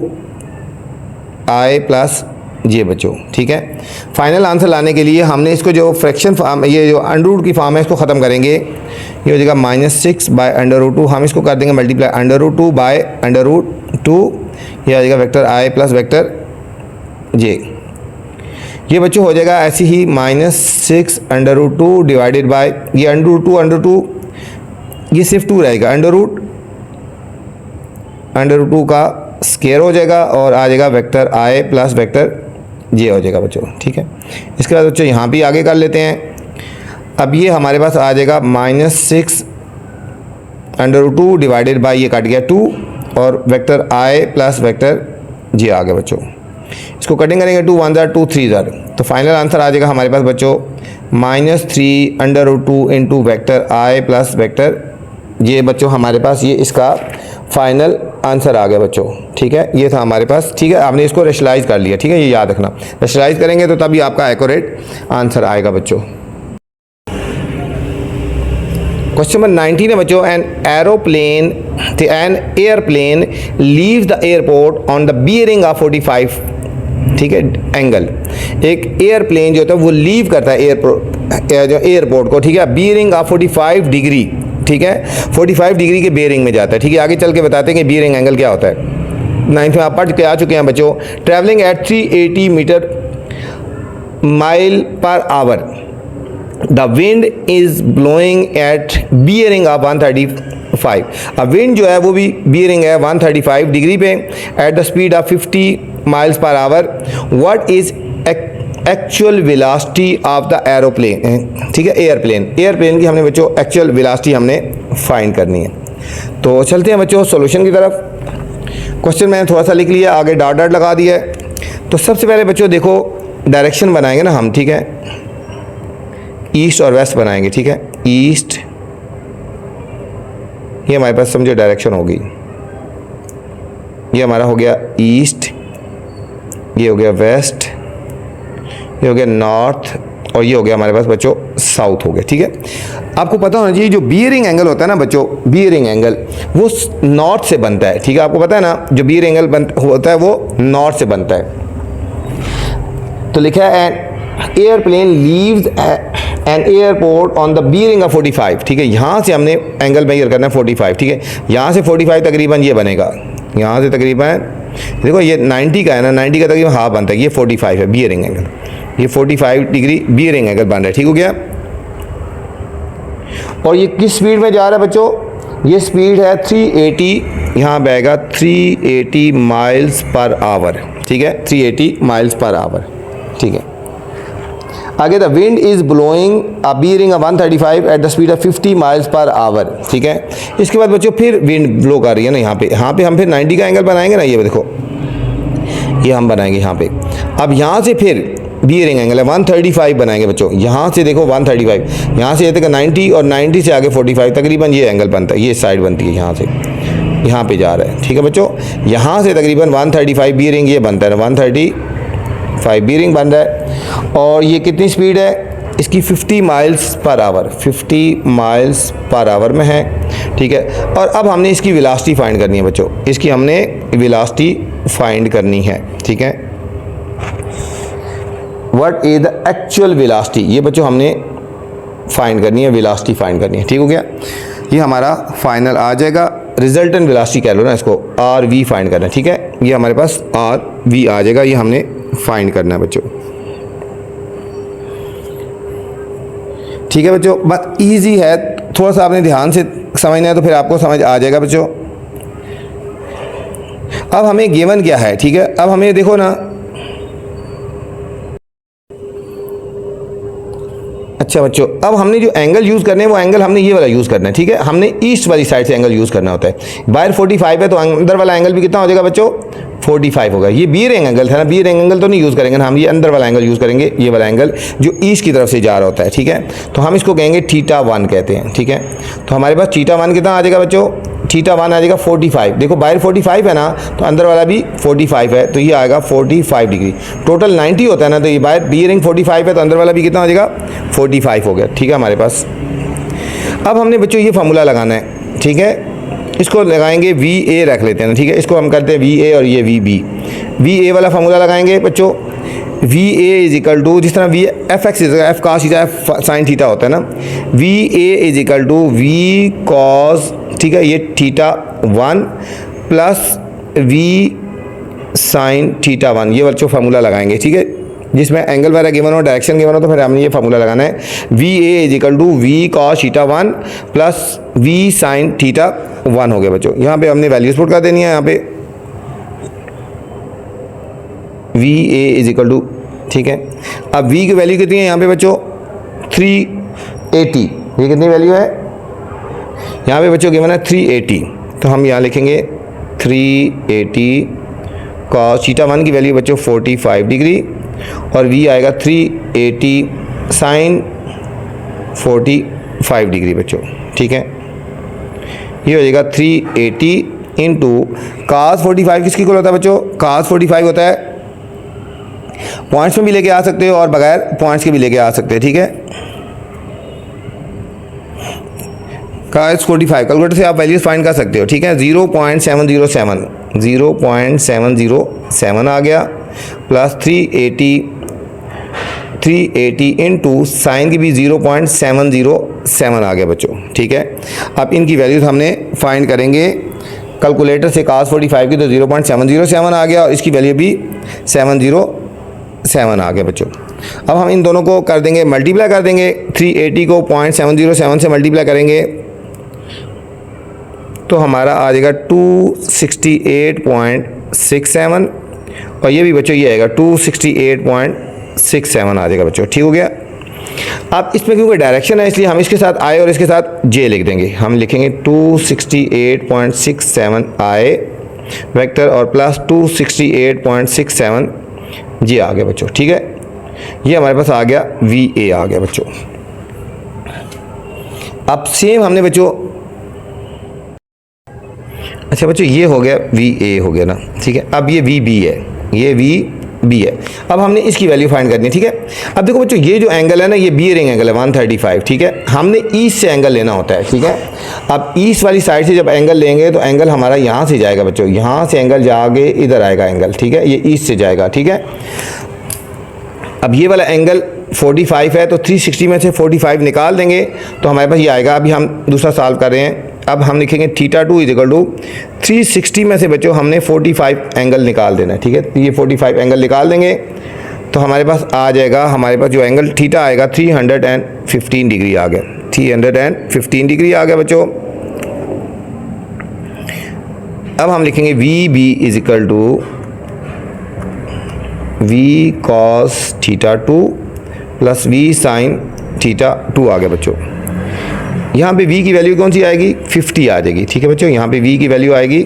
A: i plus j बच्चों। ठीक है, फाइनल आंसर लाने के लिए हमने इसको जो फ्रैक्शन फॉर्म, ये जो अंडर रूट की फॉर्म है इसको ख़त्म करेंगे, ये हो जाएगा -6 बाय अंडर रूट 2, हम इसको कर देंगे multiply under root 2 by under root 2, ये आ जाएगा vector i plus vector J. ये बच्चों हो जाएगा ऐसे ही -6 अंडर रूट 2 डिवाइडेड बाय ये अंडर 2 ये सिर्फ 2 रहेगा, अंडर रूट 2 का स्केयर हो जाएगा और आ जाएगा वेक्टर i प्लस वेक्टर जे हो जाएगा बच्चों। ठीक है, इसके बाद बच्चों यहाँ भी आगे कर लेते हैं। अब ये हमारे पास आ जाएगा -6 अंडर रूट 2 डिवाइडेड बाय ये कट गया 2 और vector i plus vector j आ गया बच्चों। इसको कटिंग करेंगे 2 1 जार 2 3 जार, तो फाइनल आंसर आ जाएगा हमारे पास बच्चों -3 under root 2 into vector i plus vector j बच्चों। हमारे पास ये इसका फाइनल आंसर आ गया बच्चों। ठीक है, ये था हमारे पास। ठीक है, आपने इसको रेशनलाइज कर लिया, ठीक है, ये याद रखना, रेशनलाइज करेंगे तो तभी आपका एक्यूरेट आंसर आएगा बच्चों। क्वेश्चन नंबर 19 है बच्चों, an airplane leaves the airport on the bearing of 45, ठीक है, एंगल। एक एयरप्लेन जो होता है वो लीव करता है एयरपोर्ट को, ठीक है, बियरिंग ऑफ 45 डिग्री, ठीक है, 45 डिग्री के बियरिंग में जाता है। ठीक है, आगे चल के बताते हैं कि बियरिंग एंगल क्या होता है। 9th में आप पढ़ के आ चुके हैं बच्चों। Travelling at 380 metre mile per hour, the wind is blowing at bearing of 135। अब विंड जो है वो भी बियरिंग है 135 डिग्री पे at the speed of 50 miles per hour. What is actual velocity of the aeroplane, ठीक है, एयरप्लेन की हमने बच्चों एक्चुअल वेलोसिटी हमने फाइंड करनी है। तो चलते हैं बच्चों सॉल्यूशन की तरफ। क्वेश्चन मैंने थोड़ा सा लिख लिया, आगे डॉट डॉट लगा दिया है। तो सबसे पहले बच्चों देखो डायरेक्शन बनाएंगे ना हम, ठीक है, ईस्ट और वेस्ट बनाएंगे, ठीक है, ईस्ट, ये हमारे पास समझो डायरेक्शन होगी, ये हमारा हो गया ईस्ट, ये हो गया वेस्ट, ये हो गया नॉर्थ और ये हो गया हमारे पास बच्चों साउथ हो गया। ठीक है, आपको पता होना चाहिए जो बियरिंग एंगल होता है ना बच्चों, बियरिंग एंगल वो नॉर्थ से बनता है। ठीक है, आपको पता है ना जो बियरिंग एंगल होता है वो नॉर्थ से बनता है। तो लिखा है airplane leaves an airport on the bearing of 45। ठीक है, यहाँ से हमने एंगल मेजर करना है 45। ठीक है, यहाँ से 45 तकरीबन ये बनेगा, यहाँ से तकरीबन देखो ये 90 का है ना, 90 का तकरीबन हाफ बनता है, ये 45 है बियरिंग एंगल, ये 45 डिग्री बियरिंग एंगल बन रहा है। ठीक हो गया, और ये किस स्पीड में जा रहा है बच्चों, ये स्पीड है 380 यहाँ पे आएगा 380 माइल्स पर आवर, ठीक है, 380 माइल्स पर आवर, ठीक है। आगे the wind is blowing a bearing 135 at the speed of 50 miles per hour, ठीक है। इसके बाद बच्चों फिर विंड ब्लो कर रही है ना, यहाँ पे हम फिर 90 का एंगल बनाएंगे ना, ये देखो ये हम बनाएंगे यहाँ पे। अब यहाँ से फिर बीयरिंग एंगल है 135 बनाएंगे बच्चों, यहाँ से देखो 135, यहाँ से ये तक 90 और 90 से आगे 45, तकरीबन ये एंगल बनता है, ये साइड बनती है यहाँ से यहाँ पे जा रहा है, ठीक है बच्चों। यहाँ से तकरीबन 135 बीयरिंग ये बनता है, 135 बीयरिंग बन रहा है। और ये कितनी स्पीड है इसकी, 50 miles per hour, 50 miles per hour में है, ठीक है। और अब हमने इसकी वेलोसिटी फाइंड करनी है बच्चों, इसकी हमने वेलोसिटी फाइंड करनी है, ठीक है। What is the actual velocity, ये बच्चों हमने फाइंड करनी है, वेलोसिटी फाइंड करनी है, ठीक हो गया। ये हमारा फाइनल आ जाएगा, रिजल्टेंट वेलोसिटी कह लो ना इसको, आर वी फाइंड करना है, ठीक है। ये हमारे पास आर वी आ जाएगा, ये हमने फाइंड करना है बच्चों, ठीक है बच्चों। बस इजी है, थोड़ा सा आपने ध्यान से समझना है तो फिर आपको समझ आ जाएगा बच्चों। अब हमें गिवन क्या है, ठीक है। अब हमें देखो ना, अच्छा बच्चों, अब हमने जो एंगल यूज़ करने हैं वो एंगल हमने ये वाला यूज़ करना है, ठीक है। हमने ईस्ट वाली साइड से एंगल यूज़ करना होता है। बाहर 45 है तो अंदर वाला एंगल भी कितना हो जाएगा बच्चों, 45 होगा। ये बीयरिंग एंगल था ना, बीयरिंग एंगल तो नहीं यूज़ करेंगे ना हम, ये अंदर वाला एंगल यूज़ करेंगे, ये वाला एंगल जो ईस्ट की तरफ से जा रहा होता है, ठीक है। तो हम इसको कहेंगे θ1 कहते हैं, ठीक है। तो हमारे पास θ1 कितना आ जाएगा बच्चों, θ1 आ जाएगा 45। देखो बाहर 45 है ना, तो अंदर वाला भी 45 है, तो ये आएगा 45 डिग्री। टोटल 90 होता है ना, तो ये बाहर बीयरिंग 45 है तो अंदर वाला भी कितना हो जाएगा, 45 हो गया, ठीक है हमारे पास। अब हमने बच्चों ये फार्मूला लगाना है, ठीक है। इसको लगाएंगे VA रख लेते हैं ना, ठीक है। इसको हम करते हैं VA और ये VB। VA वाला फार्मूला लगाएंगे बच्चों, VA इज इक्वल टू, जिस तरह V FX F cos theta F sin theta होता है ना, VA is equal to V cos, ठीक है, ये θ1 प्लस V sin θ1, ये बच्चों फार्मूला लगाएंगे, ठीक है। जिसमें एंगल वगैरह गिवन हो, डायरेक्शन गिवन हो, तो फिर हमने ये फार्मूला लगाना है, VA is equal to V cos θ1 plus V sin θ1 हो गया बच्चों। यहाँ पे हमने वैल्यूज पुट कर देनी है, यहाँ पे VA इज इक्वल टू, ठीक है। अब V की वैल्यू कितनी है यहाँ पे बच्चों, 380, ये कितनी वैल्यू है यहाँ पे बच्चों गिवन है 380, तो हम यहाँ लिखेंगे 380 cos θ1 की वैल्यू बच्चों 45 डिग्री, और V आएगा 380 sin 45 डिग्री बच्चों, ठीक है। ये हो जाएगा 380 इंटू cos 45 किसकी इक्वल होता है बच्चों, cos 45 होता है, पॉइंट्स में भी लेके आ सकते हो और बगैर पॉइंट्स के भी लेके आ सकते हैं, ठीक है। cos 45 कैलकुलेटर से आप वैल्यूज फाइंड कर सकते हो, ठीक है। 0.707 आ गया, प्लस 380 इंटू साइन की भी 0.707 आ गया बच्चों, ठीक है। अब इनकी वैल्यूज हमने फाइंड करेंगे कैलकुलेटर से, cos 45 की तो 0.707 आ गया और इसकी वैल्यू भी 707 आ गया बच्चों। अब हम इन दोनों को कर देंगे, मल्टीप्लाई कर देंगे, 380 को 0.707 से मल्टीप्लाई करेंगे तो हमारा आ जाएगा 268.67, और ये भी बच्चों ये आएगा 268.67 आ जाएगा बच्चों, ठीक हो गया। अब इसमें क्योंकि डायरेक्शन है इसलिए हम इसके साथ I और इसके साथ J लिख देंगे, हम लिखेंगे 268.67 I वेक्टर और प्लस 268.67 J आ गया बच्चों, ठीक है। ये हमारे पास आ गया VA आ गया बच्चों। अब सेम हमने बच्चों, अच्छा बच्चों ये हो गया VA हो गया ना, ठीक है। अब ये VB है, ये VB है। अब हमने इसकी वैल्यू फाइंड करनी है, ठीक है। अब देखो बच्चों ये जो एंगल है ना, ये बीयरिंग एंगल है 135, ठीक है। हमने ईस्ट से एंगल लेना होता है, ठीक है। अब ईस्ट वाली साइड से जब एंगल लेंगे तो एंगल हमारा यहाँ से जाएगा बच्चों, यहाँ से एंगल जाके इधर आएगा एंगल, ठीक है। ये ईस्ट से जाएगा, ठीक है। अब ये वाला एंगल 45 है तो 360 में से 45 निकाल देंगे तो हमारे पास ये आएगा। अभी हम दूसरा सॉल्व कर रहे हैं, अब हम लिखेंगे θ2 इज इक्वल टू 360 में से बच्चों हमने 45 एंगल निकाल देना है, ठीक है। तो ये 45 एंगल निकाल देंगे तो हमारे पास आ जाएगा, हमारे पास जो एंगल θ आएगा 315 डिग्री आ गया, 315 डिग्री आ गया बच्चों। अब हम लिखेंगे V B is equal to V cos theta 2 plus V sine theta 2 आ गया बच्चों। यहाँ पे v की वैल्यू कौन सी आएगी, 50 आ जाएगी। ठीक है बच्चों, यहाँ पे v की वैल्यू आएगी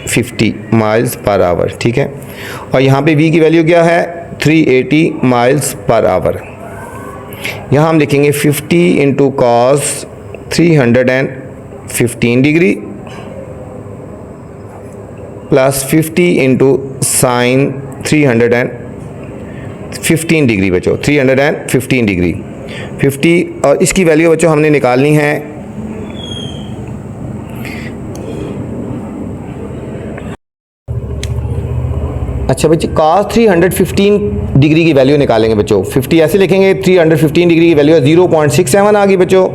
A: 50 माइल्स पर आवर। ठीक है, और यहाँ पे v की वैल्यू क्या है, 380 माइल्स पर आवर। यहाँ हम लिखेंगे 50 into cos 315 degree plus 50 into sine 315 degree बच्चों, 315 डिग्री 50, और इसकी वैल्यू बच्चों हमने निकालनी है अच्छा बच्चे cos 315 डिग्री की वैल्यू निकालेंगे बच्चों। 50 ऐसे लिखेंगे, 315 डिग्री की वैल्यू 0.67 आ गई बच्चों,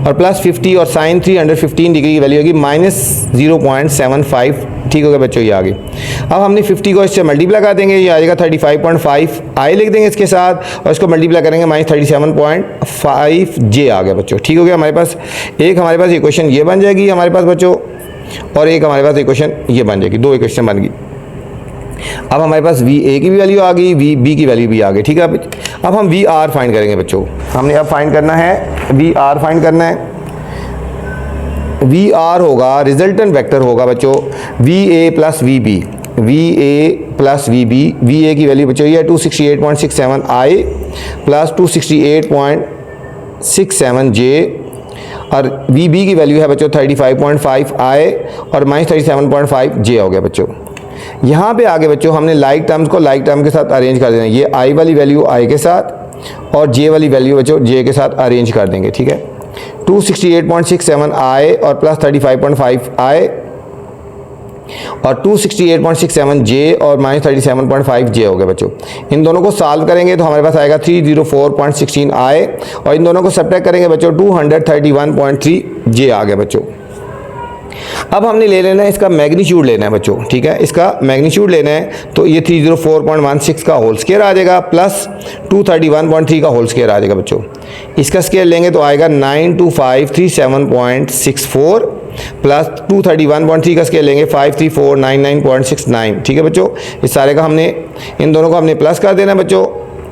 A: और प्लस 50 और साइन 315 डिग्री की वैल्यू होगी -0.75। ठीक हो गया बच्चों, ये आ गई। अब हमने 50 को इससे मल्टीप्लाई कर देंगे, ये आ जाएगा 35.5 आई लिख देंगे इसके साथ, और इसको मल्टीप्लाई करेंगे -37.5 जे आ गया बच्चों। ठीक हो गया, हमारे पास इक्वेशन ये बन जाएगी हमारे पास बच्चों, और एक हमारे पास इक्वेशन ये बन जाएगी, दो इक्वेशन बन गई। अब हमारे पास वी ए की भी वैल्यू आ गई, वी बी की वैल्यू भी आ गई। ठीक है, अब हम वी आर फाइंड करेंगे बच्चों। हमने अब फाइंड करना है, वी आर फाइंड करना है। वी आर होगा, रिजल्टेंट वेक्टर होगा बच्चों V A plus V B, V A plus V B. V A की वैल्यू बच्चों ये 268.67 आई प्लस 268.67 जे, और वी बी की वैल्यू है बच्चों 35.5 आई और -37.5 जे हो गया बच्चों। यहाँ पे आगे बच्चों हमने लाइक टर्म्स को लाइक टर्म के साथ अरेंज कर देना है। ये आई वाली वैल्यू आई के साथ और जे वाली वैल्यू बच्चों जे के साथ अरेंज कर देंगे। ठीक है, 268.67 आई और प्लस 35.5 आई और 268.67 जे और -37.5 जे हो गया बच्चों। इन दोनों को सॉल्व करेंगे तो हमारे पास आएगा 304.16 आई, और इन दोनों को सब्ट्रैक्ट करेंगे बच्चों 231.3 जे आ गया बच्चों। अब हमने ले लेना है इसका मैग्नीट्यूड लेना है बच्चों। ठीक है, इसका मैग्नीट्यूड लेना है तो ये 304.16 का होल स्क्वायर आ जाएगा प्लस 231.3 का होल स्क्वायर आ जाएगा बच्चों। इसका स्क्वायर लेंगे तो आएगा 92537.64 प्लस 231.3 का स्क्वायर लेंगे 53499.69। ठीक है बच्चों, इस सारे का हमने इन दोनों को हमने प्लस कर देना है बच्चों,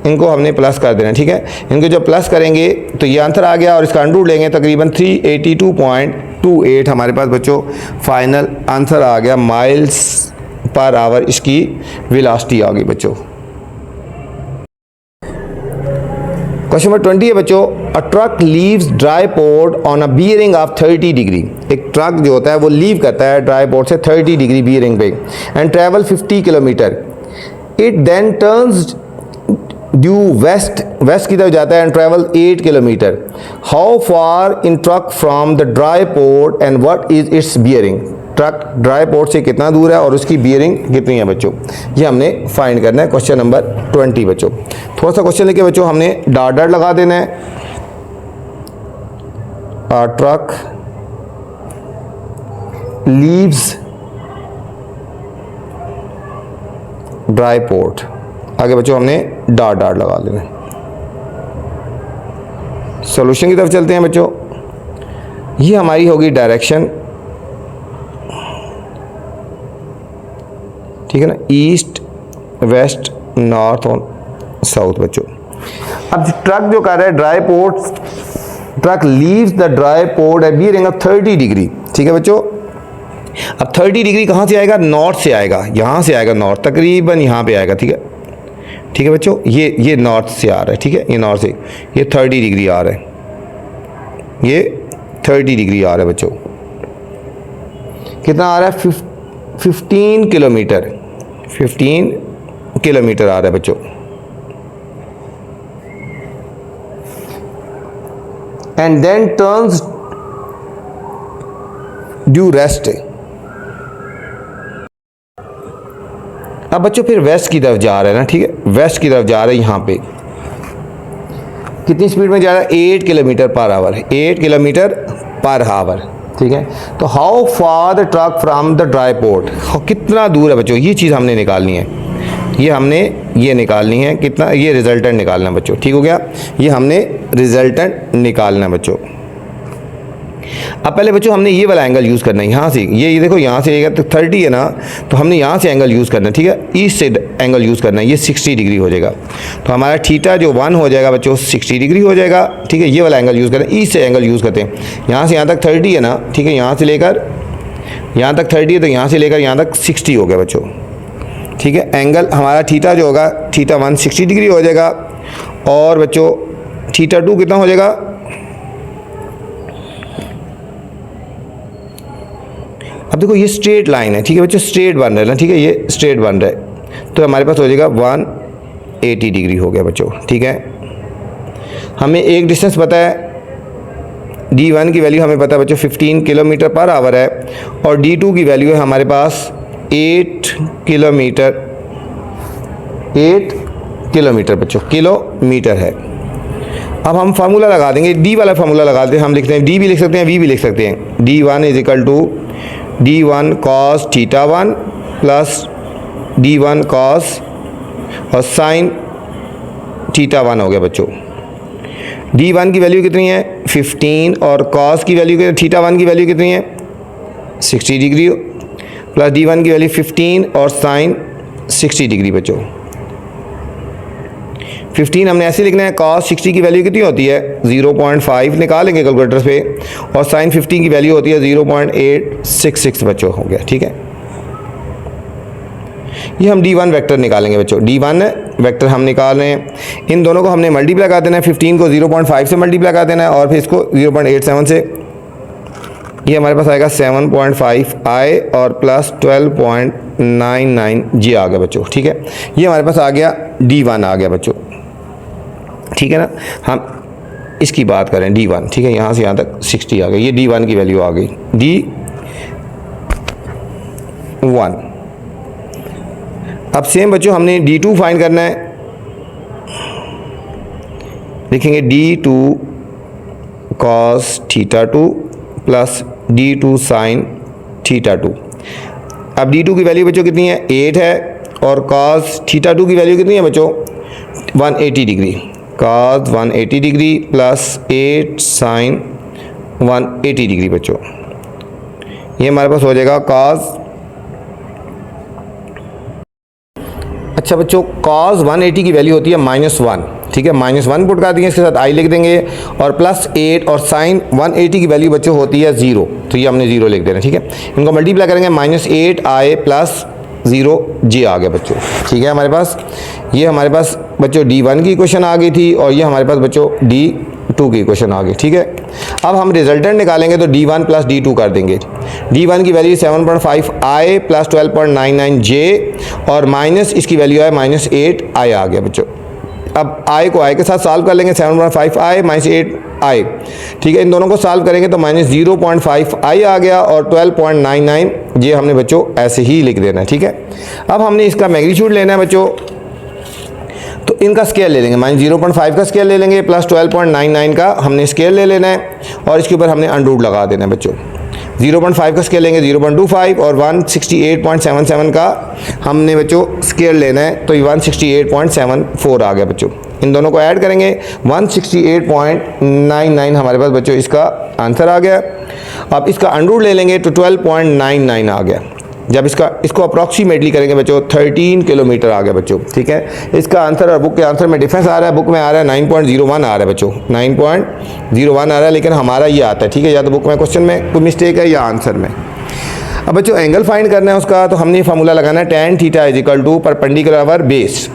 A: इनको हमने प्लस कर देना। ठीक है, इनको जब प्लस करेंगे तो ये आंसर आ गया, और इसका अंडर लेंगे तकरीबन 382.28 हमारे पास बच्चों फाइनल आंसर आ गया, माइल्स पर आवर इसकी वेलोसिटी आ गई बच्चों। क्वेश्चन नंबर 20 है बच्चों, a truck leaves dry port on a bearing of 30 degree. एक ट्रक जो होता है वो लीव करता है ड्राई पोर्ट से 30 डिग्री बियरिंग पे and travel 50 kilometre. It then turns due west की तरफ जाता है and travel 8 kilometre. How far in truck from the dry port and what is its bearing. Truck dry port से कितना दूर है और उसकी बियरिंग कितनी है बच्चों, ये हमने फाइंड करना है। क्वेश्चन नंबर 20 बच्चों, थोड़ा सा क्वेश्चन लेके बच्चों हमने डॉट डॉट लगा देना है। ट्रक लीव्स ड्राई पोर्ट, आगे बच्चों हमने डॉट डॉट लगा लेना है। सॉल्यूशन की तरफ चलते हैं बच्चों। ये हमारी होगी डायरेक्शन, ठीक है ना, ईस्ट वेस्ट नॉर्थ और साउथ बच्चों। अब ट्रक जो कर रहा है dry port, truck leaves the dry port at bearing of 30 degree. ठीक है बच्चों, अब 30 डिग्री कहाँ से आएगा, नॉर्थ से आएगा, यहाँ से आएगा नॉर्थ, तकरीबन यहाँ पे आएगा। ठीक है, ठीक है बच्चों, ये नॉर्थ से आ रहा है। ठीक है, ये नॉर्थ से ये 30 डिग्री आ रहा है, ये 30 डिग्री आ रहा है बच्चों। कितना आ रहा है, 15 किलोमीटर, 15 किलोमीटर आ रहा है बच्चों। And then turns due west. अब बच्चों फिर वेस्ट की तरफ जा रहा है ना, ठीक है, वेस्ट की तरफ जा रहा है। यहाँ पे कितनी स्पीड में जा रहा है, 8 kilometre per hour, 8 kilometre per hour. ठीक है, तो how far the truck from the dry port, कितना दूर है बच्चों, ये चीज़ हमने निकालनी है। ये हमने ये निकालनी है कितना, ये रिजल्टेंट निकालना है बच्चों। ठीक हो गया, ये हमने रिजल्टेंट निकालना है बच्चों। अब पहले बच्चों हमने ये वाला एंगल यूज़ करना है, यहाँ से ये देखो यहाँ से तो 30 है ना, तो हमने यहाँ से एंगल यूज़ करना है, ठीक है, ईस्ट से एंगल यूज़ करना है, ये 60 डिग्री हो जाएगा। तो हमारा थीटा जो 1 हो जाएगा बच्चों 60 डिग्री हो जाएगा, ठीक है। ये वाला एंगल यूज़ करना है, ईस्ट से एंगल यूज़ करते हैं। यहाँ से यहाँ तक 30 है ना, ठीक है, यहाँ से लेकर यहाँ तक 30 है, तो यहाँ से लेकर यहाँ तक 60 हो गया बच्चों, ठीक है। एंगल हमारा थीटा जो होगा थीटा 1 60 डिग्री हो जाएगा, और बच्चों थीटा 2 कितना हो जाएगा, अब देखो ये स्ट्रेट लाइन है, ठीक है बच्चों, स्ट्रेट बन रहा है ना, ठीक है, ये स्ट्रेट बन रहा है, तो हमारे पास हो जाएगा 180 डिग्री हो गया बच्चों, ठीक है। हमें एक डिस्टेंस पता है, D1 की वैल्यू हमें पता है बच्चों 15 किलोमीटर पर आवर है, और D2 की वैल्यू है हमारे पास 8 किलोमीटर बच्चों, किलोमीटर है। अब हम फार्मूला लगा देंगे, D वाला फार्मूला लगाते हैं, हम लिखते हैं D भी लिख सकते हैं, V भी लिख सकते हैं। D1 is equal to D1 cos theta 1 plus D1 cos और साइन थीटा 1 हो गया बच्चों। D1 की वैल्यू कितनी है 15, और cos की वैल्यू थीटा 1 की वैल्यू कितनी है 60 डिग्री, प्लस D1 की वैल्यू 15 और साइन 60 डिग्री बच्चों। 15 हमने ऐसे लिखना है, cos 60 की वैल्यू कितनी होती है 0.5 निकालेंगे कैलकुलेटर पे, और साइन 15 की वैल्यू होती है 0.866 बच्चों, हो गया, ठीक है। ये हम D1 वेक्टर निकालेंगे बच्चों, D1 वेक्टर हम निकाल रहे हैं, इन दोनों को हमने मल्टीप्लाई कर देना है, 15 को 0.5 से मल्टीप्लाई कर देना है, और फिर इसको 0.87 से, ये हमारे पास आएगा 7.5 I और प्लस 12.99 J आ गया बच्चों, ठीक है। ये हमारे पास आ गया D1 आ गया बच्चों, ठीक है ना। हम इसकी बात करें D1, ठीक है, यहाँ से यहाँ तक 60 आ गई, ये D1 की वैल्यू आ गई, D1। अब सेम बच्चों हमने D2 फाइंड करना है, लिखेंगे D2 cos theta 2 plus D2 sign theta 2। अब D2 की वैल्यू बच्चों कितनी है 8 है, और cos थीटा 2 की वैल्यू कितनी है बच्चों 180 degree, cos 180 degree plus 8 sine 180 degree बच्चों। ये हमारे पास हो जाएगा cos, अच्छा बच्चों cos 180 की वैल्यू होती है -1, ठीक है, -1 पुट कर देंगे, इसके साथ I लिख देंगे, और प्लस 8 और साइन 180 की वैल्यू बच्चों होती है 0, तो ये हमने 0 लिख देना, ठीक है। इनको मल्टीप्लाई करेंगे, -8I प्लस 0J आ गया बच्चों, ठीक है। हमारे पास ये हमारे पास बच्चों D1 की इक्वेशन आ गई थी, और ये हमारे पास बच्चों D2 की इक्वेशन आ गई, ठीक है। अब हम रिजल्टेंट निकालेंगे, तो D1 प्लस D2 कर देंगे। D1 की वैल्यू 7.5 I प्लस 12.99 J, और माइनस इसकी वैल्यू है -8 I आ गया बच्चों। अब I को I के साथ सॉल्व कर लेंगे, 7.5 I माइनस 8 I, ठीक है। इन दोनों को सॉल्व करेंगे तो -0.5 I आ गया, और 12.99 J हमने बच्चों ऐसे ही लिख देना है, ठीक है। अब हमने इसका मैग्नीट्यूड लेना है बच्चों, तो इनका स्केल ले लेंगे, -0.5 का स्केल ले लेंगे, प्लस 12.99 का हमने स्केल ले लेना है, और इसके ऊपर हमने अंडरूट लगा देना है बच्चों। 0.5 का स्केल लेंगे 0.25, और 168.77 का हमने बच्चों स्केल लेना है, तो 168.74 आ गया बच्चों। इन दोनों को ऐड करेंगे, 168.99 हमारे पास बच्चों इसका आंसर आ गया। अब इसका अंडरूट ले लेंगे तो 12.99 आ गया। जब इसको अप्रॉक्सीमेटली करेंगे बच्चों 13 किलोमीटर आ गया बच्चों, ठीक है। इसका आंसर और बुक के आंसर में डिफरेंस आ रहा है, बुक में आ रहा है 9.01 आ रहा है बच्चों, 9.01 आ रहा है, लेकिन हमारा ये आता है, ठीक है। या तो बुक में क्वेश्चन में कोई मिस्टेक है या आंसर में। अब बच्चों एंगल फाइंड करना है उसका, तो हमने फार्मूला लगाना है tan theta is equal to perpendicular over base.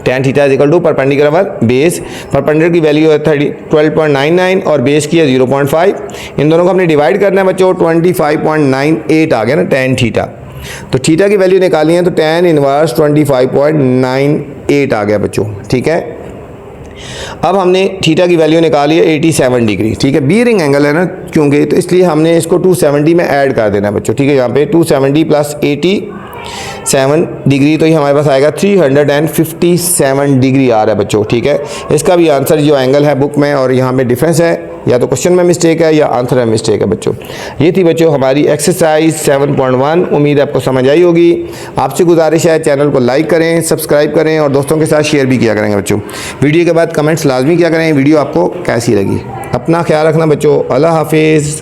A: tan theta is equal to perpendicular over base. Perpendicular की वैल्यू है 12.99 और बेस की है 0.5। इन दोनों को हमने डिवाइड करना है बच्चों, 25.98 आ गया ना tan थीटा। तो थीटा की वैल्यू निकाली है, तो tan इनवर्स 25.98 आ गया बच्चों, ठीक है। अब हमने थीटा की वैल्यू निकाली है 87 डिग्री, ठीक है। बीयरिंग एंगल है ना क्योंकि, तो इसलिए हमने इसको 270 में ऐड कर देना है बच्चों, ठीक है। यहाँ पे 270 प्लस 87 डिग्री, तो ये हमारे पास आएगा 357 डिग्री आ रहा है बच्चों, ठीक है। इसका भी आंसर जो एंगल है बुक में और यहाँ पे डिफरेंस है, या तो क्वेश्चन में मिस्टेक है या आंसर में मिस्टेक है बच्चों। ये थी बच्चों हमारी एक्सरसाइज 7.1। उम्मीद है आपको समझ आई होगी। आपसे गुजारिश है चैनल को लाइक करें, सब्सक्राइब करें और दोस्तों के साथ शेयर भी किया करेंगे बच्चों। वीडियो के बाद कमेंट्स लाजमी किया करें वीडियो आपको कैसी लगी। अपना ख्याल रखना बच्चों। अल्लाह हाफिज़।